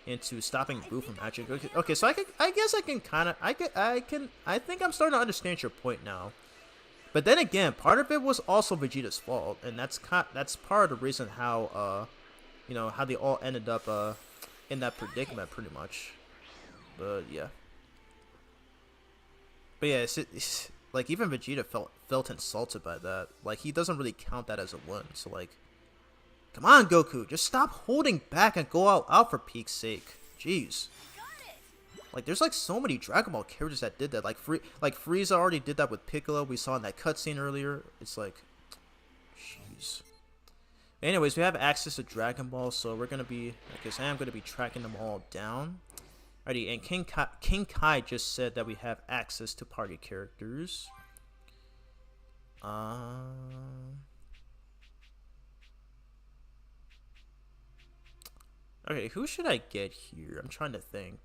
into stopping Buu from hatching. Okay, so I think I'm starting to understand your point now. But then again, part of it was also Vegeta's fault, and that's part of the reason how how they all ended up, in that predicament, pretty much. But yeah. But yeah, like even Vegeta felt insulted by that. Like he doesn't really count that as a win. So like, come on, Goku, just stop holding back and go out for Peak's sake. Jeez. Like there's like so many Dragon Ball characters that did that. Like Frieza already did that with Piccolo. We saw in that cutscene earlier. It's like, jeez. Anyways, we have access to Dragon Ball, so we're gonna be. I guess I am gonna be tracking them all down. Alrighty, and King Kai just said that we have access to party characters. Okay, who should I get here? I'm trying to think.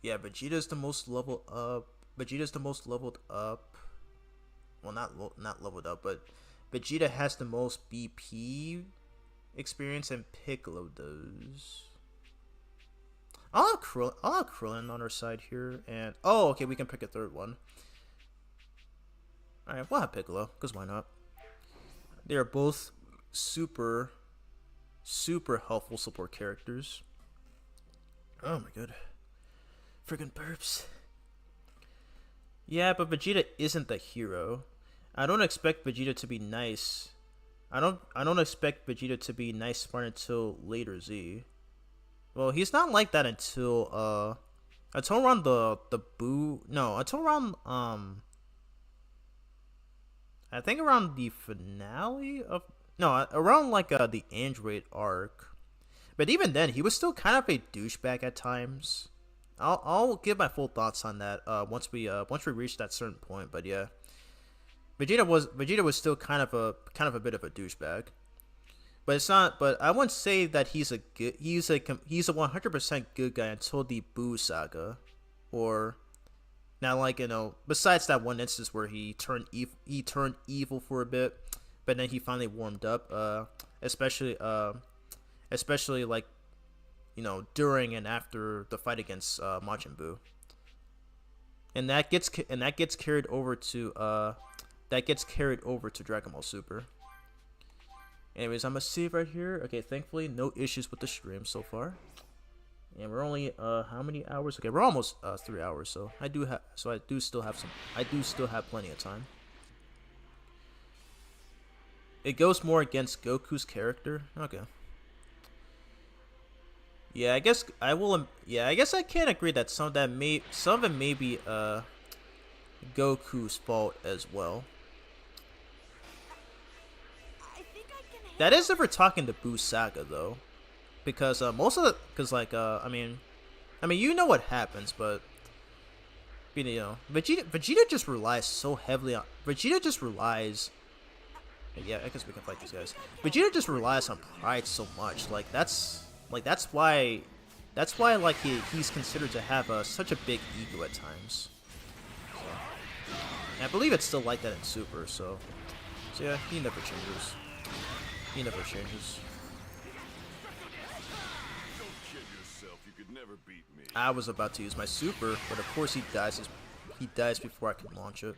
Yeah, Vegeta's the most leveled up. Vegeta's the most leveled up. Well, not leveled up, but Vegeta has the most BP experience, and Piccolo does. I'll have Krillin on our side here, and oh, okay, we can pick a third one. All right, we'll have Piccolo, cause why not? They are both super helpful support characters. Oh my god, friggin' burps. Yeah, but Vegeta isn't the hero. I don't expect Vegeta to be nice. I don't expect Vegeta to be nice smart until later Z. Well, he's not like that until around until around I think around the finale of around like the Android arc. But even then, he was still kind of a douchebag at times. I'll give my full thoughts on that once we reach that certain point. But yeah, Vegeta was still kind of a bit of a douchebag. But it's not. But I wouldn't say that he's a 100% good guy until the Buu saga, or now like besides that one instance where he turned evil for a bit, but then he finally warmed up. Especially like during and after the fight against Majin Buu, and that gets carried over to Dragon Ball Super. Anyways, I'm gonna save right here. Okay, thankfully no issues with the stream so far, and we're only how many hours? Okay, we're almost 3 hours, so I do still have plenty of time. It goes more against Goku's character. Okay. Yeah, I guess I will. Yeah, I guess I can agree that some of it may be Goku's fault as well. That is if we're talking to Buu Saga though, because I mean you know what happens, but Vegeta just relies so heavily on Yeah, I guess we can fight these guys. Vegeta just relies on pride so much. That's why like he's considered to have such a big ego at times. So, and I believe it's still like that in Super. So yeah, he never changes. He never changes. Don't kid yourself. You could never beat me. I was about to use my Super, but of course he dies. He dies before I can launch it.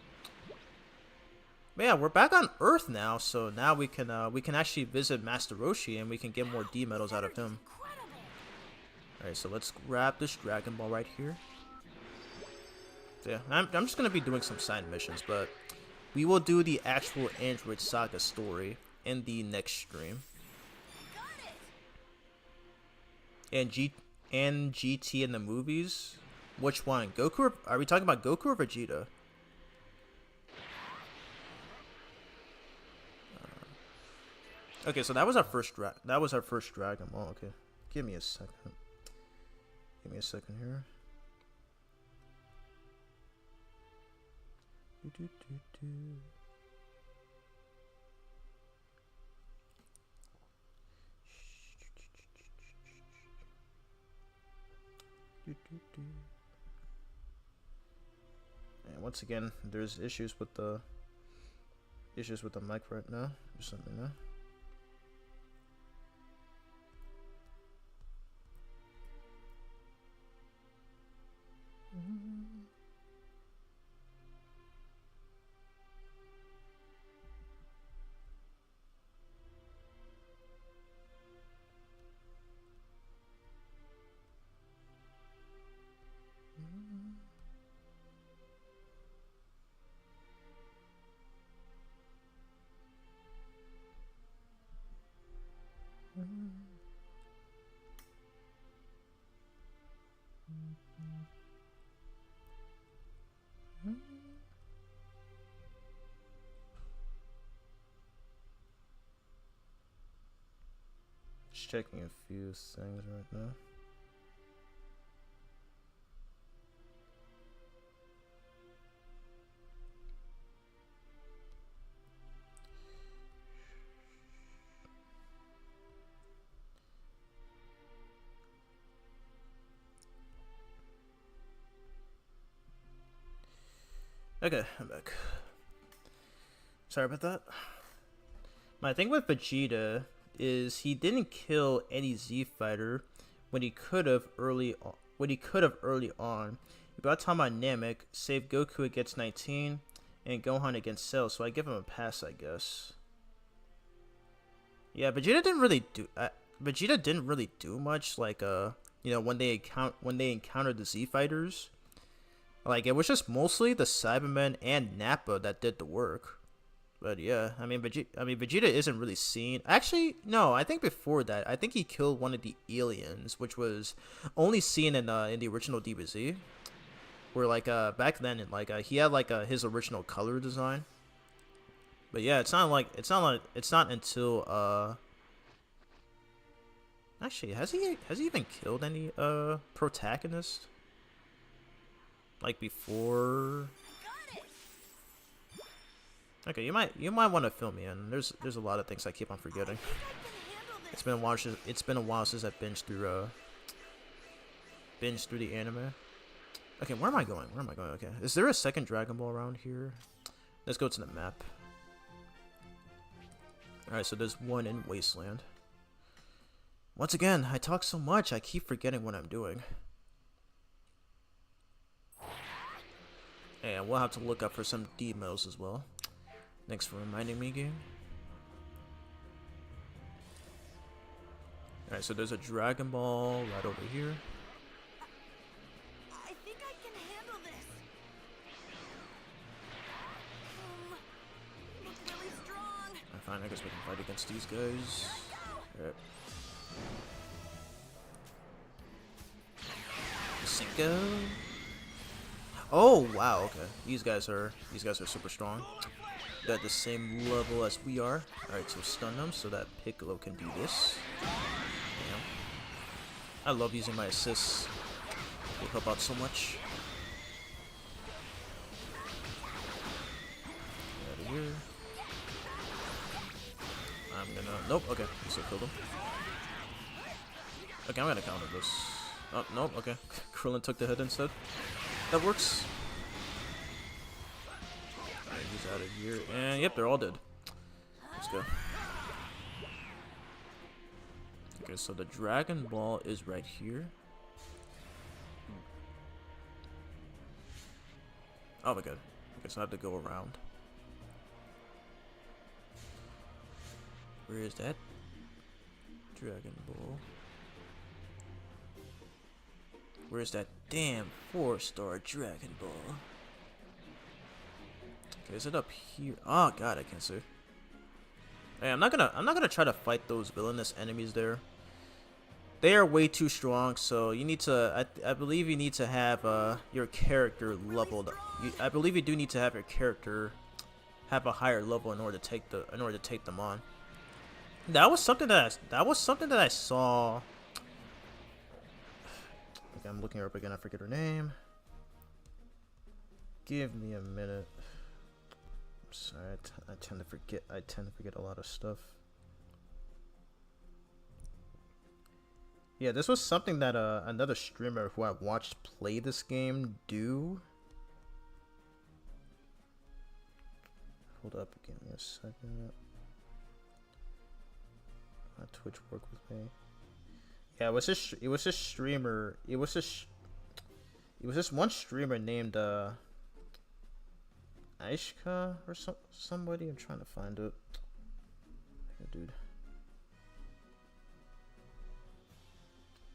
But yeah, we're back on Earth now, so now we can actually visit Master Roshi and we can get more D medals out of him. Alright, so let's grab this Dragon Ball right here. So yeah, I'm just gonna be doing some side missions, but we will do the actual Android Saga story in the next stream. And GT in the movies? Which one? Goku? Are we talking about Goku or Vegeta? Okay, so that was our first Dragon Ball. Okay, give me a second. Give me a second here. And once again, there's issues with the mic right now. Just let me know. Just checking a few things right now. Okay, I'm back. Sorry about that. My thing with Vegeta is he didn't kill any Z fighter when he could have early on. He brought time on Namek, saved Goku against 19, and Gohan against Cell, so I give him a pass, I guess. Yeah, Vegeta didn't really do much. Like you know, when they encountered the Z fighters. Like, it was just mostly the Cybermen and Nappa that did the work. But yeah, I mean, Vegeta isn't really seen. Actually, no, I think before that, I think he killed one of the aliens, which was only seen in the original DBZ. Where, like, back then, he had, like, his original color design. But yeah, it's not until, actually, has he even killed any, protagonist? Like before. Okay, you might want to fill me in. There's a lot of things I keep on forgetting. It's been a while since I've binged through the anime. Okay, where am I going? Okay, is there a second Dragon Ball around here? Let's go to the map. All right, so there's one in Wasteland. Once again, I talk so much I keep forgetting what I'm doing. And we'll have to look up for some D-medals as well. Thanks for reminding me, game. Alright, so there's a Dragon Ball right over here. I think I can handle this. Look really strong. Alright, fine, I guess we can fight against these guys. Alright. Cinco. Oh wow, okay. These guys are super strong. They're at the same level as we are. Alright, so stun them so that Piccolo can do this. Damn. I love using my assists. They help out so much. Get out of here. I'm gonna nope, okay, I still killed him. Okay, I'm gonna counter this. Oh nope, okay. Krillin took the hit instead. That works. Alright, he's out of here. And yep, they're all dead. Let's go. Okay, so the Dragon Ball is right here. Oh my god. I guess I have to go around. Where is that? Dragon Ball. Where's that damn 4-star Dragon Ball? Okay, is it up here? Oh god, I can't see. Hey, I'm not gonna try to fight those villainous enemies there. They are way too strong, so you need to. I believe you need to have your character leveled. I believe you do need to have your character have a higher level in order to take them on. That was something that I saw. Okay, I'm looking her up again. I forget her name. Give me a minute. I'm sorry, I tend to forget. I tend to forget a lot of stuff. Yeah, this was something that another streamer who I watched play this game do. Hold up, give me a second. Twitch work with me. Yeah, it was this streamer. It was this one streamer named Aishka or somebody. I'm trying to find it. Yeah, dude.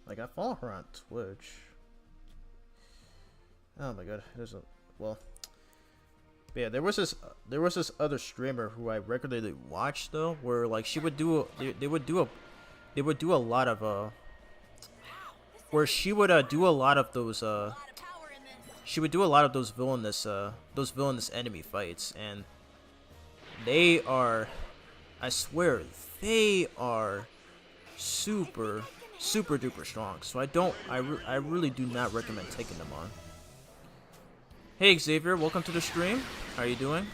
Like, I follow her on Twitch. Oh my god, there's a well. But yeah, there was this other streamer who I regularly watched though, where like she would do they would do a lot of where she would do a lot of those she would do a lot of those villainous enemy fights, and they are, I swear, they are super duper strong. So I really do not recommend taking them on. Hey Xavier, welcome to the stream. How are you doing?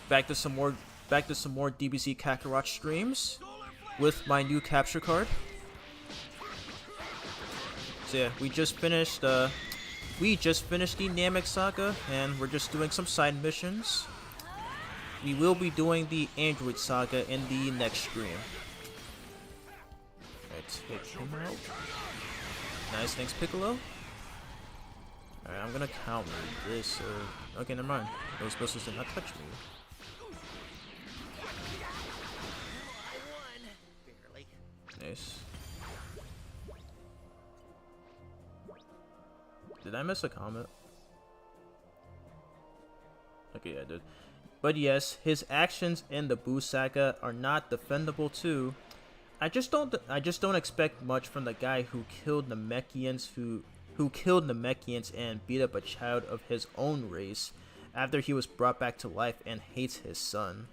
Back to some more DBZ Kakarot streams with my new capture card. So yeah, we just finished the Namek Saga, and we're just doing some side missions. We will be doing the Android Saga in the next stream. Let's hit him out. Nice, thanks Piccolo. Alright, I'm gonna counter this. Okay, never mind. Those pistols did not touch me. Nice. Did I miss a comment? Okay, I did. But yes, his actions in the Boo Saga are not defendable too. I just don't expect much from the guy who killed Namekians and beat up a child of his own race after he was brought back to life and hates his son.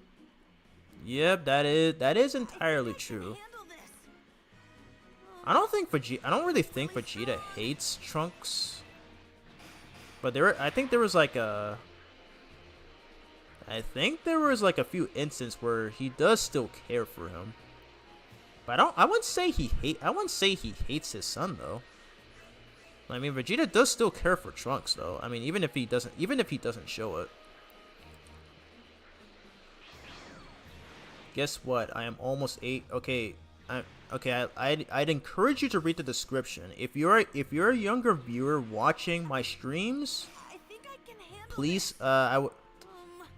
Yep, that is entirely true. I don't really think Vegeta hates Trunks. But I think there was like a few instances where he does still care for him. But I wouldn't say he hates his son though. I mean, Vegeta does still care for Trunks though. I mean, even if he doesn't show it. Guess what? I am almost 8. Okay, I'd encourage you to read the description. If you're a younger viewer watching my streams, please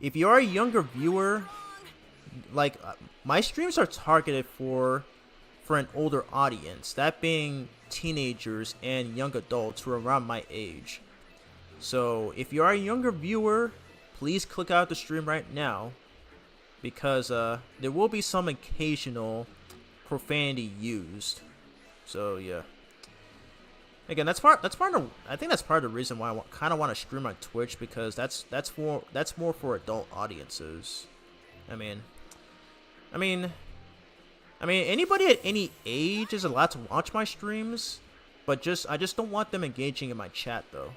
if you are a younger viewer, like my streams are targeted for an older audience, that being teenagers and young adults who are around my age. So if you are a younger viewer, please click out the stream right now, because there will be some occasional profanity used. So yeah. Again, I think that's part of the reason why I kind of want to stream on Twitch, because that's more for adult audiences. I mean, anybody at any age is allowed to watch my streams, but I just don't want them engaging in my chat though.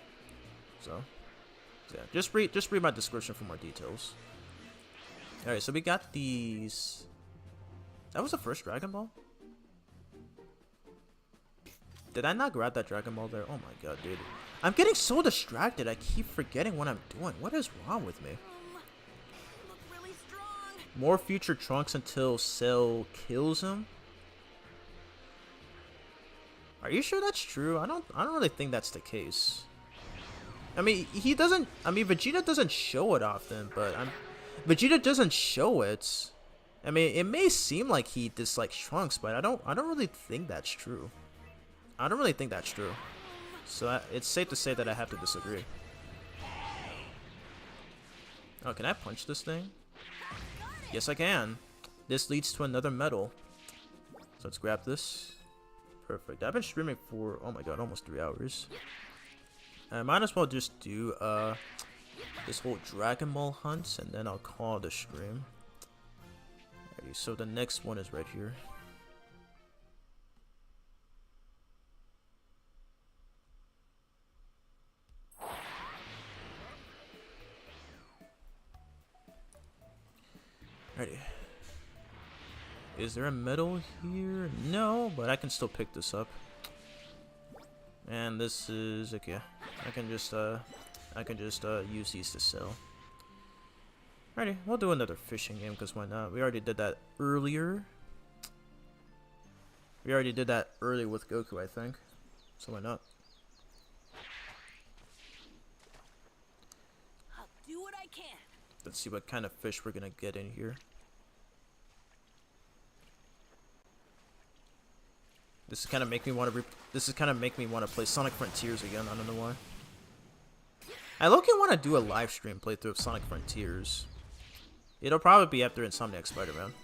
So yeah, just read my description for more details. All right, so we got these. That was the first Dragon Ball? Did I not grab that Dragon Ball there? Oh my god, dude. I'm getting so distracted, I keep forgetting what I'm doing. What is wrong with me? Look really strong. More future Trunks until Cell kills him? Are you sure that's true? I don't really think that's the case. I mean, Vegeta doesn't show it often, but Vegeta doesn't show it. I mean, it may seem like he dislikes Trunks, but I don't really think that's true. I don't really think that's true. So it's safe to say that I have to disagree. Oh, can I punch this thing? Yes, I can. This leads to another medal. So let's grab this. Perfect. I've been streaming for, oh my god, almost 3 hours. I might as well just do this whole Dragon Ball hunt, and then I'll call the stream. Alrighty, so the next one is right here. Alrighty. Is there a medal here? No, but I can still pick this up. And this is okay. I can just use these to sell. Alrighty, we'll do another fishing game, because why not? We already did that earlier. We already did that earlier with Goku, I think. So why not? I'll do what I can. Let's see what kind of fish we're gonna get in here. This is kind of make me want to play Sonic Frontiers again. I don't know why. I low-key want to do a live stream playthrough of Sonic Frontiers. It'll probably be after Insomniac Spider-Man.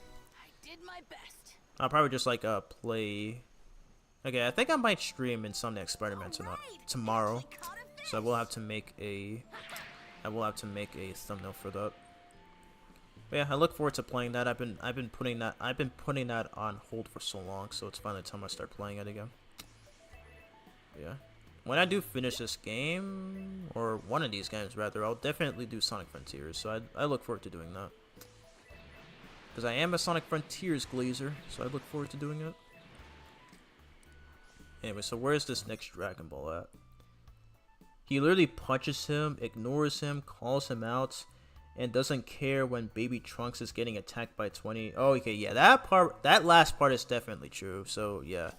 I did my best. I'll probably just like play. Okay, I think I might stream Insomniac Spider-Man tomorrow. So I will have to make a thumbnail for that. But yeah, I look forward to playing that. I've been putting that on hold for so long, so it's finally time I start playing it again. But yeah. When I do finish this game, or one of these games rather, I'll definitely do Sonic Frontiers, so I look forward to doing that. Because I am a Sonic Frontiers glazer, so I look forward to doing it. Anyway, so where's this next Dragon Ball at? He literally punches him, ignores him, calls him out, and doesn't care when Baby Trunks is getting attacked by 20. Oh, okay, yeah, that last part is definitely true, so yeah.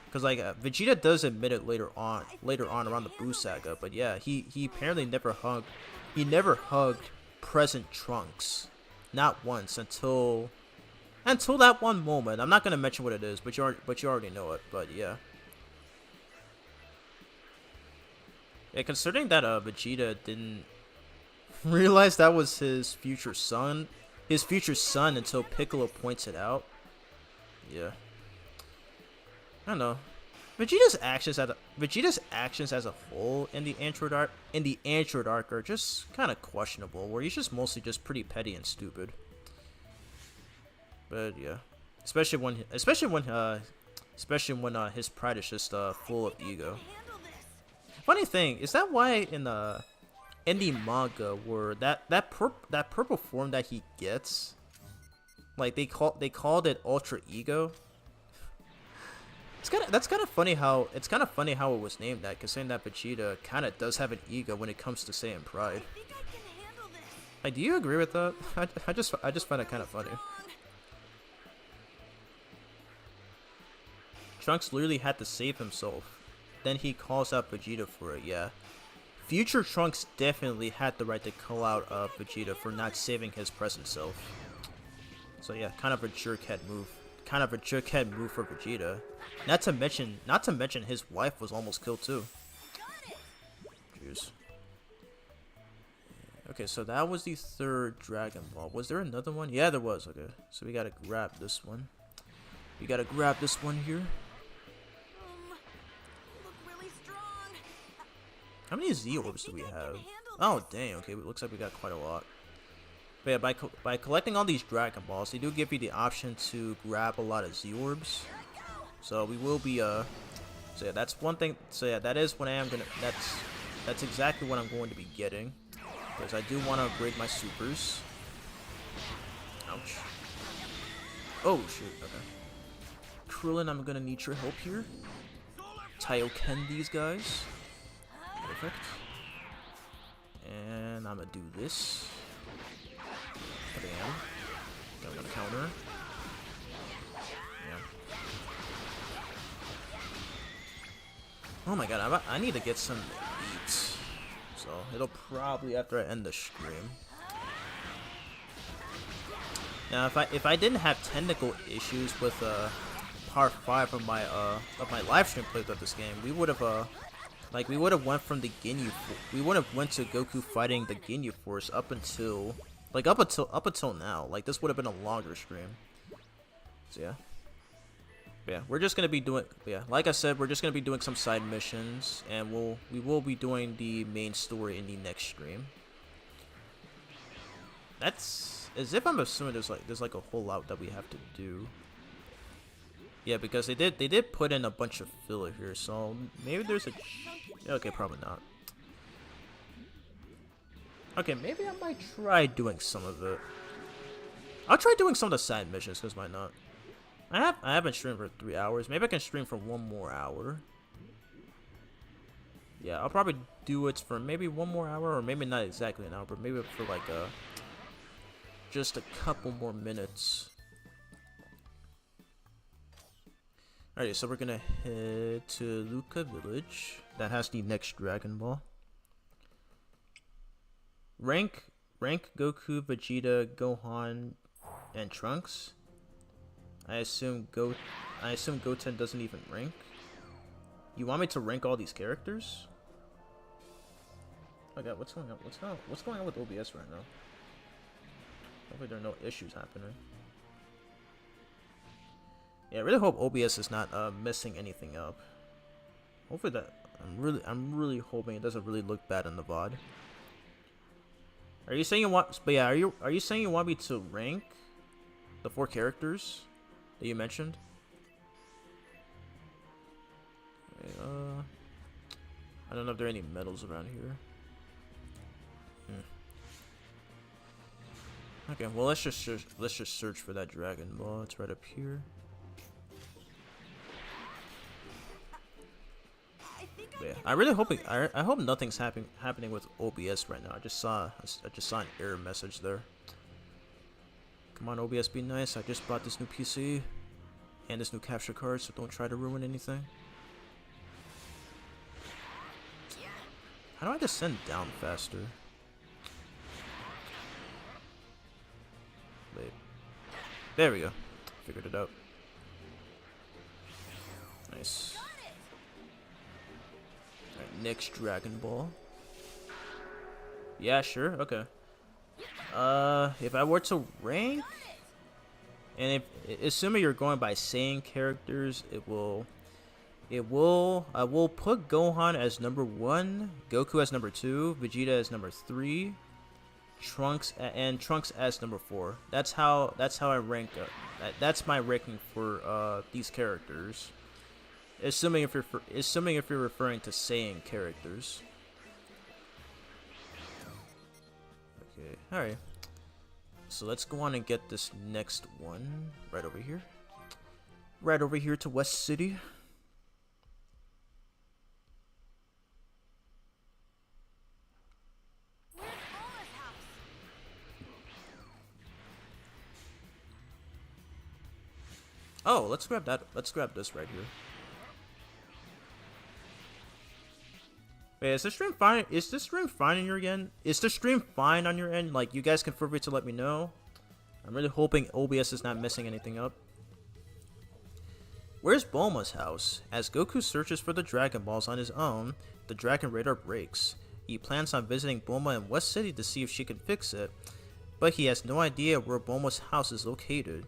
Because like Vegeta does admit it later on around the Buu Saga, but yeah, he apparently never hugged present Trunks, not once until that one moment. I'm not gonna mention what it is, but you already know it. But yeah, considering that Vegeta didn't realize that was his future son until Piccolo points it out. Yeah. I don't know. Vegeta's actions as a whole in the Android arc are just kind of questionable, where he's just mostly just pretty petty and stupid. But yeah, especially when his pride is just full of ego. Funny thing is that why in the manga where that purple form that he gets, like they called it Ultra Ego. That's kind of funny how it was named that, considering that Vegeta kind of does have an ego when it comes to Saiyan pride. Like, do you agree with that? I just find it kind of funny. Trunks literally had to save himself. Then he calls out Vegeta for it. Yeah, future Trunks definitely had the right to call out Vegeta for not saving his present self. So yeah, kind of a jerkhead move. Kind of a jerkhead move for Vegeta. Not to mention his wife was almost killed too. Jeez. Okay, so that was the third Dragon Ball. Was there another one? Yeah, there was. Okay, so we gotta grab this one. We gotta grab this one here. Look really strong. How many Z orbs do we have? Oh dang. Okay, it looks like we got quite a lot. But yeah, by collecting all these Dragon Balls, they do give you the option to grab a lot of Z orbs. So we will be so yeah, that's one thing. So yeah, that is what I am gonna. That's exactly what I'm going to be getting, because I do want to upgrade my supers. Ouch. Oh shoot. Okay. Krillin, I'm gonna need your help here. Taioken these guys. Perfect. And I'm gonna do this. Bam. I'm gonna counter. Yeah. Oh my god, I need to get some eats. So it'll probably after I end the stream. Now if I didn't have technical issues with part 5 of my live stream playthrough of this game, we would have went from the Ginyu. We would have went to Goku fighting the Ginyu Force up until now. Like this would have been a longer stream. So yeah. Yeah, we're just gonna be doing. Yeah, like I said, we're just gonna be doing some side missions, and we will be doing the main story in the next stream. That's as if I'm assuming there's like a whole lot that we have to do. Yeah, because they did put in a bunch of filler here, so maybe there's a. Okay, probably not. Okay, maybe I might try doing some of it. I'll try doing some of the side missions, because why not? I haven't streamed for 3 hours. Maybe I can stream for 1 more hour. Yeah, I'll probably do it for maybe 1 more hour, or maybe not exactly an hour, but maybe for like just a couple more minutes. Alright, so we're gonna head to Luca Village. That has the next Dragon Ball. Rank Goku, Vegeta, Gohan, and Trunks. I assume Goten doesn't even rank. You want me to rank all these characters? Oh god, what's going on? What's going on with OBS right now? Hopefully there are no issues happening. Yeah, I really hope OBS is not messing anything up. Hopefully that I'm really hoping it doesn't really look bad in the VOD. Are you saying you want? But yeah, are you saying you want me to rank the 4 characters that you mentioned? Okay, I don't know if there are any medals around here. Okay, well let's just search for that Dragon Ball. It's right up here. But yeah, I really hoping I hope nothing's happening with OBS right now. I just saw an error message there. Come on, OBS, be nice. I just bought this new PC and this new capture card, so don't try to ruin anything. How do I descend down faster? Wait. There we go. Figured it out. Nice. Alright, next Dragon Ball. Yeah, sure. Okay. If I were to rank, and if assuming you're going by saying characters, I will put Gohan as number 1, Goku as number 2, Vegeta as number 3, Trunks as number 4. That's how I rank. That's my ranking for these characters. Assuming if you're referring to saying characters. Okay, all right. So let's go on and get this next one right over here. Right over here to West City. Oh, let's grab that. Let's grab this right here. Wait, is the stream fine? Is the stream fine on your end? Is the stream fine on your end? Like, you guys can feel free to let me know. I'm really hoping OBS is not messing anything up. Where's Bulma's house? As Goku searches for the Dragon Balls on his own, the Dragon Radar breaks. He plans on visiting Bulma in West City to see if she can fix it, but he has no idea where Bulma's house is located.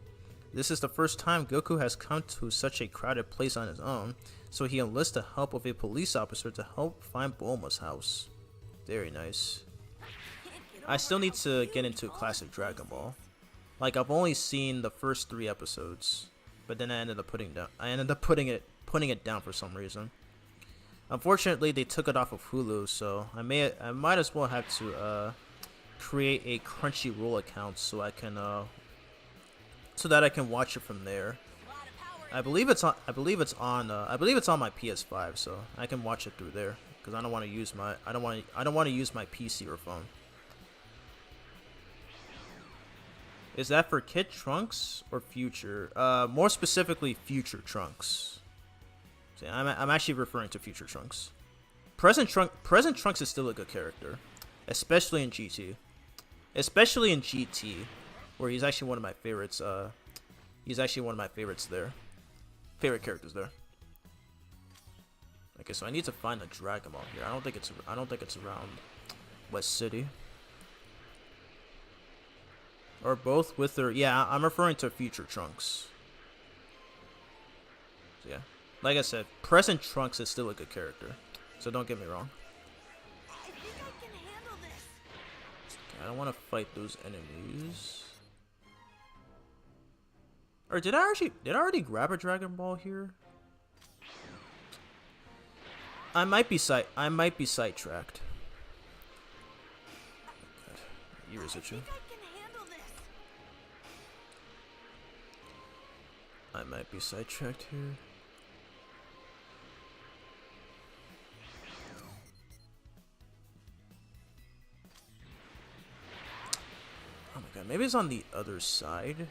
This is the first time Goku has come to such a crowded place on his own, so he enlists the help of a police officer to help find Bulma's house. Very nice. I still need to get into classic Dragon Ball. Like, I've only seen the first 3 episodes, but then I ended up putting it down for some reason. Unfortunately, they took it off of Hulu, so I might as well have to create a Crunchyroll account so I can that I can watch it from there. I believe it's on my PS5, so I can watch it through there because I don't want to use my PC or phone. Is that for Kid Trunks or Future? More specifically, Future Trunks. See, I'm actually referring to Future Trunks. Present Trunks is still a good character, especially in GT. Especially in GT, where he's actually one of my favorites. He's actually one of my favorites there. Favorite characters there. Okay, so I need to find a Dragon Ball here. I don't think it's around West City. Or both with her. Yeah, I'm referring to Future Trunks. So yeah, like I said, present Trunks is still a good character. So don't get me wrong. I think I can handle this. Okay, I don't want to fight those enemies. Or did I already grab a Dragon Ball here? I might be sidetracked. You research it. I might be sidetracked here. Oh my god, maybe it's on the other side.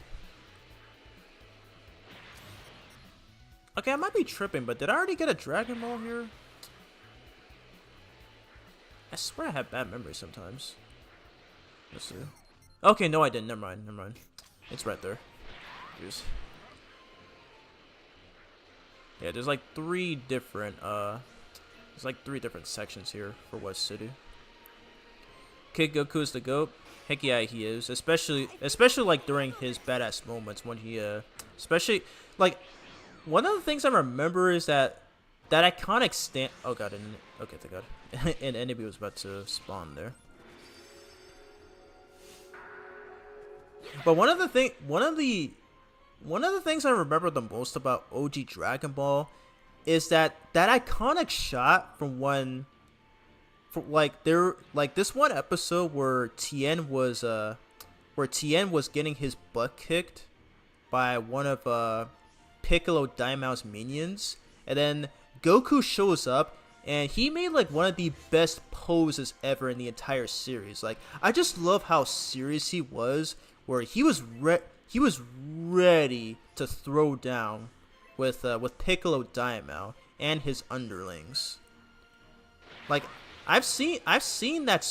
Okay, I might be tripping, but did I already get a Dragon Ball here? I swear I have bad memories sometimes. Let's see. Okay, no I didn't. Never mind. It's right there. Here's. Yeah, there's like 3 different sections here for West City. Kid Goku is the GOAT. Heck yeah, he is. Especially like during his badass moments when he especially like one of the things I remember is that iconic stand. Oh god, okay, thank god. An enemy was about to spawn there. But one of the things I remember the most about OG Dragon Ball is that iconic shot from when, this one episode where Tien was getting his butt kicked by one of Piccolo Daimyo's minions, and then Goku shows up and he made like one of the best poses ever in the entire series. Like, I just love how serious he was, where he was ready to throw down with Piccolo Daimyo and his underlings. Like, I've seen that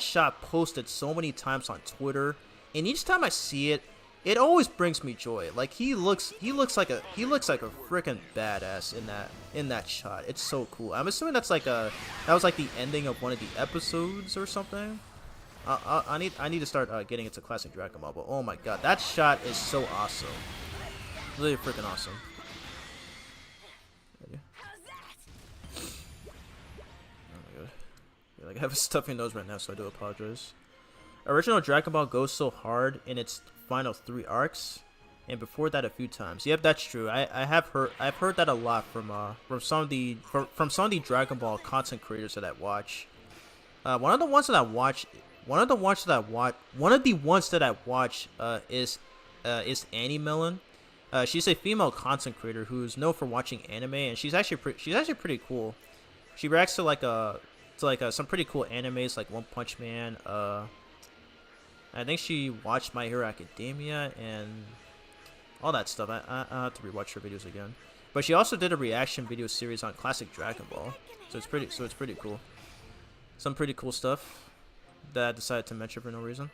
shot posted so many times on Twitter, and each time I see it, it always brings me joy. Like, he looks like a freaking badass in that shot. It's so cool. I'm assuming that was like the ending of one of the episodes or something. I need to start getting into classic Dragon Ball. But oh my god, that shot is so awesome. Really freaking awesome. Like, I have a stuffy nose right now, so I do apologize. Original Dragon Ball goes so hard in its final 3 arcs, and before that a few times. Yep, that's true. I've heard that a lot from some of the Dragon Ball content creators that I watch. One of the ones that I watch is Annie Millen. She's a female content creator who's known for watching anime, and she's actually pretty cool. She reacts to some pretty cool animes like One Punch Man. I think she watched My Hero Academia and all that stuff. I have to rewatch her videos again. But she also did a reaction video series on classic Dragon Ball, so it's pretty cool. Some pretty cool stuff that I decided to mention for no reason.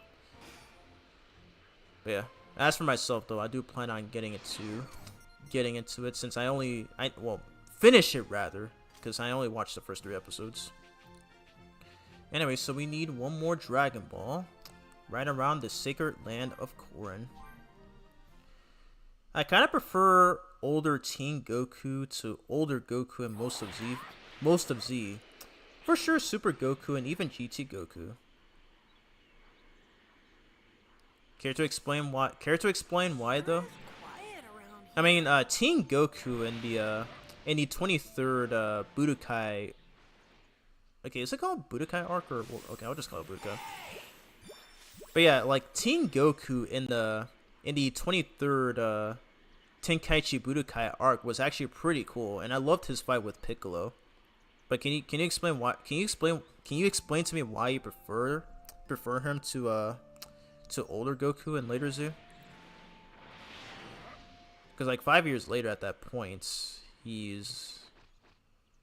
But yeah, as for myself though, I do plan on getting into it since finish it rather, because I only watched the first 3 episodes. Anyway, so we need one more Dragon Ball right around the sacred land of Korin. I kind of prefer older Teen Goku to older Goku and most of Z. For sure, Super Goku and even GT Goku. Care to explain why though? I mean, Teen Goku in the 23rd Budokai. Okay, is it called Budokai arc or okay? I'll just call it Budokai. But yeah, like Teen Goku in the 23rd Tenkaichi Budokai arc was actually pretty cool, and I loved his fight with Piccolo. But can you explain why? Can you explain to me why you prefer him to older Goku and later Z? Because like 5 years later, at that point, he's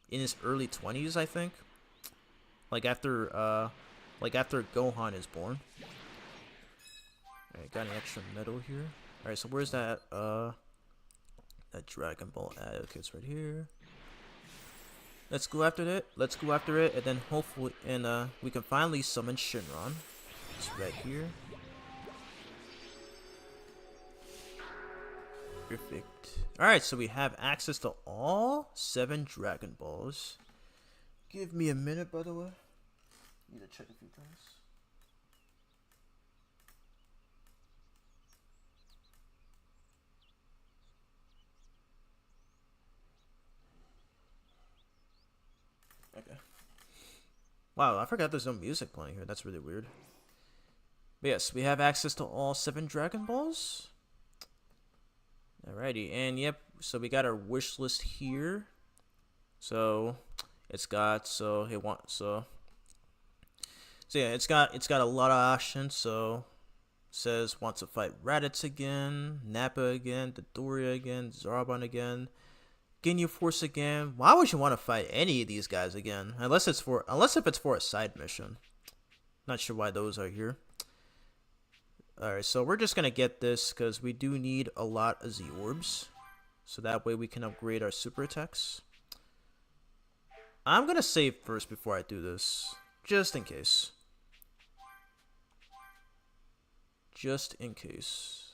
in his early 20s, I think. Like after Gohan is born. Alright, got an extra medal here. Alright, so where's that Dragon Ball at? Okay, it's right here. Let's go after it. And then hopefully, we can finally summon Shinron. It's right here. Perfect. Alright, so we have access to all 7 Dragon Balls. Give me a minute, by the way. Need to check a few things. Okay. Wow, I forgot there's no music playing here. That's really weird. But yes, we have access to all 7 Dragon Balls. Alrighty, and yep, so we got our wish list here. So it's got it's got a lot of options. So it says want to fight Raditz again, Nappa again, Dodoria again, Zarbon again, Ginyu Force again. Why would you want to fight any of these guys again? Unless if it's for a side mission. Not sure why those are here. Alright, so we're just gonna get this because we do need a lot of Z orbs, so that way we can upgrade our super attacks. I'm gonna save first before I do this, just in case. Just in case.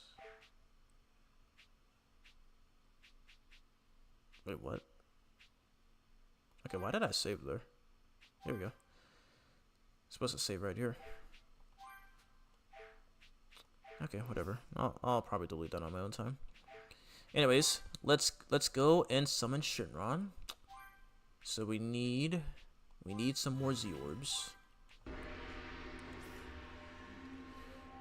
Wait, what? Okay, why did I save there? Here we go. Supposed to save right here. Okay, whatever. I'll probably delete that on my own time. Anyways, let's go and summon Shinron. So we need some more Z orbs.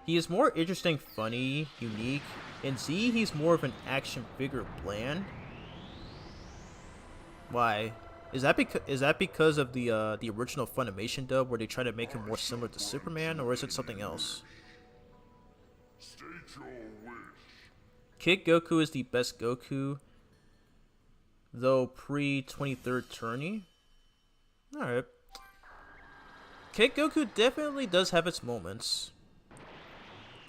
He is more interesting, funny, unique. In Z, he's more of an action figure, bland. Why? Is that because of the original Funimation dub where they try to make him more similar to Superman, or is it something else? State your wish. Kid Goku is the best Goku, though pre-23rd tourney. Alright. Kid Goku definitely does have its moments.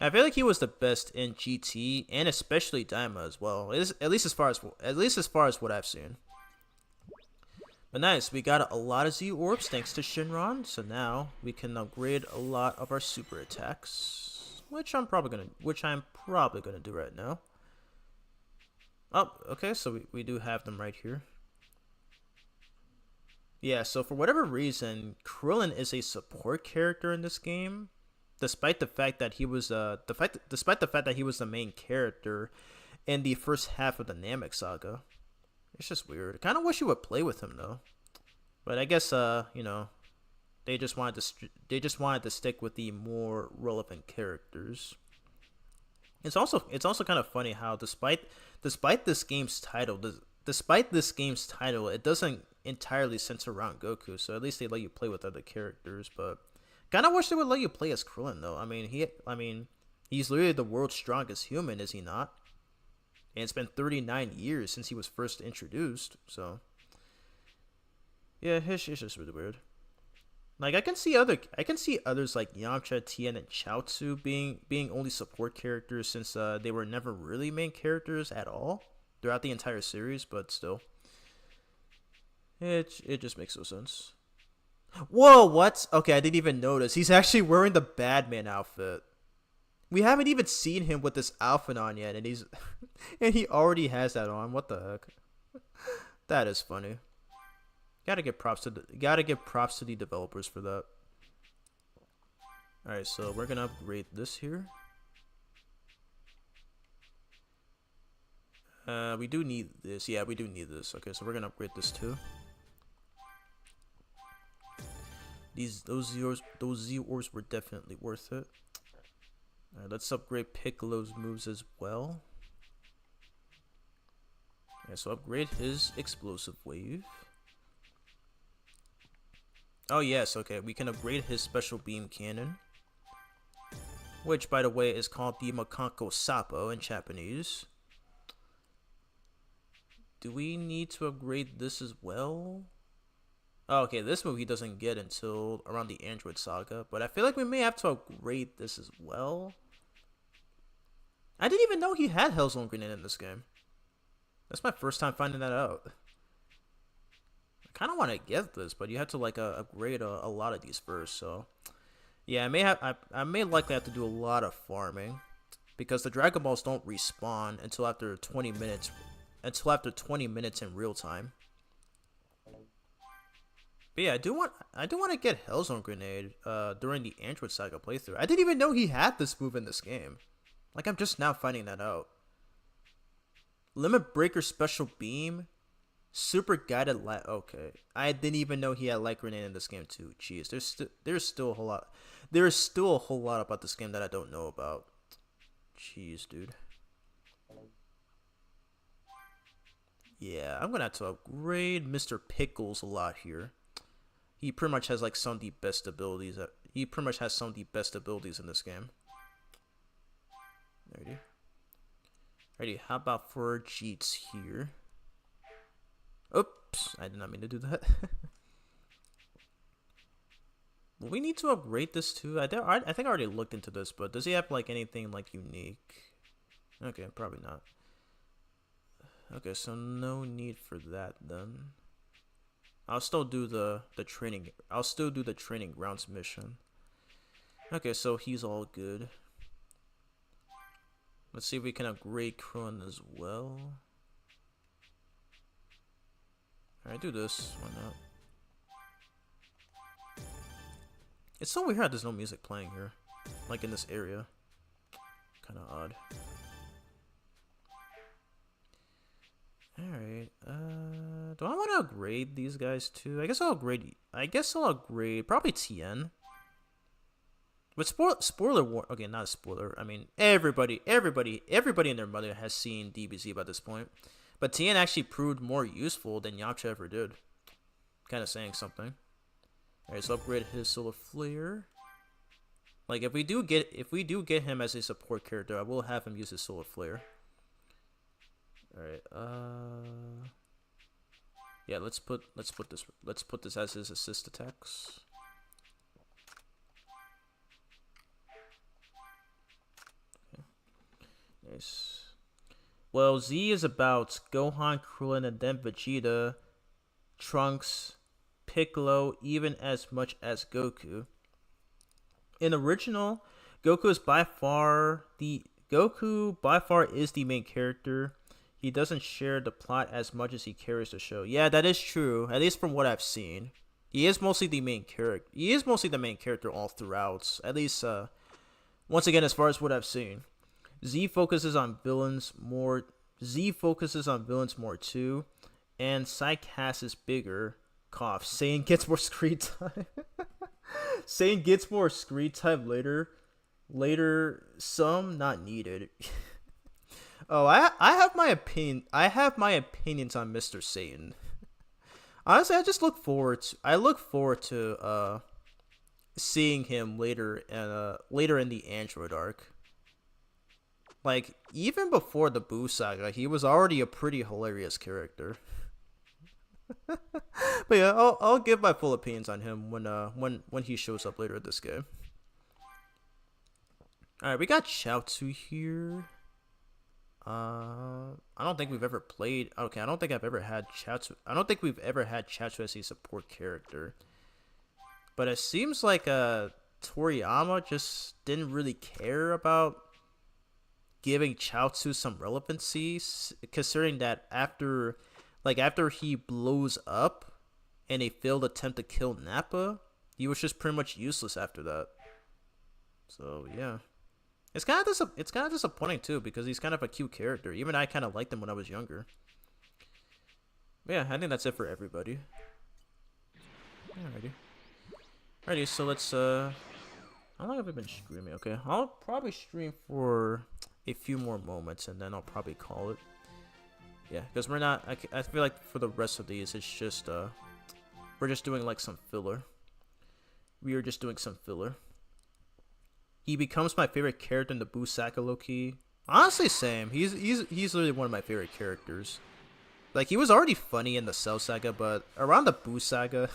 I feel like he was the best in GT and especially Daima as well. At least as far as what I've seen. But nice, we got a lot of Z orbs thanks to Shinron, so now we can upgrade a lot of our super attacks, which I'm probably gonna do right now. Oh, okay, so we do have them right here. Yeah, so for whatever reason, Krillin is a support character in this game, despite the fact that he was despite the fact that he was the main character in the first half of the Namek saga. It's just weird. I kind of wish you would play with him though, but I guess you know, they just wanted to stick with the more relevant characters. It's also kind of funny how despite this game's title, it doesn't entirely center around Goku. So at least they let you play with other characters, but kind of wish they would let you play as Krillin though. I mean, he's literally the world's strongest human, is he not? And it's been 39 years since he was first introduced, so yeah, it's just really weird. Like I can see others like Yamcha, Tien, and Chaozu being only support characters since they were never really main characters at all throughout the entire series, but still, it just makes no sense. Whoa, what? Okay, I didn't even notice. He's actually wearing the Badman outfit. We haven't even seen him with this outfit on yet, and he already has that on. What the heck? That is funny. Gotta give props to the developers for that. All right, so we're gonna upgrade this here. We do need this. Yeah, we do need this. Okay, so we're gonna upgrade this too. Those Z orbs were definitely worth it. Alright, let's upgrade Piccolo's moves as well. Yeah, so upgrade his explosive wave. Oh yes, okay, we can upgrade his special beam cannon, which by the way is called the Makanko Sapo in Japanese. Do we need to upgrade this as well? Oh, okay, this move he doesn't get until around the Android Saga, but I feel like we may have to upgrade this as well. I didn't even know he had Hellzone Grenade in this game. That's my first time finding that out. I kind of want to get this, but you have to like upgrade a lot of these first. So yeah, I may likely have to do a lot of farming because the Dragon Balls don't respawn until after 20 minutes. Until after 20 minutes in real time. But yeah, I do want to get Hellzone Grenade during the Android Saga playthrough. I didn't even know he had this move in this game. Like, I'm just now finding that out. Limit Breaker Special Beam, Super Guided Light. Okay, I didn't even know he had Light Grenade in this game too. Jeez, there's still a whole lot. There is still a whole lot about this game that I don't know about. Jeez, dude. Yeah, I'm gonna have to upgrade Mr. Pickles a lot here. He pretty much has like some of the best abilities. He pretty much has some of the best abilities in this game. Alrighty, how about for Jeets here? Oops, I did not mean to do that. Will we need to upgrade this too? I think I already looked into this, but does he have like anything like unique? Okay, probably not. Okay, so no need for that then. I'll still do the training. I'll still do the training grounds mission. Okay, so he's all good. Let's see if we can upgrade Krillin as well. Alright, do this. Why not? It's so weird how there's no music playing here. Like in this area. kind of odd. Alright, do I want to upgrade these guys too? I guess I'll upgrade probably Tien. But spoiler war, okay, not a spoiler. I mean, everybody and their mother has seen DBZ by this point. But Tien actually proved more useful than Yamcha ever did. Kind of saying something. Alright, so upgrade his solar flare. Like if we do get him as a support character, I will have him use his solar flare. Alright, yeah, let's put this as his assist attacks. Okay. Nice. Well, Z is about Gohan, Krillin, and then Vegeta, Trunks, Piccolo, even as much as Goku. In original, Goku by far is the main character. He doesn't share the plot as much as he carries the show. Yeah, that is true. At least from what I've seen, he is mostly the main character. He is mostly the main character all throughout. At least, once again, as far as what I've seen, Z focuses on villains more too, and Psycast is bigger. Cough. Saiyan gets more screen time. Saiyan gets more screen time later. Some not needed. Oh, I have my opinion. I have my opinions on Mr. Satan. Honestly, I look forward to seeing him later in the Android arc. Like even before the Boo Saga, he was already a pretty hilarious character. But yeah, I'll give my full opinions on him when he shows up later in this game. All right, we got Chaozu here. I don't think we've ever played. Okay, I don't think I've ever had Chaozu. I don't think we've ever had Chaozu as a support character. But it seems like Toriyama just didn't really care about giving Chaozu some relevancy, considering that after he blows up in a failed attempt to kill Nappa, he was just pretty much useless after that. So yeah. It's kind of disappointing too, because he's kind of a cute character. Even I kind of liked him when I was younger. But yeah, I think that's it for everybody. Alrighty, so let's how long have I been streaming? Okay, I'll probably stream for a few more moments and then I'll probably call it. Yeah, because we're not. I feel like for the rest of these, it's just we're just doing like some filler. We are just doing some filler. He becomes my favorite character in the Boo Saga low-key. Honestly, same. He's literally one of my favorite characters. Like, he was already funny in the Cell Saga, but around the Boo Saga,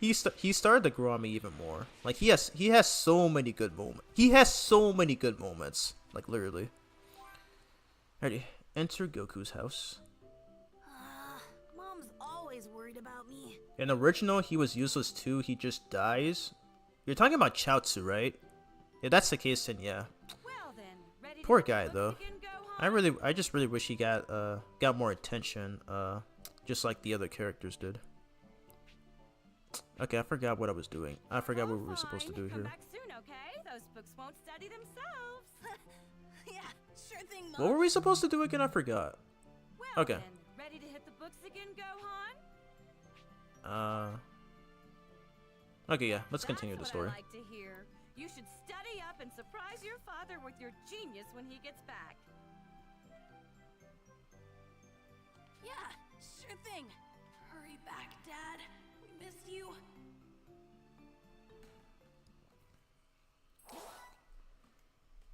he started to grow on me even more. Like, he has so many good moments. He has so many good moments. Like, literally. Alrighty, enter Goku's house. Mom's always worried about me. In the original, he was useless too. He just dies. You're talking about Chaozu, right? If that's the case, then yeah. Well then, ready Poor to guy though. I just really wish he got more attention, just like the other characters did. Okay, I forgot what I was doing. I forgot what we were supposed to do Come here. back soon, okay? Those books won't study themselves. Yeah, sure thing, Mom. What were we supposed to do again? I forgot. Well Okay. then, ready to hit the books again, Gohan? Okay, yeah. Let's continue the That's story. what I like to hear. You should study up and surprise your father with your genius when he gets back. Yeah, sure thing. Hurry back, Dad. We miss you.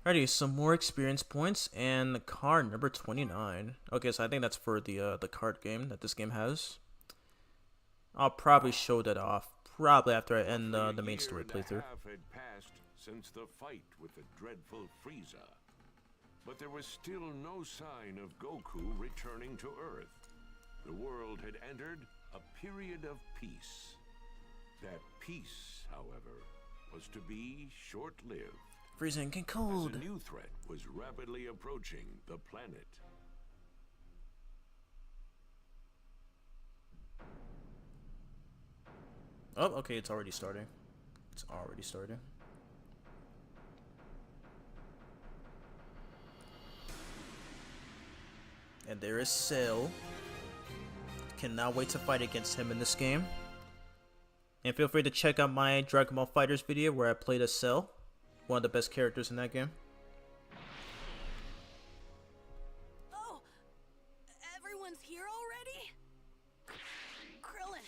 Alrighty, some more experience points and card number 29. Okay, so I think that's for the card game that this game has. I'll probably show that off probably after I end the main story playthrough. Half had passed since the fight with the dreadful Frieza, but there was still no sign of Goku returning to Earth. The world had entered a period of peace. That peace, however, was to be short-lived. Freezing and cold. As a new threat was rapidly approaching the planet. Oh, okay, it's already starting. It's already starting. And there is Cell. Cannot wait to fight against him in this game. And feel free to check out my Dragon Ball FighterZ video where I played as Cell, one of the best characters in that game. Oh, everyone's here already? Krillin,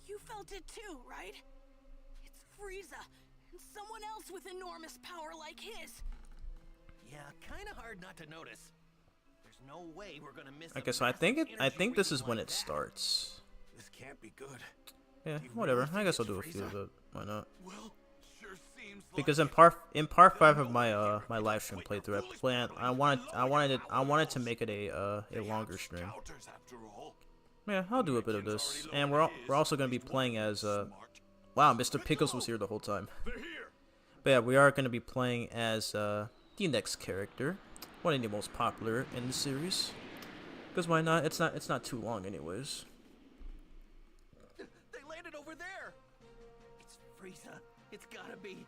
you felt it too, right? It's Frieza, and someone else with enormous power like his. Yeah, kind of hard not to notice. There's no way we're gonna miss. Okay, so I think this is when it starts. This can't be good. Yeah, whatever. I guess I'll do a few of it. Why not? Well, sure seems Because in part 5 of my my live stream playthrough, I wanted to make it a longer stream. Yeah, I'll do a bit of this, and we're also gonna be playing as wow, Mr. Pickles was here the whole time. But yeah, we are gonna be playing as the next character, one of the most popular in the series. Because why not? It's not too long, anyways. Over there. It's Frieza. It's gotta be.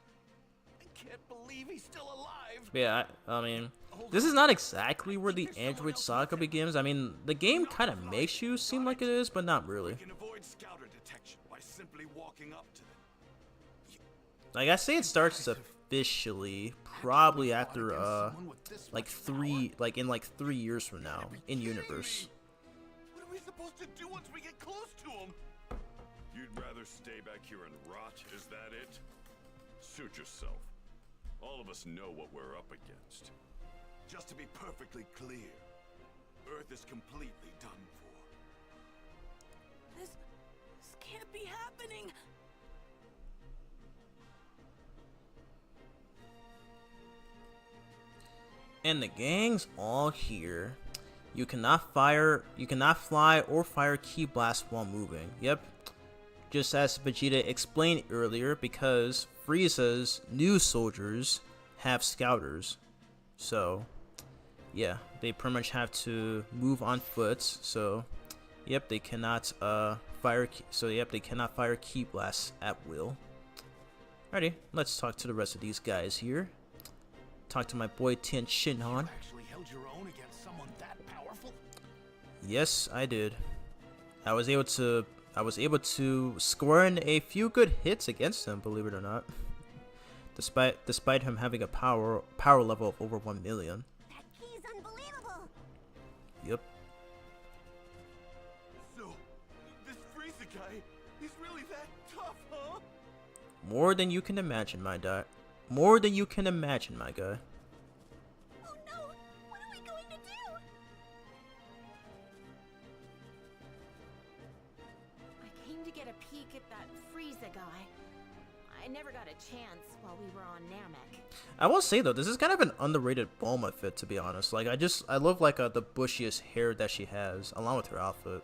I can't believe he's still alive. Yeah, I mean, this is not exactly where the Android Saga begins. I mean, the game kind of makes you seem like it is, but not really. We can avoid scouter detection by simply walking up to them. Like I say, it starts officially probably after like 3 years from now in universe. What are we supposed to do once we get close to him? You'd rather stay back here and rot, is that it? Suit yourself. All of us know what we're up against. Just to be perfectly clear, Earth is completely done for. This can't be happening. And the gang's all here. You cannot fly or fire ki blast while moving. Yep. Just as Vegeta explained earlier, because Frieza's new soldiers have scouters. So, yeah, they pretty much have to move on foot. So, yep, they cannot fire ki blasts at will. Alrighty, let's talk to the rest of these guys here. Talk to my boy Tien Shinhan. Actually held your own against someone that powerful? Yes, I did. I was able to score in a few good hits against him, believe it or not. Despite him having a power level of over 1 million. That key's unbelievable. Yep. So, this Frieza guy, he's really that tough, huh? More than you can imagine, my guy. More than you can imagine, my guy. Oh no! What are we going to do? I came to get a peek at that Frieza guy. I never got a chance while we were on Namek. I will say though, this is kind of an underrated Bulma fit, to be honest. Like I love like the bushiest hair that she has, along with her outfit.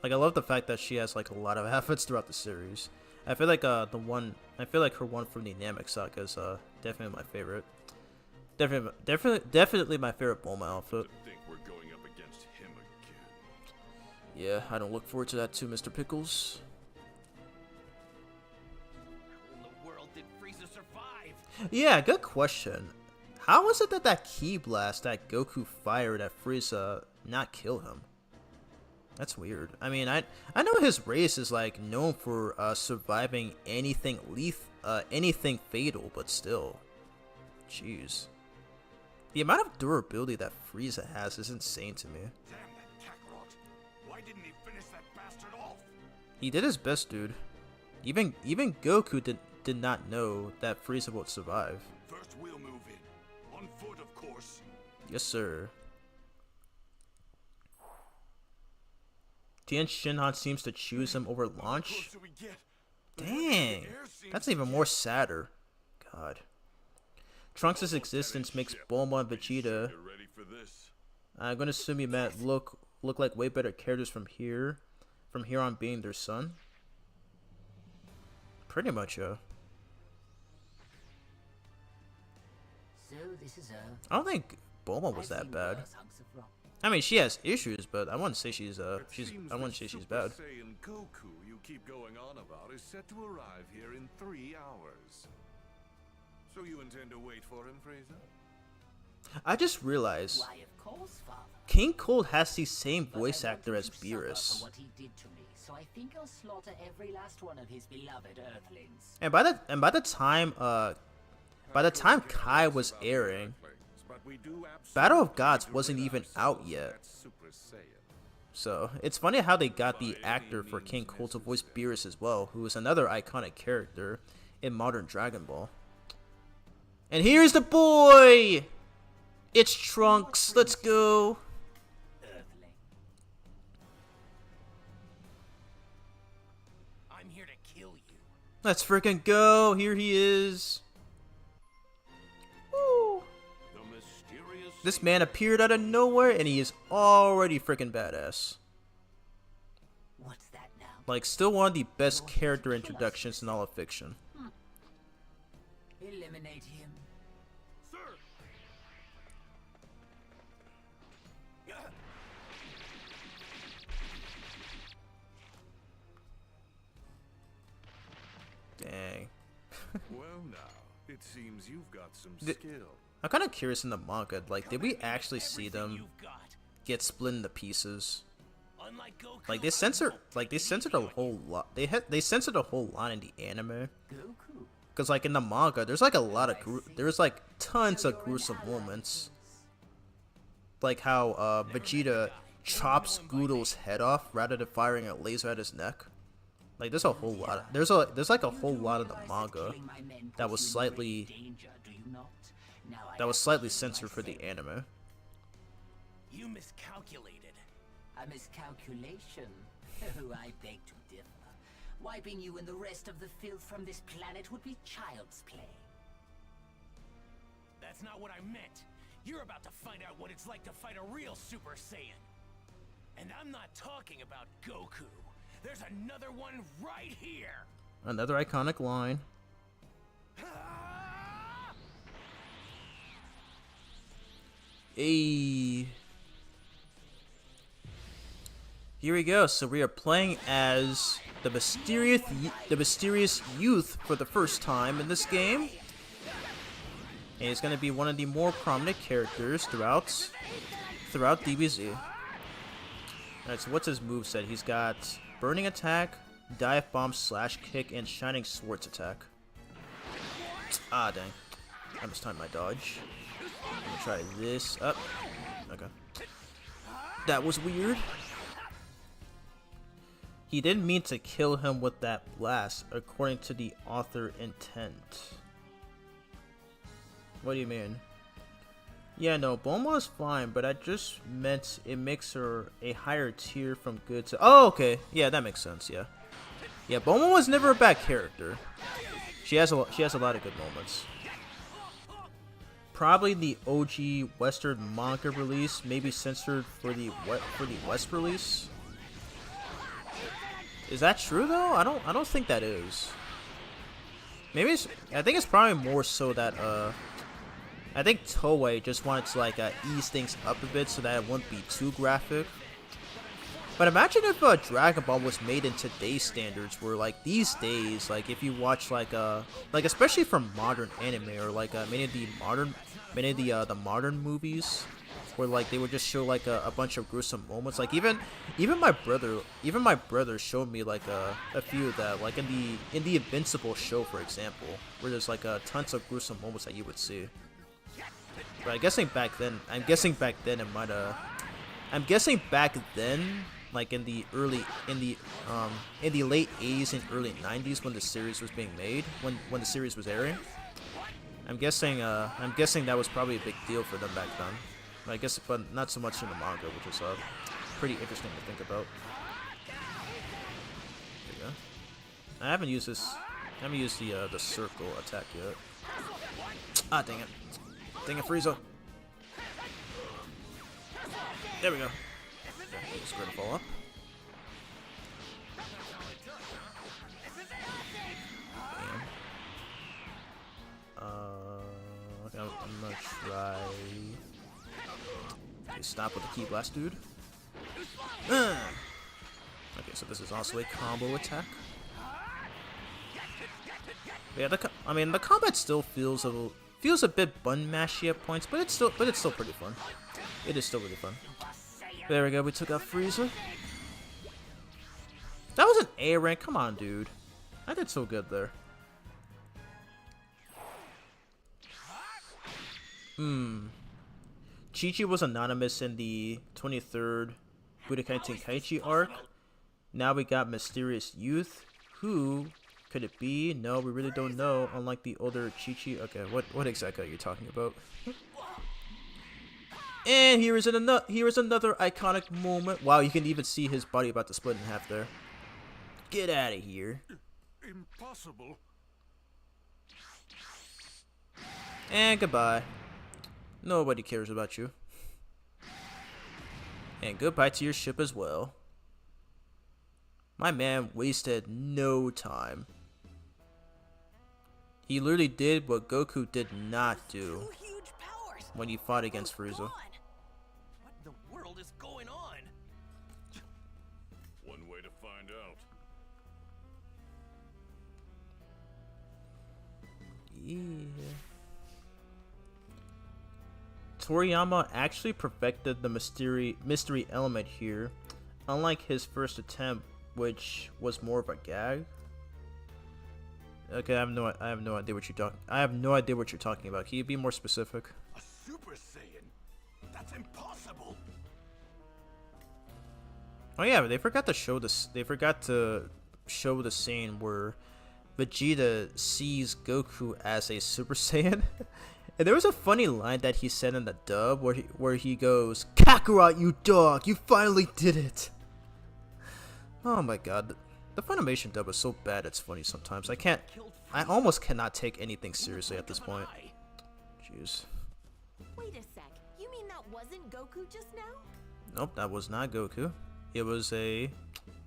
Like I love the fact that she has like a lot of outfits throughout the series. I feel like her one from the Namek Saga is definitely my favorite. Definitely my favorite Bulma outfit. To think we're going up against him again. Yeah, I don't look forward to that too, Mr. Pickles. How in the world did Frieza survive? Yeah, good question. How was it that that ki blast that Goku fired at Frieza not kill him? That's weird. I mean, I know his race is like known for surviving anything anything fatal, but still, jeez, the amount of durability that Frieza has is insane to me. Damn that Kakarot! Why didn't he finish that bastard off? He did his best, dude. Even Goku did not know that Frieza would survive. First, we'll move in on foot, of course. Yes, sir. Tien Shinhan seems to choose him over launch. Dang, that's even more sadder. God. Trunks' existence makes Bulma and Vegeta. I'm gonna assume you meant look like way better characters from here on being their son. Pretty much, So this is I don't think Bulma was that bad. worse hunks of rock. I mean, she has issues, but I wouldn't say she's bad. Saiyan Goku you keep going on about is set to arrive here in 3 hours. So you intend to wait for him, Frieza? I just realized. Why, of course, Father. King Cold has the same voice actor as Beerus. What he did to me, so I think I'll slaughter every last one of his beloved Earthlings. And by the time Kai was airing, Battle of Gods wasn't even out yet. So it's funny how they got the actor for King Cold to voice Beerus as well, who is another iconic character in modern Dragon Ball. And here's the boy! It's Trunks, let's go! I'm here to kill you. Let's freaking go! Here he is! Woo! This man appeared out of nowhere and he is already freaking badass. What's that now? Like, still one of the best character introductions in all of fiction. Eliminate him. Sir! Dang. Well now, it seems you've got some skill. I'm kind of curious in the manga, like, did we actually see them get split into pieces? Like they censored a whole lot. They censored a whole lot in the anime. Cause like in the manga, there's like a lot of there's like tons of gruesome moments. Like how Vegeta chops Gudo's head off rather than firing a laser at his neck. Like there's a whole lot. There's like a whole lot of the manga that was slightly censored for the anime. You miscalculated. A miscalculation? Oh, I beg to differ. Wiping you and the rest of the filth from this planet would be child's play. That's not what I meant. You're about to find out what it's like to fight a real Super Saiyan. And I'm not talking about Goku. There's another one right here. Another iconic line. Hey. Here we go. So we are playing as the mysterious youth for the first time in this game. And he's going to be one of the more prominent characters throughout DBZ. Alright, so what's his moveset? He's got Burning Attack, Dive Bomb, Slash Kick, and Shining Swords Attack. Ah, dang. I mistimed my dodge. I'm gonna try this up. Okay. That was weird. He didn't mean to kill him with that blast, according to the author intent. What do you mean? Yeah, no, Bulma's fine, but I just meant it makes her a higher tier from good to... Oh, okay. Yeah, that makes sense, yeah. Yeah, Bulma was never a bad character. She has a lot of good moments. Probably the OG Western manga release, maybe censored for the West release. Is that true though? I don't think that is. Maybe I think it's probably more so that I think Toei just wanted to like ease things up a bit so that it wouldn't be too graphic. But imagine if Dragon Ball was made in today's standards, where like these days, like if you watch like especially from modern anime or like many of the modern movies, where like they would just show like a bunch of gruesome moments. Like even my brother showed me like a few of that, like in the Invincible show, for example, where there's like tons of gruesome moments that you would see. But I'm guessing back then it might I'm guessing back then, like in the late 80s and early 90s when the series was being made, when the series was airing, I'm guessing that was probably a big deal for them back then. I guess, but not so much in the manga, which is pretty interesting to think about. There you go. I haven't used the circle attack yet. Ah, dang it. Dang it, Frieza. There we go. Okay, just gonna fall up. Damn. Okay, I'm gonna try... Okay, stop with the Ki Blast, dude. Okay, so this is also a combo attack. Yeah, the combat still feels a bit button mashy at points, but it's still pretty fun. It is still really fun. There we go, we took out Frieza. That was an A rank, come on dude. I did so good there. Chi-Chi was anonymous in the 23rd Budokai Tenkaichi arc. Now we got Mysterious Youth. Who could it be? No, we really don't know, unlike the older Chi-Chi. Okay, what exactly are you talking about? And here is another iconic moment. Wow, you can even see his body about to split in half there. Get out of here. Impossible. And goodbye. Nobody cares about you. And goodbye to your ship as well. My man wasted no time. He literally did what Goku did not do when he fought against Frieza. What in the world is going on? One way to find out. Yeah. Toriyama actually perfected the mystery element here, unlike his first attempt, which was more of a gag. Okay, I have no idea what you're talking about. Can you be more specific? A Super Saiyan? That's impossible. Oh yeah, but they forgot to show this. They forgot to show the scene where Vegeta sees Goku as a Super Saiyan. And there was a funny line that he said in the dub where he goes, "Kakarot, you dog, you finally did it." Oh my god, the Funimation dub is so bad it's funny sometimes. I almost cannot take anything seriously at this point. Jeez. Wait a sec. You mean that wasn't Goku just now? Nope, that was not Goku. It was a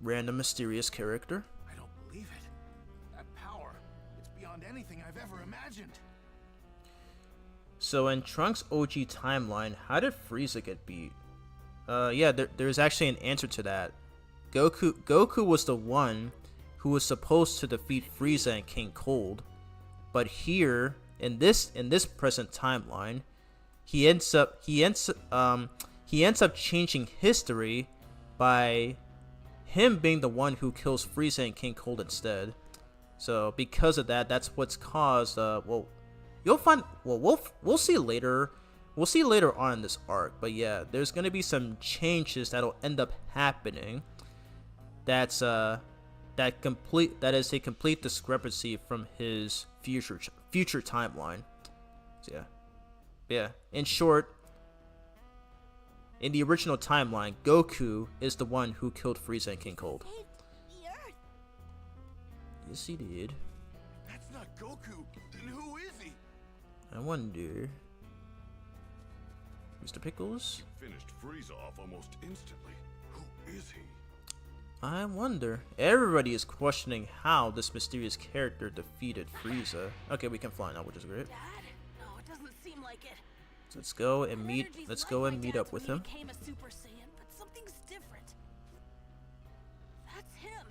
random mysterious character. I don't believe it. That power, it's beyond anything I've ever imagined. So in Trunks' OG timeline, how did Frieza get beat? Yeah, there's actually an answer to that. Goku was the one who was supposed to defeat Frieza and King Cold, but here in this present timeline, he ends up changing history by him being the one who kills Frieza and King Cold instead. So because of that, that's what's caused. Well, you'll find. Well, we'll see later. We'll see later on in this arc. But yeah, there's gonna be some changes that'll end up happening. That is a complete discrepancy from his future timeline. So yeah. In short, in the original timeline, Goku is the one who killed Frieza and King Cold. Yes, he did. That's not Goku. Then who is he? I wonder. Mr. Pickles? Finished Frieza off almost instantly. Who is he? I wonder. Everybody is questioning how this mysterious character defeated Frieza. Okay, we can fly now, which is great. Dad? No, it doesn't seem like it. So let's go and meet up with him. Became a Super Saiyan, but something's different. That's him,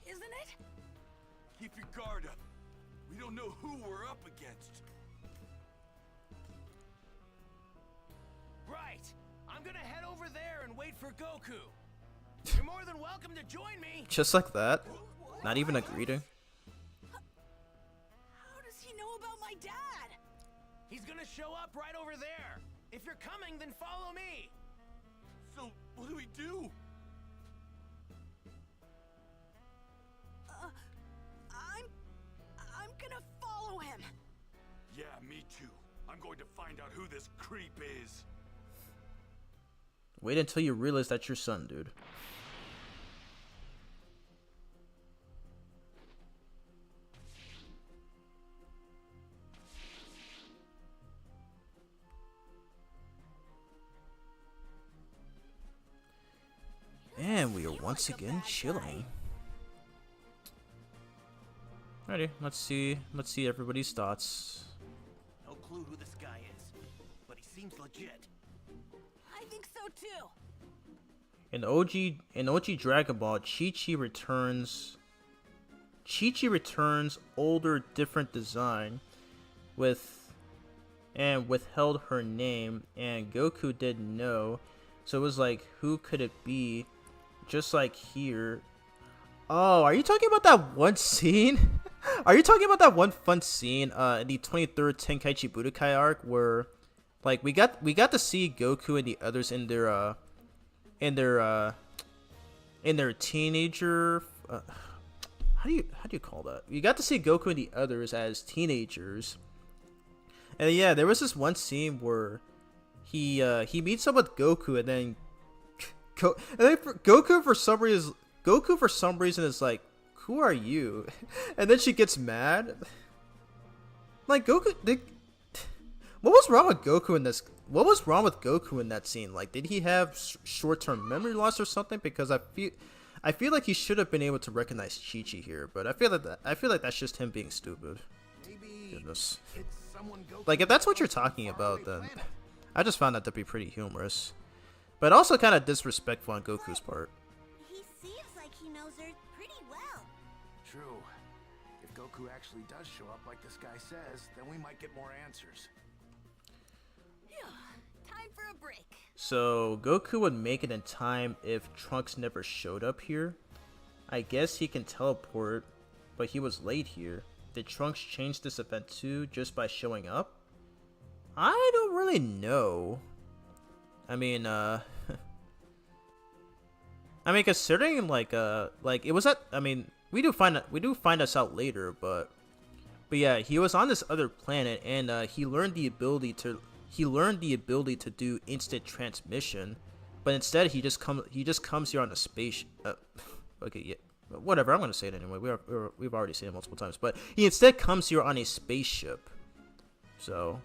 isn't it? Keep your guard up. We don't know who we're up against. Right. I'm gonna head over there and wait for Goku. You're more than welcome to join me. Just like that. Not even a greeting. How does he know about my dad? He's gonna show up right over there. If you're coming, then follow me. So, what do we do? I'm gonna follow him. Yeah, me too. I'm going to find out who this creep is. Wait until you realize that's your son, dude. And we are once again chilling. Alrighty, let's see everybody's thoughts. No clue who this guy is, but he seems legit. I think so too. In OG Dragon Ball, Chi-Chi returns older, different design withheld her name, and Goku didn't know So it was like, who could it be? Just like here. Oh, are you talking about that one scene? Are you talking about that one fun scene in the 23rd Tenkaichi Budokai arc where like we got to see Goku and the others in their teenager how do you call that? You got to see Goku and the others as teenagers. And yeah, there was this one scene where he meets up with Goku and then Goku for some reason is like, who are you? And then she gets mad. Like what was wrong with Goku in this? What was wrong with Goku in that scene? Like, did he have short-term memory loss or something? Because I feel like he should have been able to recognize Chi-Chi here, but I feel like that's just him being stupid. Goodness. Like, if that's what you're talking about, then I just found that to be pretty humorous, but also kind of disrespectful on Goku's part. He seems like he knows her pretty well. True. If Goku actually does show up like this guy says, then we might get more answers. Time for a break. So Goku would make it in time if Trunks never showed up here. I guess he can teleport, but he was late here. Did Trunks change this event too just by showing up? I don't really know. I mean, considering like it was at. I mean, we do find us out later, but yeah, he was on this other planet, and he learned the ability to do instant transmission, but instead he just comes here on a space. Okay, yeah, whatever. I'm gonna say it anyway. We've already seen it multiple times, but he instead comes here on a spaceship. So,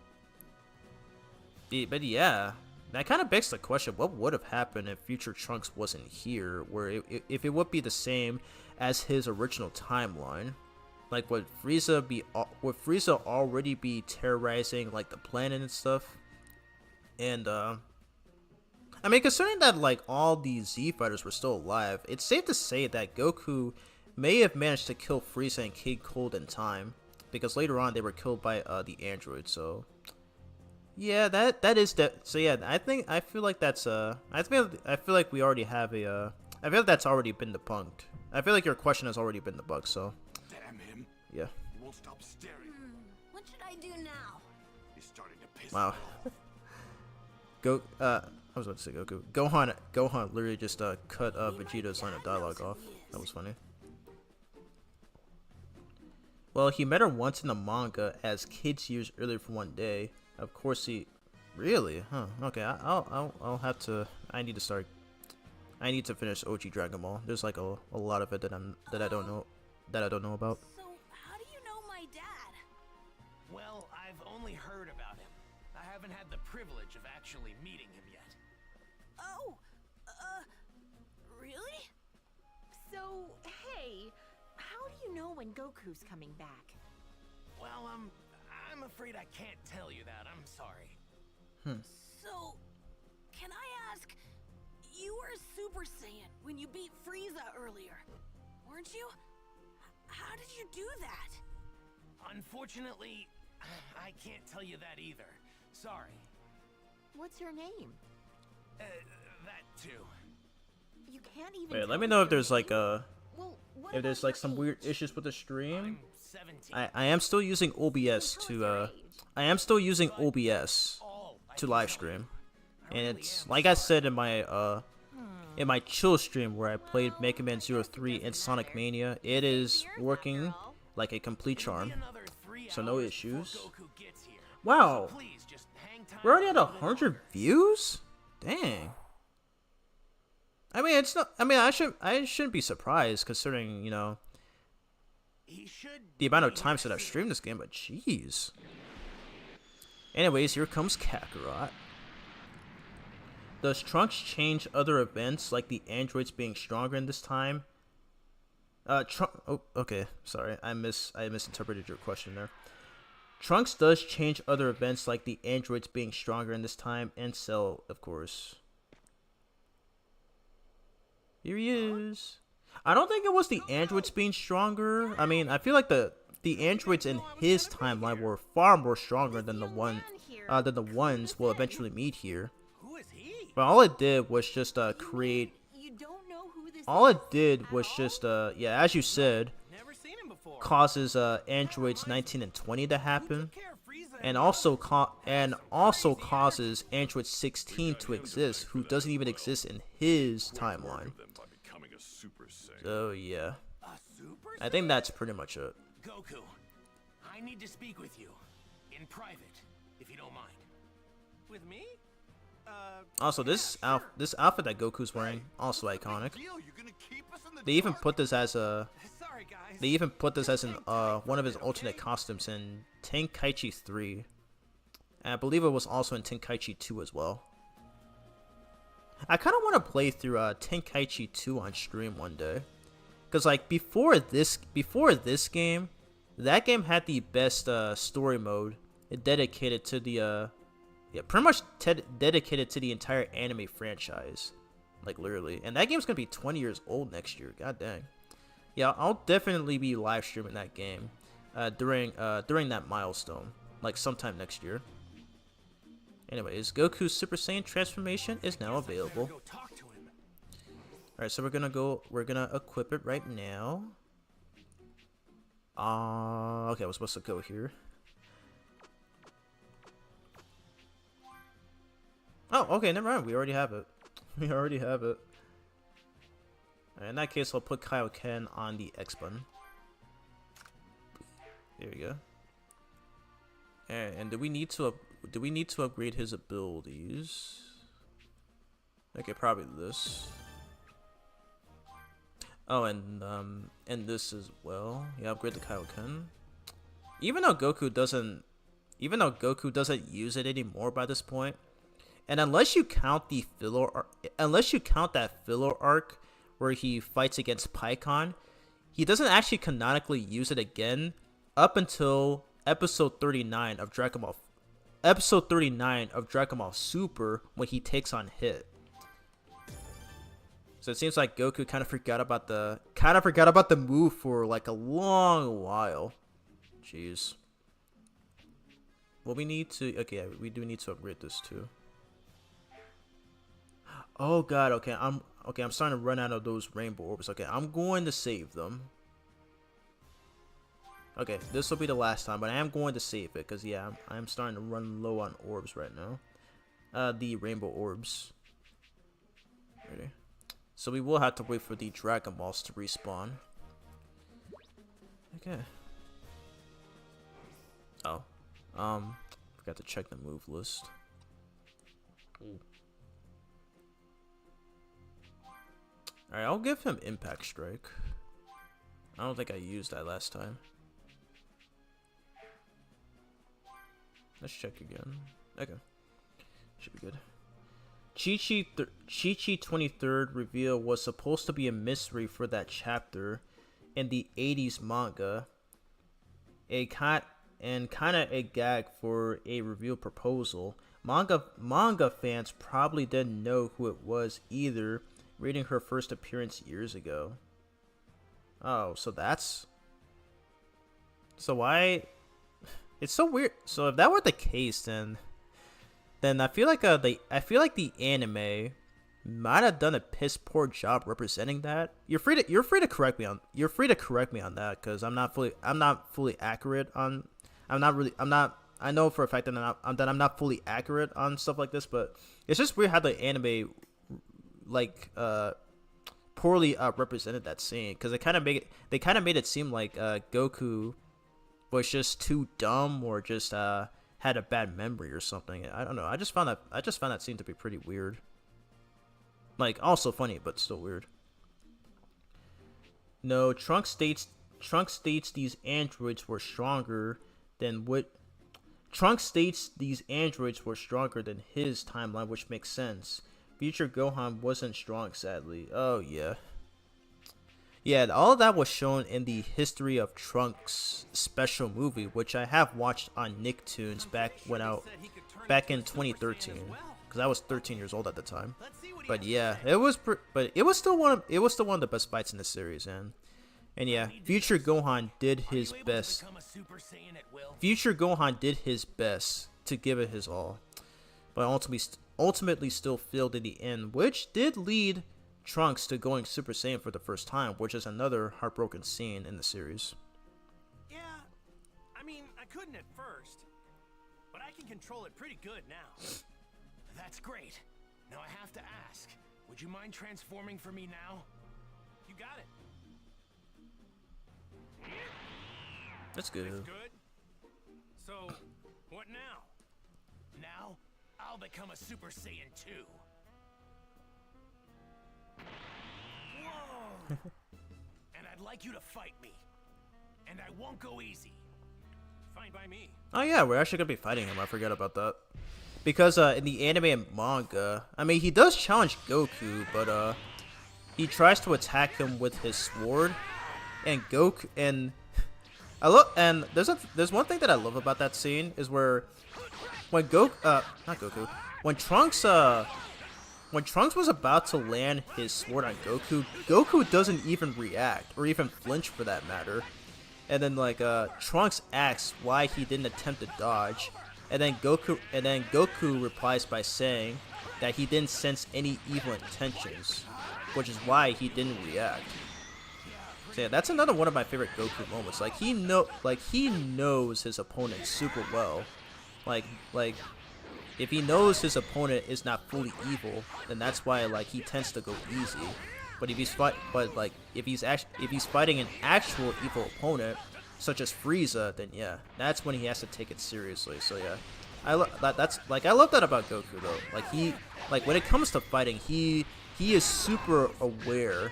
but yeah, that kind of begs the question: what would have happened if future Trunks wasn't here? If it would be the same as his original timeline? Like, would Frieza already be terrorizing like the planet and stuff? And I mean, considering that like all the Z fighters were still alive, it's safe to say that Goku may have managed to kill Frieza and Kid Cold in time, because later on they were killed by the android. So yeah, that is that. So yeah, I feel like that's I feel like we already have a I feel like that's already been debunked. I feel like your question has already been debunked. So. Yeah. He won't stop staring. What should I do now? He's starting to piss. Wow. I was about to say Goku. Gohan literally just cut Vegeta's line of dialogue off. That was funny. Well, he met her once in the manga as kids years earlier for one day. Of course he. Really? Huh. Okay. I'll have to. I need to finish OG Dragon Ball. There's like a lot of it that I don't know about. Well, I've only heard about him. I haven't had the privilege of actually meeting him yet. Oh, really? So, hey, how do you know when Goku's coming back? Well, I'm afraid I can't tell you that. I'm sorry. So, can I ask, you were Super Saiyan when you beat Frieza earlier, weren't you? How did you do that? Unfortunately, I can't tell you that either. Sorry. What's your name? That too. You can't even. Wait, let me know if there's like Well, if there's like some weird issues with the stream. I'm 17. I am still using OBS to live stream, and it's like I said in my chill stream where I played Mega Man 03 and Sonic Mania. It is working like a complete charm, so no issues. Wow, we're already at 100 views. Dang. I mean, it's not. I mean, I shouldn't be surprised considering, you know, the amount of times that I've streamed this game. But jeez. Anyways, here comes Kakarot. Does Trunks change other events like the androids being stronger in this time? Oh, okay. Sorry, I misinterpreted your question there. Trunks does change other events like the androids being stronger in this time, and Cell, of course. Here he is. I don't think it was the androids being stronger. I mean, I feel like the androids in his timeline were far more stronger than the ones we'll eventually meet here. Who is he? But all it did was just create. You don't know who this All is it did was just yeah, as you said, Never seen him before. causes androids 19 and 20 to happen, and also causes android 16 to exist, who doesn't even exist in his timeline. Them by becoming a Super Saiyan. So yeah, A Super I think that's pretty much it. Goku, I need to speak with you. In private, if you don't mind. With me? Also, this outfit that Goku's wearing, also iconic. They even put this as a Sorry, guys. They even put this as an one of his alternate costumes in Tenkaichi 3. And I believe it was also in Tenkaichi 2 as well. I kind of want to play through Tenkaichi 2 on stream one day, cause like before this game, that game had the best story mode. It dedicated to the pretty much dedicated to the entire anime franchise, like literally. And that game's gonna be 20 years old next year. God dang. Yeah, I'll definitely be live streaming that game during that milestone, like sometime next year. Anyways, Goku's Super Saiyan transformation is now available. Go talk to him. All right, so we're gonna equip it right now. Okay, we're supposed to go here. Oh, okay, never mind. We already have it. We already have it. Alright, in that case, I'll put Kaioken on the X button. There we go. And do we need to upgrade his abilities? Okay, probably this. Oh, and this as well. Yeah, upgrade the Kaioken. Even though Goku doesn't use it anymore by this point. And unless you count that filler arc where he fights against Pikkon, he doesn't actually canonically use it again up until episode 39 of Dragon Ball. Episode 39 of Dragon Ball Super, when he takes on Hit. So it seems like Goku kind of forgot about the move for like a long while. Jeez. Well, we need to. Okay, we do need to upgrade this too. Oh god, okay, I'm starting to run out of those rainbow orbs. Okay, I'm going to save them. Okay, this will be the last time, but I am going to save it because yeah, I'm starting to run low on orbs right now. The rainbow orbs. Ready? So we will have to wait for the Dragon Balls to respawn. Okay. Oh, forgot to check the move list. Alright, I'll give him Impact Strike. I don't think I used that last time. Let's check again. Okay. Should be good. Chi-Chi 23rd reveal was supposed to be a mystery for that chapter in the 80s manga. And kinda a gag for a reveal proposal. Manga fans probably didn't know who it was either, reading her first appearance years ago. Oh, so that's... So why... It's so weird. So if that were the case, then I feel like the anime might have done a piss poor job representing that. You're free to correct me on that, because I'm not fully accurate on... I know for a fact that I'm not fully accurate on stuff like this, but it's just weird how the anime poorly represented that scene, because they kind of made it seem like Goku was just too dumb, or just had a bad memory or something. I don't know. I just found that scene to be pretty weird. Like, also funny, but still weird. No, Trunks states these androids were stronger than his timeline, which makes sense. Future Gohan wasn't strong, sadly. Oh, yeah. Yeah, all of that was shown in the History of Trunks special movie, which I have watched on Nicktoons back in 2013, because I was 13 years old at the time. But yeah, it was still one of the best fights in the series, and yeah, Future Gohan did his best. Future Gohan did his best to give it his all, but ultimately still failed in the end, which did lead Trunks to going Super Saiyan for the first time, which is another heartbroken scene in the series. Yeah, I mean, I couldn't at first, but I can control it pretty good now. That's great. Now I have to ask, would you mind transforming for me now? You got it. That's good. That's good. So, what now? Now, I'll become a Super Saiyan 2. Whoa! And I'd like you to fight me. And I won't go easy. Fine by me. Oh yeah, we're actually gonna be fighting him. I forgot about that. Because in the anime and manga, I mean, he does challenge Goku, but he tries to attack him with his sword, and Goku and there's one thing that I love about that scene is where when when Trunks was about to land his sword on Goku, Goku doesn't even react or even flinch for that matter. And then like Trunks asks why he didn't attempt to dodge, and then Goku replies by saying that he didn't sense any evil intentions, which is why he didn't react. So yeah, that's another one of my favorite Goku moments. Like he knows his opponent super well. Like if he knows his opponent is not fully evil, then that's why like he tends to go easy. But if he's fighting an actual evil opponent, such as Frieza, then yeah, that's when he has to take it seriously. So yeah, I love that about Goku though. Like when it comes to fighting, he is super aware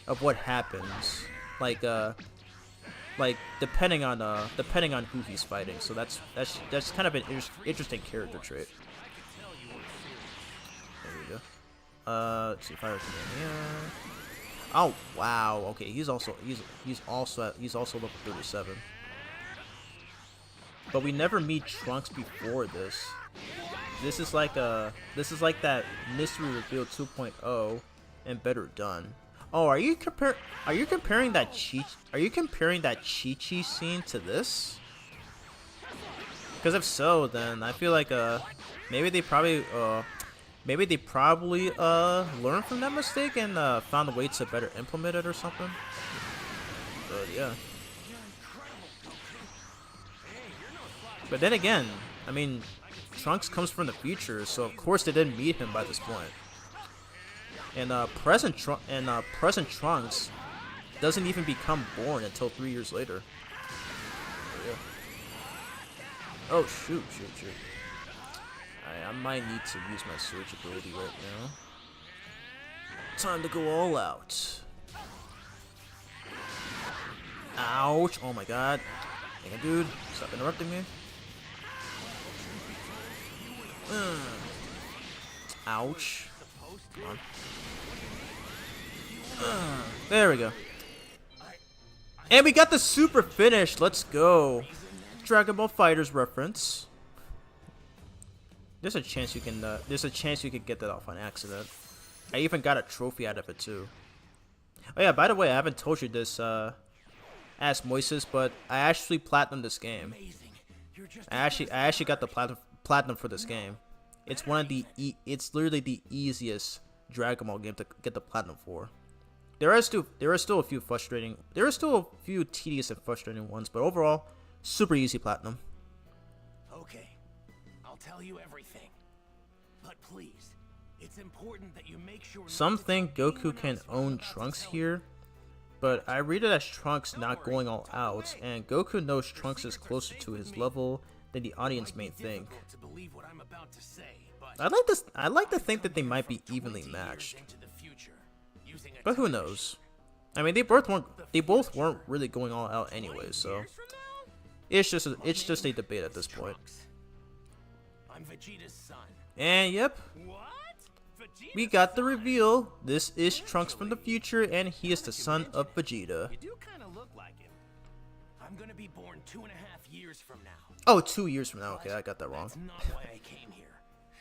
of what happens. Like depending on who he's fighting. So that's kind of an interesting character trait. There we go. Let's see, fire command here. Oh wow, okay, he's also level 37. But we never meet Trunks before this. This is like that mystery reveal 2.0 and better done. Oh, are you comparing that Chi-Chi scene to this? Because if so, then I feel like maybe they probably learned from that mistake and found a way to better implement it or something. But yeah. But then again, I mean, Trunks comes from the future, so of course they didn't meet him by this point. And present Trunks doesn't even become born until 3 years later. So, yeah. Oh shoot. I might need to use my surge ability right now. Time to go all out. Ouch! Oh my god. Dang it, dude. Stop interrupting me. Ouch. Come on. There we go. And we got the super finish. Let's go. Dragon Ball FighterZ reference. There's a chance you can get that off on accident. I even got a trophy out of it too. Oh yeah, by the way, I haven't told you this, Ask Moises, but I actually platinumed this game. I actually got the platinum for this game. It's it's literally the easiest Dragon Ball game to get the platinum for. There are still a few tedious and frustrating ones, but overall, super easy platinum. Okay, I'll tell you everything. But please, it's important that you make sure. Some think Goku can own Trunks here, but I read it as Trunks not going all out, and Goku knows Trunks is closer to his level than the audience may think. I'd like to think that they might be evenly matched, but who knows? I mean, they both weren't really going all out anyway, so it's just a debate at this point. I'm Vegeta's son. And yep, we got the reveal. This is Trunks from the future, and he is the son of Vegeta. You do kind of look like him. I'm gonna be born 2.5 years from now. Oh, 2 years from now. Okay, I got that wrong. That's not why I came here.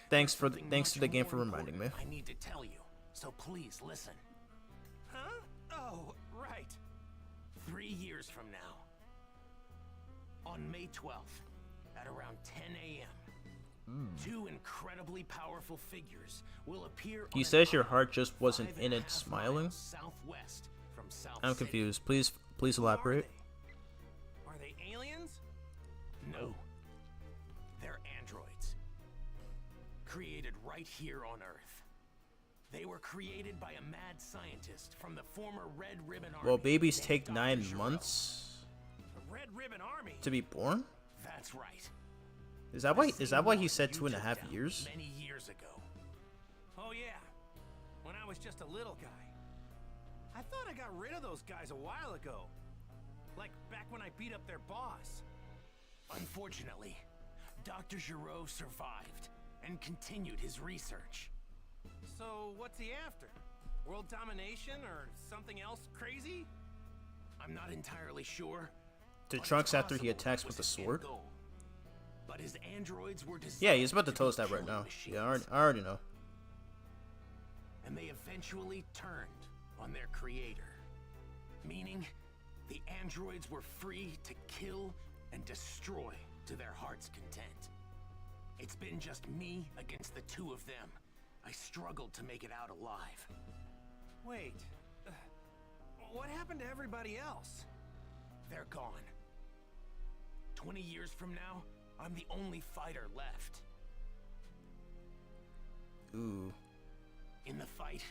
Thanks to the game for reminding me. I need to tell you, so please listen. Huh? Oh, right. 3 years from now, on May 12th, at around 10 a.m., Two incredibly powerful figures will appear. He on says an your island heart just wasn't 5.5 in it smiling. miles southwest from South I'm City. confused. Please Who elaborate. Are they aliens? No. They're androids. Created right here on Earth. They were created by a mad scientist from the former Red Ribbon Army. Well, babies named take Dr. 9 Giraud. months The Red Ribbon Army? to be born. That's right. Is that why he said 2.5 years? Many years ago. Oh yeah. When I was just a little guy. I thought I got rid of those guys a while ago. Like back when I beat up their boss. Unfortunately, Dr. Giraud survived and continued his research. So what's he after? World domination or something else crazy? I'm not entirely sure. The but Trunks it's after he possible attacks it with was the his sword? end goal. But his androids were designed Yeah, he's about to tell be us that right killing now. machines, Yeah, I already know. and they eventually turned on their creator. Meaning, the androids were free to kill and destroy to their heart's content. It's been just me against the two of them. I struggled to make it out alive. Wait. What happened to everybody else? They're gone. 20 years from now, I'm the only fighter left. Ooh. In the fight,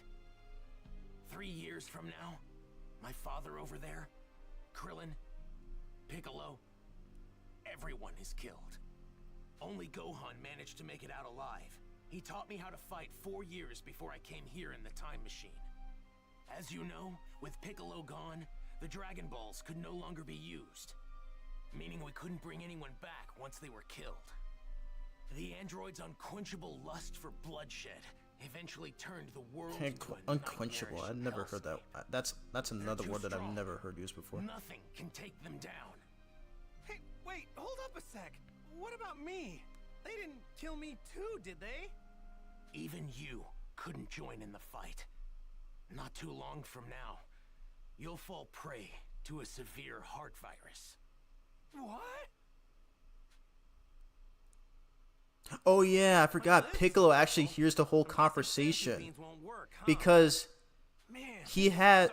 3 years from now, my father over there, Krillin, Piccolo, everyone is killed. Only Gohan managed to make it out alive. He taught me how to fight 4 years before I came here in the time machine. As you know, with Piccolo gone, the Dragon Balls could no longer be used. Meaning we couldn't bring anyone back once they were killed. The android's unquenchable lust for bloodshed eventually turned the world into a Unquenchable. I've never heard that. That's another word that I've never heard used before. Nothing can take them down. Hey, wait, hold up a sec. What about me? They didn't kill me too, did they? Even you couldn't join in the fight. Not too long from now, you'll fall prey to a severe heart virus. What? Oh yeah, I forgot. Piccolo actually hears the whole conversation because he has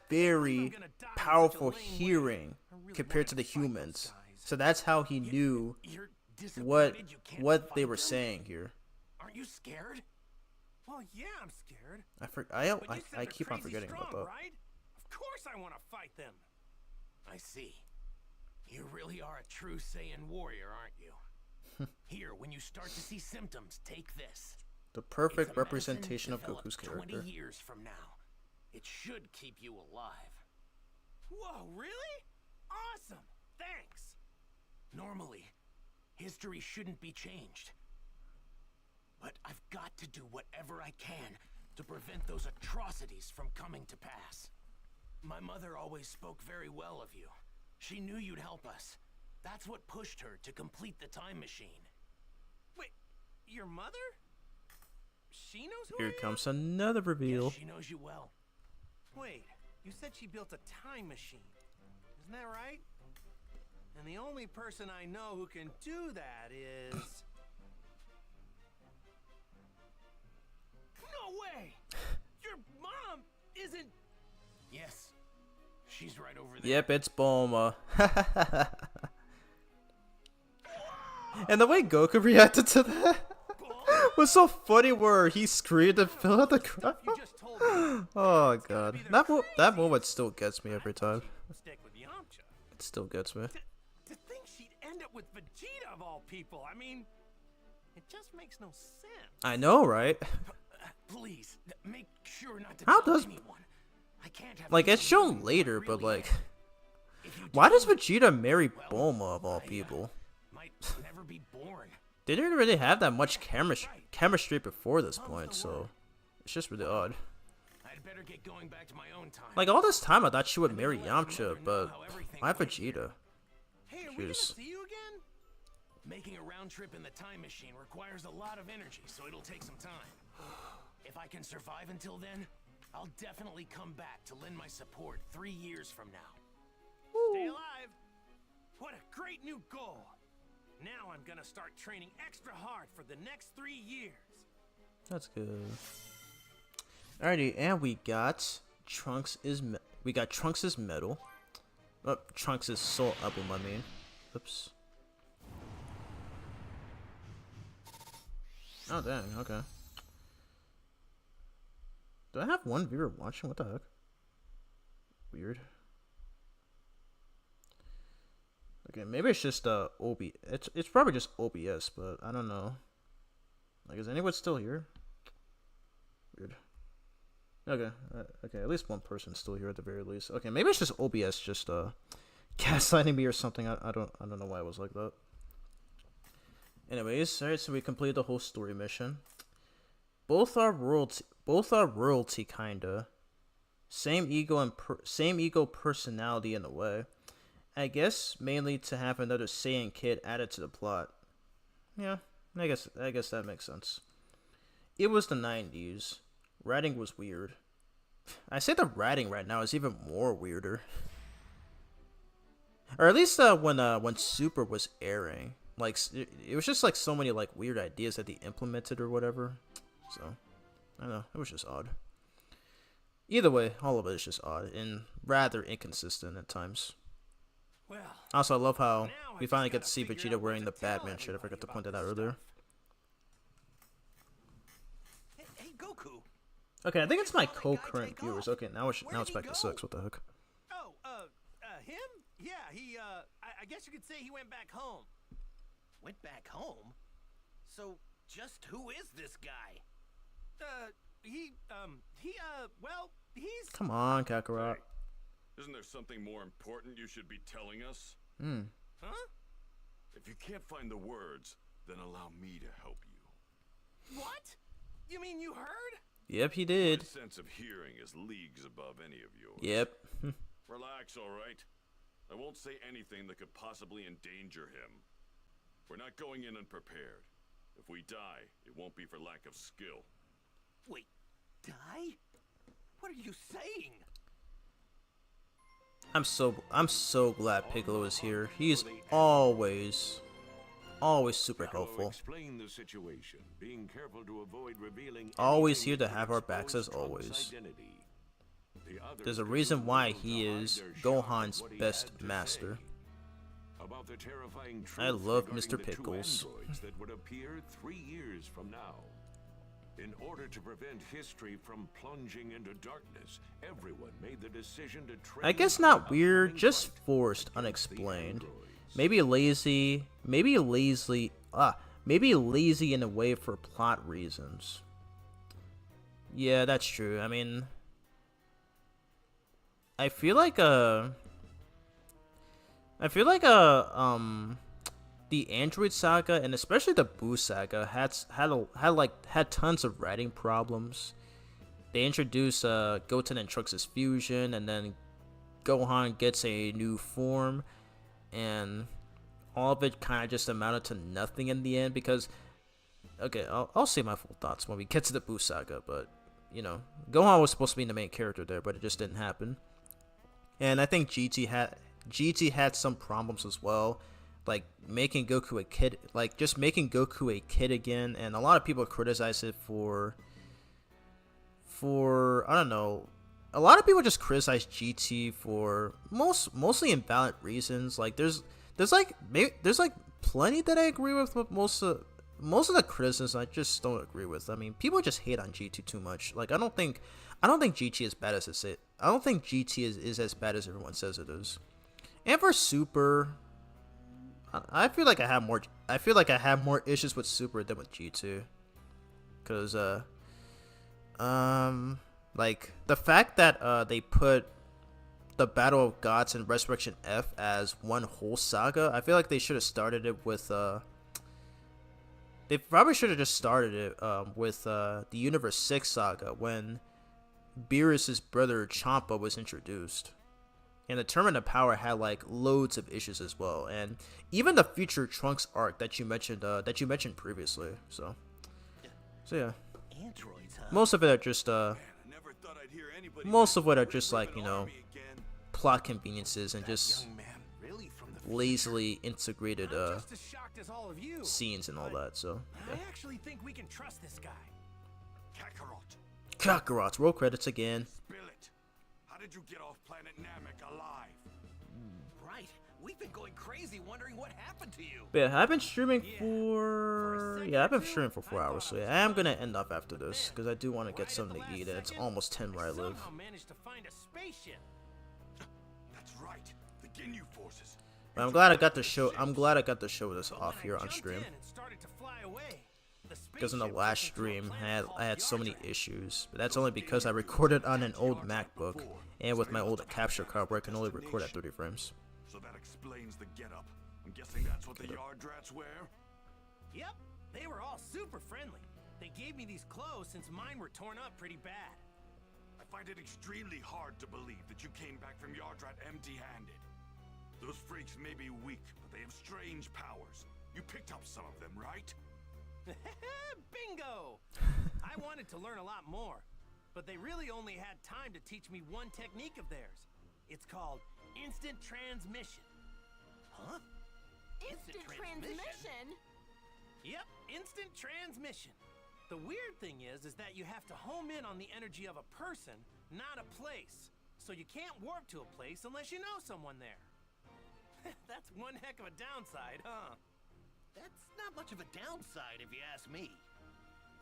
very powerful hearing compared to the humans. So that's how he knew what they were saying here. Aren't you scared? Well, yeah, I'm scared. I keep on forgetting about that. Right? Of course I want to fight them. I see. You really are a true Saiyan warrior, aren't you? Here, when you start to see symptoms, take this. The perfect It's a medicine representation of developed Goku's character. 20 years from now. It should keep you alive. Whoa, really? Awesome. Thanks. Normally, history shouldn't be changed. But I've got to do whatever I can to prevent those atrocities from coming to pass. My mother always spoke very well of you. She knew you'd help us. That's what pushed her to complete the time machine. Wait, your mother? She knows who Here I comes another reveal. Yes, she knows you well. Wait, you said she built a time machine. Isn't that right? And the only person I know who can do that is... No way! Your mom isn't... Yes, she's right over there. Yep, it's Bulma. And the way Goku reacted to that was so funny, where he screamed and fell out the crowd. Oh god, that moment still gets me every time. Stick with Yamcha. It still gets me. To think she'd end up with Vegeta of all people. I mean, it just makes no sense. I know, right? Please, make sure not to How tell does anyone. I can't have like it's shown later, but like, why does Vegeta marry Bulma of all people? Might never be born. They didn't really have that much chemistry before this point, so it's just really odd. I'd better get going back to my own time. Like all this time, I thought she would marry Yamcha, but why Vegeta? Hey, are we gonna see you again? Making a round trip in the time machine requires a lot of energy, so it'll take some time. If I can survive until then, I'll definitely come back to lend my support 3 years from now. Stay alive. What a great new goal. Now I'm gonna start training extra hard for the next 3 years. That's good. Alrighty, and we got Trunks' medal. Oh, Trunks' soul album, I mean. Oops. Oh dang, okay. Do I have one viewer watching? What the heck? Weird. Okay, maybe it's just OB. It's probably just OBS, but I don't know. Like, is anyone still here? Weird. Okay, okay. At least one person's still here at the very least. Okay, maybe it's just OBS, just gaslighting me or something. I don't know why it was like that. Anyways, alright. So we completed the whole story mission. Both are royalty kinda. Same ego and same ego personality in a way. I guess mainly to have another Saiyan kid added to the plot. Yeah, I guess that makes sense. It was the 90s. Writing was weird. I say the writing right now is even more weirder. Or at least when Super was airing, like it was just like so many like weird ideas that they implemented or whatever. So I don't know, it was just odd. Either way, all of it is just odd and rather inconsistent at times. Well, also, I love how we finally get to see Vegeta wearing the Batman shit. I forgot to point that out earlier. Hey, Goku. Okay, I think it's my co-current viewers. Okay, now it's back to 6. What the heck? Oh, him? Yeah, he, I guess you could say he went back home. Went back home? So, just who is this guy? Well, he's... Come on, Kakarot. Isn't there something more important you should be telling us? Huh? If you can't find the words, then allow me to help you. What? You mean you heard? Yep, he did. My sense of hearing is leagues above any of yours. Yep. Relax, all right? I won't say anything that could possibly endanger him. We're not going in unprepared. If we die, it won't be for lack of skill. Wait, die? What are you saying? I'm so glad Piccolo is here. He's always super helpful. Explain the situation, being careful to avoid revealing always here to have our backs as always. There's a reason why he is Gohan's best master. About the terrifying I love Mr. Pickles. That would appear 3 years from now. In order to prevent history from plunging into darkness, everyone made the decision to train. I guess not weird, just forced, unexplained. Maybe lazy in a way for plot reasons. Yeah, that's true. I mean, I feel like the Android Saga and especially the Boo Saga had tons of writing problems. They introduced Goten and Trunks' fusion, and then Gohan gets a new form, and all of it kind of just amounted to nothing in the end. Because, okay, I'll say my full thoughts when we get to the Boo Saga, but you know, Gohan was supposed to be the main character there, but it just didn't happen. And I think GT had some problems as well. Like making Goku a kid, like just making Goku a kid again, and a lot of people criticize it for I don't know. A lot of people just criticize GT for mostly invalid reasons. Like there's plenty that I agree with, but most of the criticisms I just don't agree with. I mean, people just hate on GT too much. Like I don't think GT is bad as it is. I don't think GT is as bad as everyone says it is. And for Super, I feel like I have more issues with Super than with G2, cause like the fact that they put the Battle of Gods and Resurrection F as one whole saga, I feel like they should have started it with they probably should have just started it with the Universe 6 saga when Beerus's brother Champa was introduced. And the Tournament of Power had like loads of issues as well, and even the future Trunks arc that you mentioned previously. So yeah, Androids, huh? most of it are just like, you know, plot conveniences and just lazily integrated I'm just as shocked as all of you. scenes and all that. So yeah. I actually think we can trust this guy. Kakarot, Kakarot, roll credits again. spill it. How did you get off planet Namek alive? Right. We've been going crazy wondering what happened to you. But yeah, I've been streaming for I've been streaming for 4 hours, so yeah, I am gonna end up after this because I do want to get something to eat, and it's almost 10 where I live. Somehow managed to find a spaceship. That's right. The Ginyu forces. But I'm glad I got to show. I'm glad I got to show this off here on stream. Because in the last stream, I had so many issues. But that's only because I recorded on an old MacBook and with my old capture card where I can only record at 30 frames. So that explains the getup. I'm guessing that's what the yard rats wear? Yep, they were all super friendly. They gave me these clothes since mine were torn up pretty bad. I find it extremely hard to believe that you came back from Yardrat empty-handed. Those freaks may be weak, but they have strange powers. You picked up some of them, right? Bingo! I wanted to learn a lot more, but they really only had time to teach me one technique of theirs. It's called instant transmission. Huh? Instant transmission? Yep, instant transmission. The weird thing is that you have to home in on the energy of a person, not a place. So you can't warp to a place unless you know someone there. That's one heck of a downside, huh? That's not much of a downside if you ask me.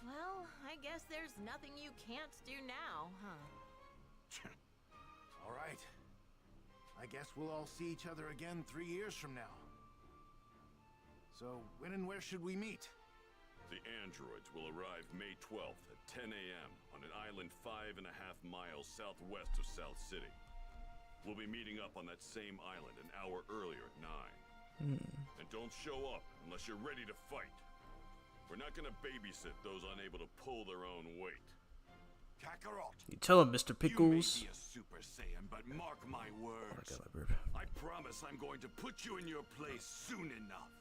Well, I guess there's nothing you can't do now, huh? All right. I guess we'll all see each other again 3 years from now. So, when and where should we meet? The androids will arrive May 12th at 10 a.m. on an island 5.5 miles southwest of South City. We'll be meeting up on that same island an hour earlier at 9. And don't show up unless you're ready to fight. We're not gonna babysit those unable to pull their own weight. Kakarot, You tell him, Mr. you Pickles. may be a Super Saiyan, but mark my words. Okay, my bird. I promise I'm going to put you in your place soon enough.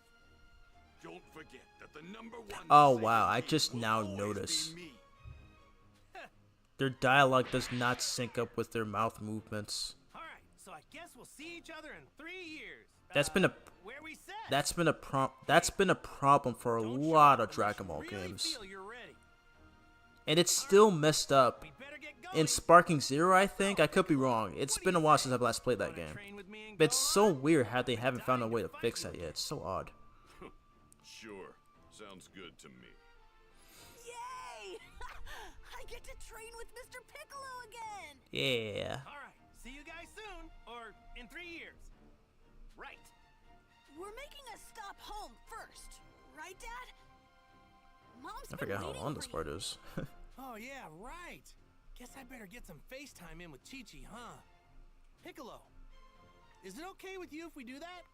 Don't forget that the #1 Oh Saiyan wow, I King just will now always be notice me. their dialogue does not sync up with their mouth movements. Alright, so I guess we'll see each other in 3 years. That's been a Where we said. that's been a problem for a lot of Dragon Ball Really games. feel you're ready. And it's still messed up. We better get going. In Sparking Zero, I think. I could be wrong. It's been a while since I've last played that game. Train with me and But it's go so on? weird how they haven't found a way to fix that yet. It's so odd. Sure, sounds good to me. Yay! I get to train with Mr. Piccolo again! Yeah. Alright, see you guys soon. Or in 3 years. Right. We're making a stop home first, right, Dad? Mom's I been forget how waiting long for this you. part is. Oh yeah, right. Guess I better get some FaceTime in with Chi-Chi, huh? Piccolo, is it okay with you if we do that?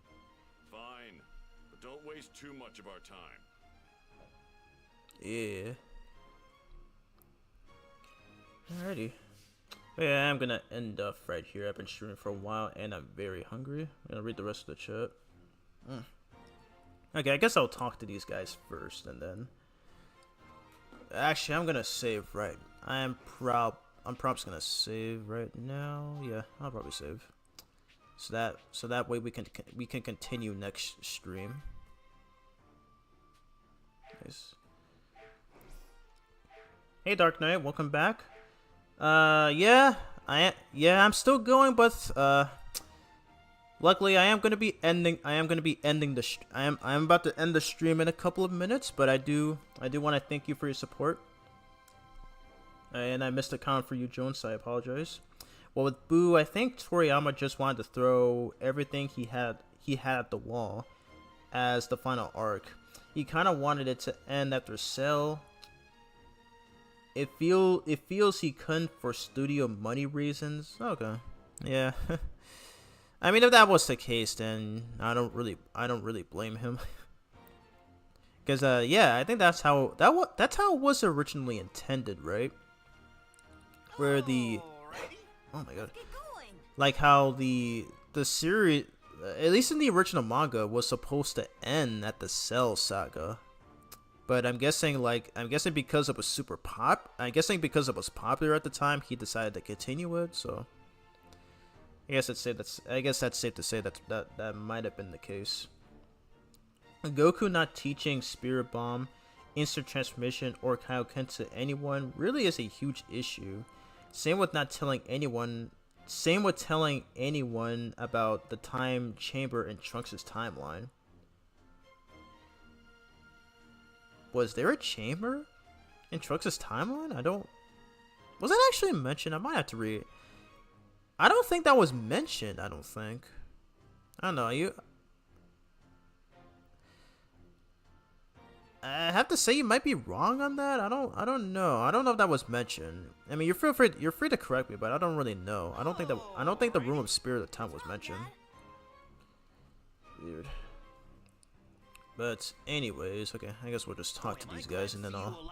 Fine, but don't waste too much of our time. Yeah. Alrighty. Yeah, I'm gonna end up right here. I've been streaming for a while and I'm very hungry. I'm gonna read the rest of the chat. Okay, I guess I'll talk to these guys first and then. Actually, I'm gonna save right. I'm probably just gonna save right now. Yeah, I'll probably save. So that way we can continue next stream. Nice. Hey Dark Knight, welcome back. I'm still going, but luckily I am gonna be ending the I'm about to end the stream in a couple of minutes, but I do want to thank you for your support. And I missed a comment for you, Jones, so I apologize. Well, with Boo, I think Toriyama just wanted to throw everything he had at the wall as the final arc. He kind of wanted it to end after Cell. It feels he couldn't for studio money reasons. Okay, yeah. I mean, if that was the case, then I don't really blame him. Because yeah, I think that's how it was originally intended, right? Where the oh my god, like how the series, at least in the original manga, was supposed to end at the Cell Saga. But I'm guessing because it was because it was popular at the time, he decided to continue it. So I guess that's safe to say that might have been the case. Goku not teaching Spirit Bomb, instant transformation, or Kaioken to anyone really is a huge issue. Same with telling anyone about the time chamber in Trunks' timeline. Was there a chamber in Trunks' timeline? Was that actually mentioned? I might have to read it. I don't think that was mentioned, I don't think. I don't know, I have to say you might be wrong on that. I don't know. I don't know if that was mentioned. I mean, you're free to correct me, but I don't really know. I don't think the Room of Spirit of Time was mentioned. Weird. But anyways, okay, I guess we'll just talk to these guys and then I'll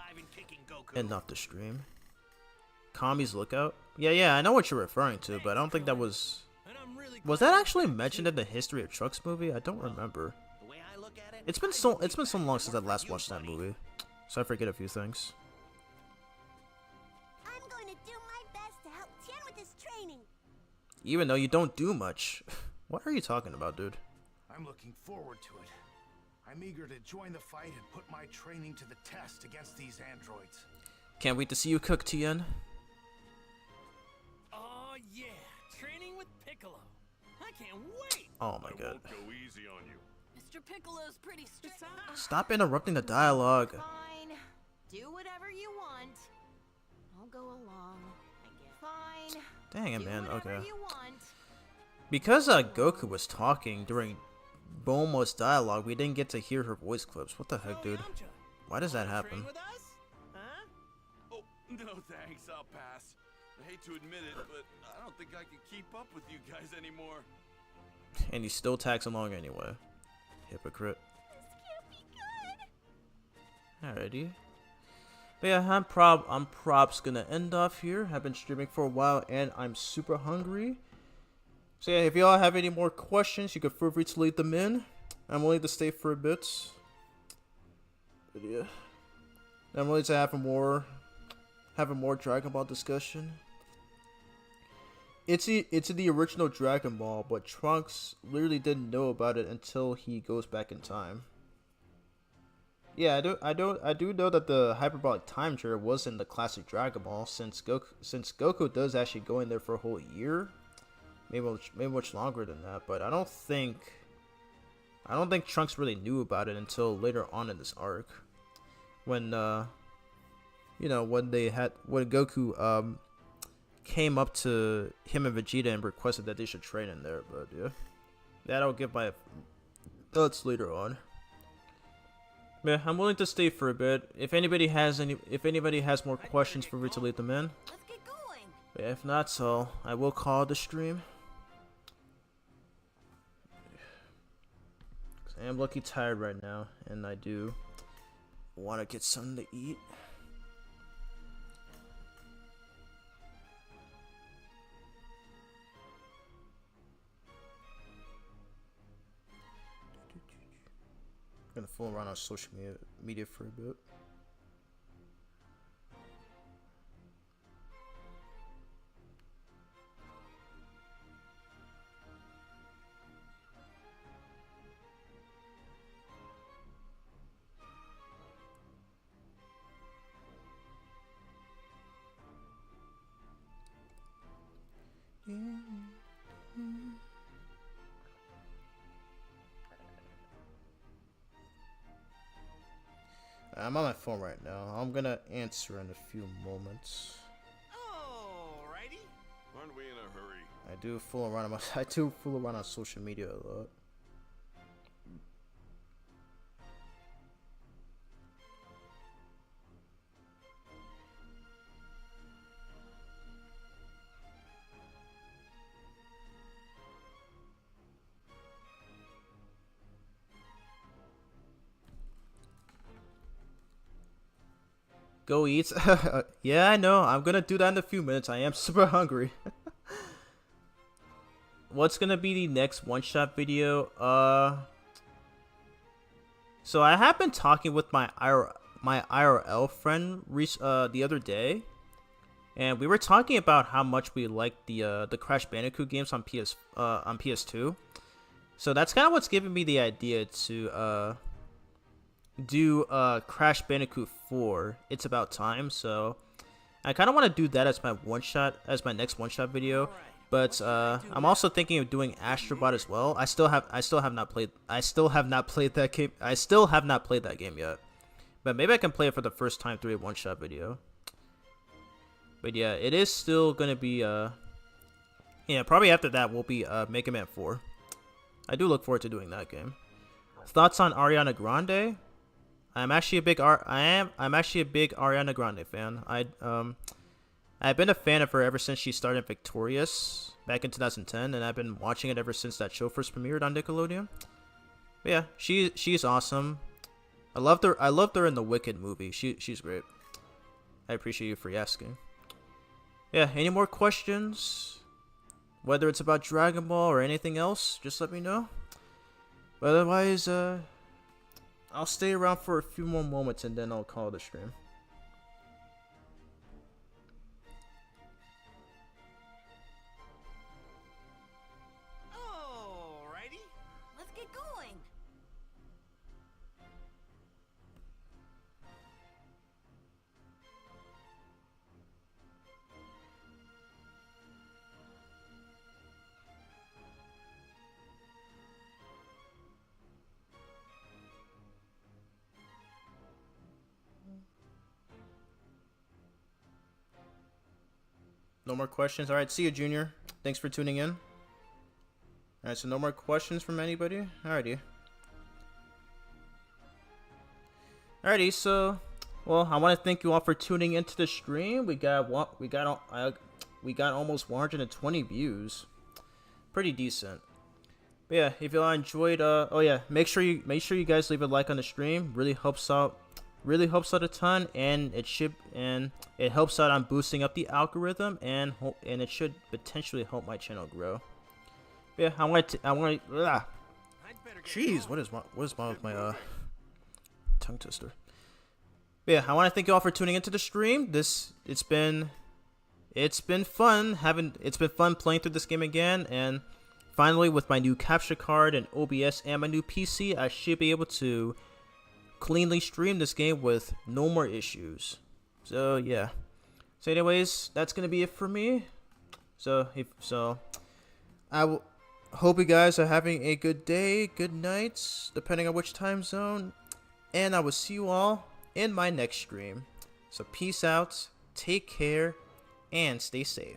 end off the stream. Kami's Lookout? Yeah, I know what you're referring to, but I don't think that was that actually mentioned in the History of Trunks movie? I don't remember. It's been so long since I last watched that movie, so I forget a few things. I'm going to do my best to help Tien with his training. Even though you don't do much. What are you talking about, dude? I'm looking forward to it. I'm eager to join the fight and put my training to the test against these androids. Can't wait to see you cook, Tien. Oh yeah, training with Piccolo. I can't wait. Oh my god. Go easy on you. Mr. Piccolo's pretty strict. Stop interrupting the dialogue. Fine. Do whatever you want. I'll go along. Fine. Dang it, man. Okay. You want. Because Goku was talking during Bulma's dialogue, we didn't get to hear her voice clips. What the heck, dude? Why does that happen? Oh, no thanks. I'll pass. I hate to admit it, but I don't think I can keep up with you guys anymore. And he still tags along anyway. Hypocrite. Alrighty. But yeah, I'm probs gonna end off here. I've been streaming for a while and I'm super hungry. So yeah, if y'all have any more questions, you can feel free to leave them in. I'm willing to stay for a bit. But yeah. I'm willing to have a more Dragon Ball discussion. It's the original Dragon Ball, but Trunks literally didn't know about it until he goes back in time. Yeah, I do know that the hyperbolic time chair was in the classic Dragon Ball, since Goku does actually go in there for a whole year, maybe much longer than that. But I don't think Trunks really knew about it until later on in this arc, when when Goku came up to him and Vegeta and requested that they should train in there. But yeah, that'll get my thoughts later on. Yeah, I'm willing to stay for a bit. If anybody has more questions, feel free to leave them in. Let's get going. But if not, so I will call the stream. I am lucky tired right now, and I do want to get something to eat. I'm gonna fool around on social media for a bit. I'm on my phone right now. I'm gonna answer in a few moments. Alrighty. Aren't we in a hurry? I do fool around on social media a lot. Go eat. Yeah, I know. I'm gonna do that in a few minutes. I am super hungry. What's gonna be the next one-shot video? So I have been talking with my IRL friend the other day, and we were talking about how much we like the Crash Bandicoot games on PS2. So that's kind of what's giving me the idea to do Crash Bandicoot 4. It's about time. So I kind of want to do that as my next one shot video. But I'm also thinking of doing Astrobot as well. I still have not played that game. I still have not played that game yet. But maybe I can play it for the first time through a one shot video. But yeah, it is still gonna be yeah, probably after that will be Mega Man 4. I do look forward to doing that game. Thoughts on Ariana Grande? I'm actually a big Ariana Grande fan. I've been a fan of her ever since she started Victorious back in 2010, and I've been watching it ever since that show first premiered on Nickelodeon. But yeah, she's awesome. I loved her in the Wicked movie. She's great. I appreciate you for asking. Yeah, any more questions? Whether it's about Dragon Ball or anything else, just let me know. But otherwise, I'll stay around for a few more moments and then I'll call it a stream. Alrighty, let's get going. No more questions. Alright, see you, Junior. Thanks for tuning in. Alright, so no more questions from anybody? Alrighty. Alrighty, so well, I want to thank you all for tuning into the stream. We got almost 120 views. Pretty decent. But yeah, if you all enjoyed oh yeah, make sure you guys leave a like on the stream. Really helps out a ton, and it helps out on boosting up the algorithm, and it should potentially help my channel grow. Yeah, I want to. Jeez, what is wrong with my tongue twister? But yeah, I want to thank you all for tuning into the stream. It's been fun playing through this game again, and finally with my new capture card and OBS and my new PC, I should be able to cleanly stream this game with no more issues. So yeah. So anyways, that's gonna be it for me. So I hope you guys are having a good day, good night, depending on which time zone, and I will see you all in my next stream. So peace out, take care, and stay safe.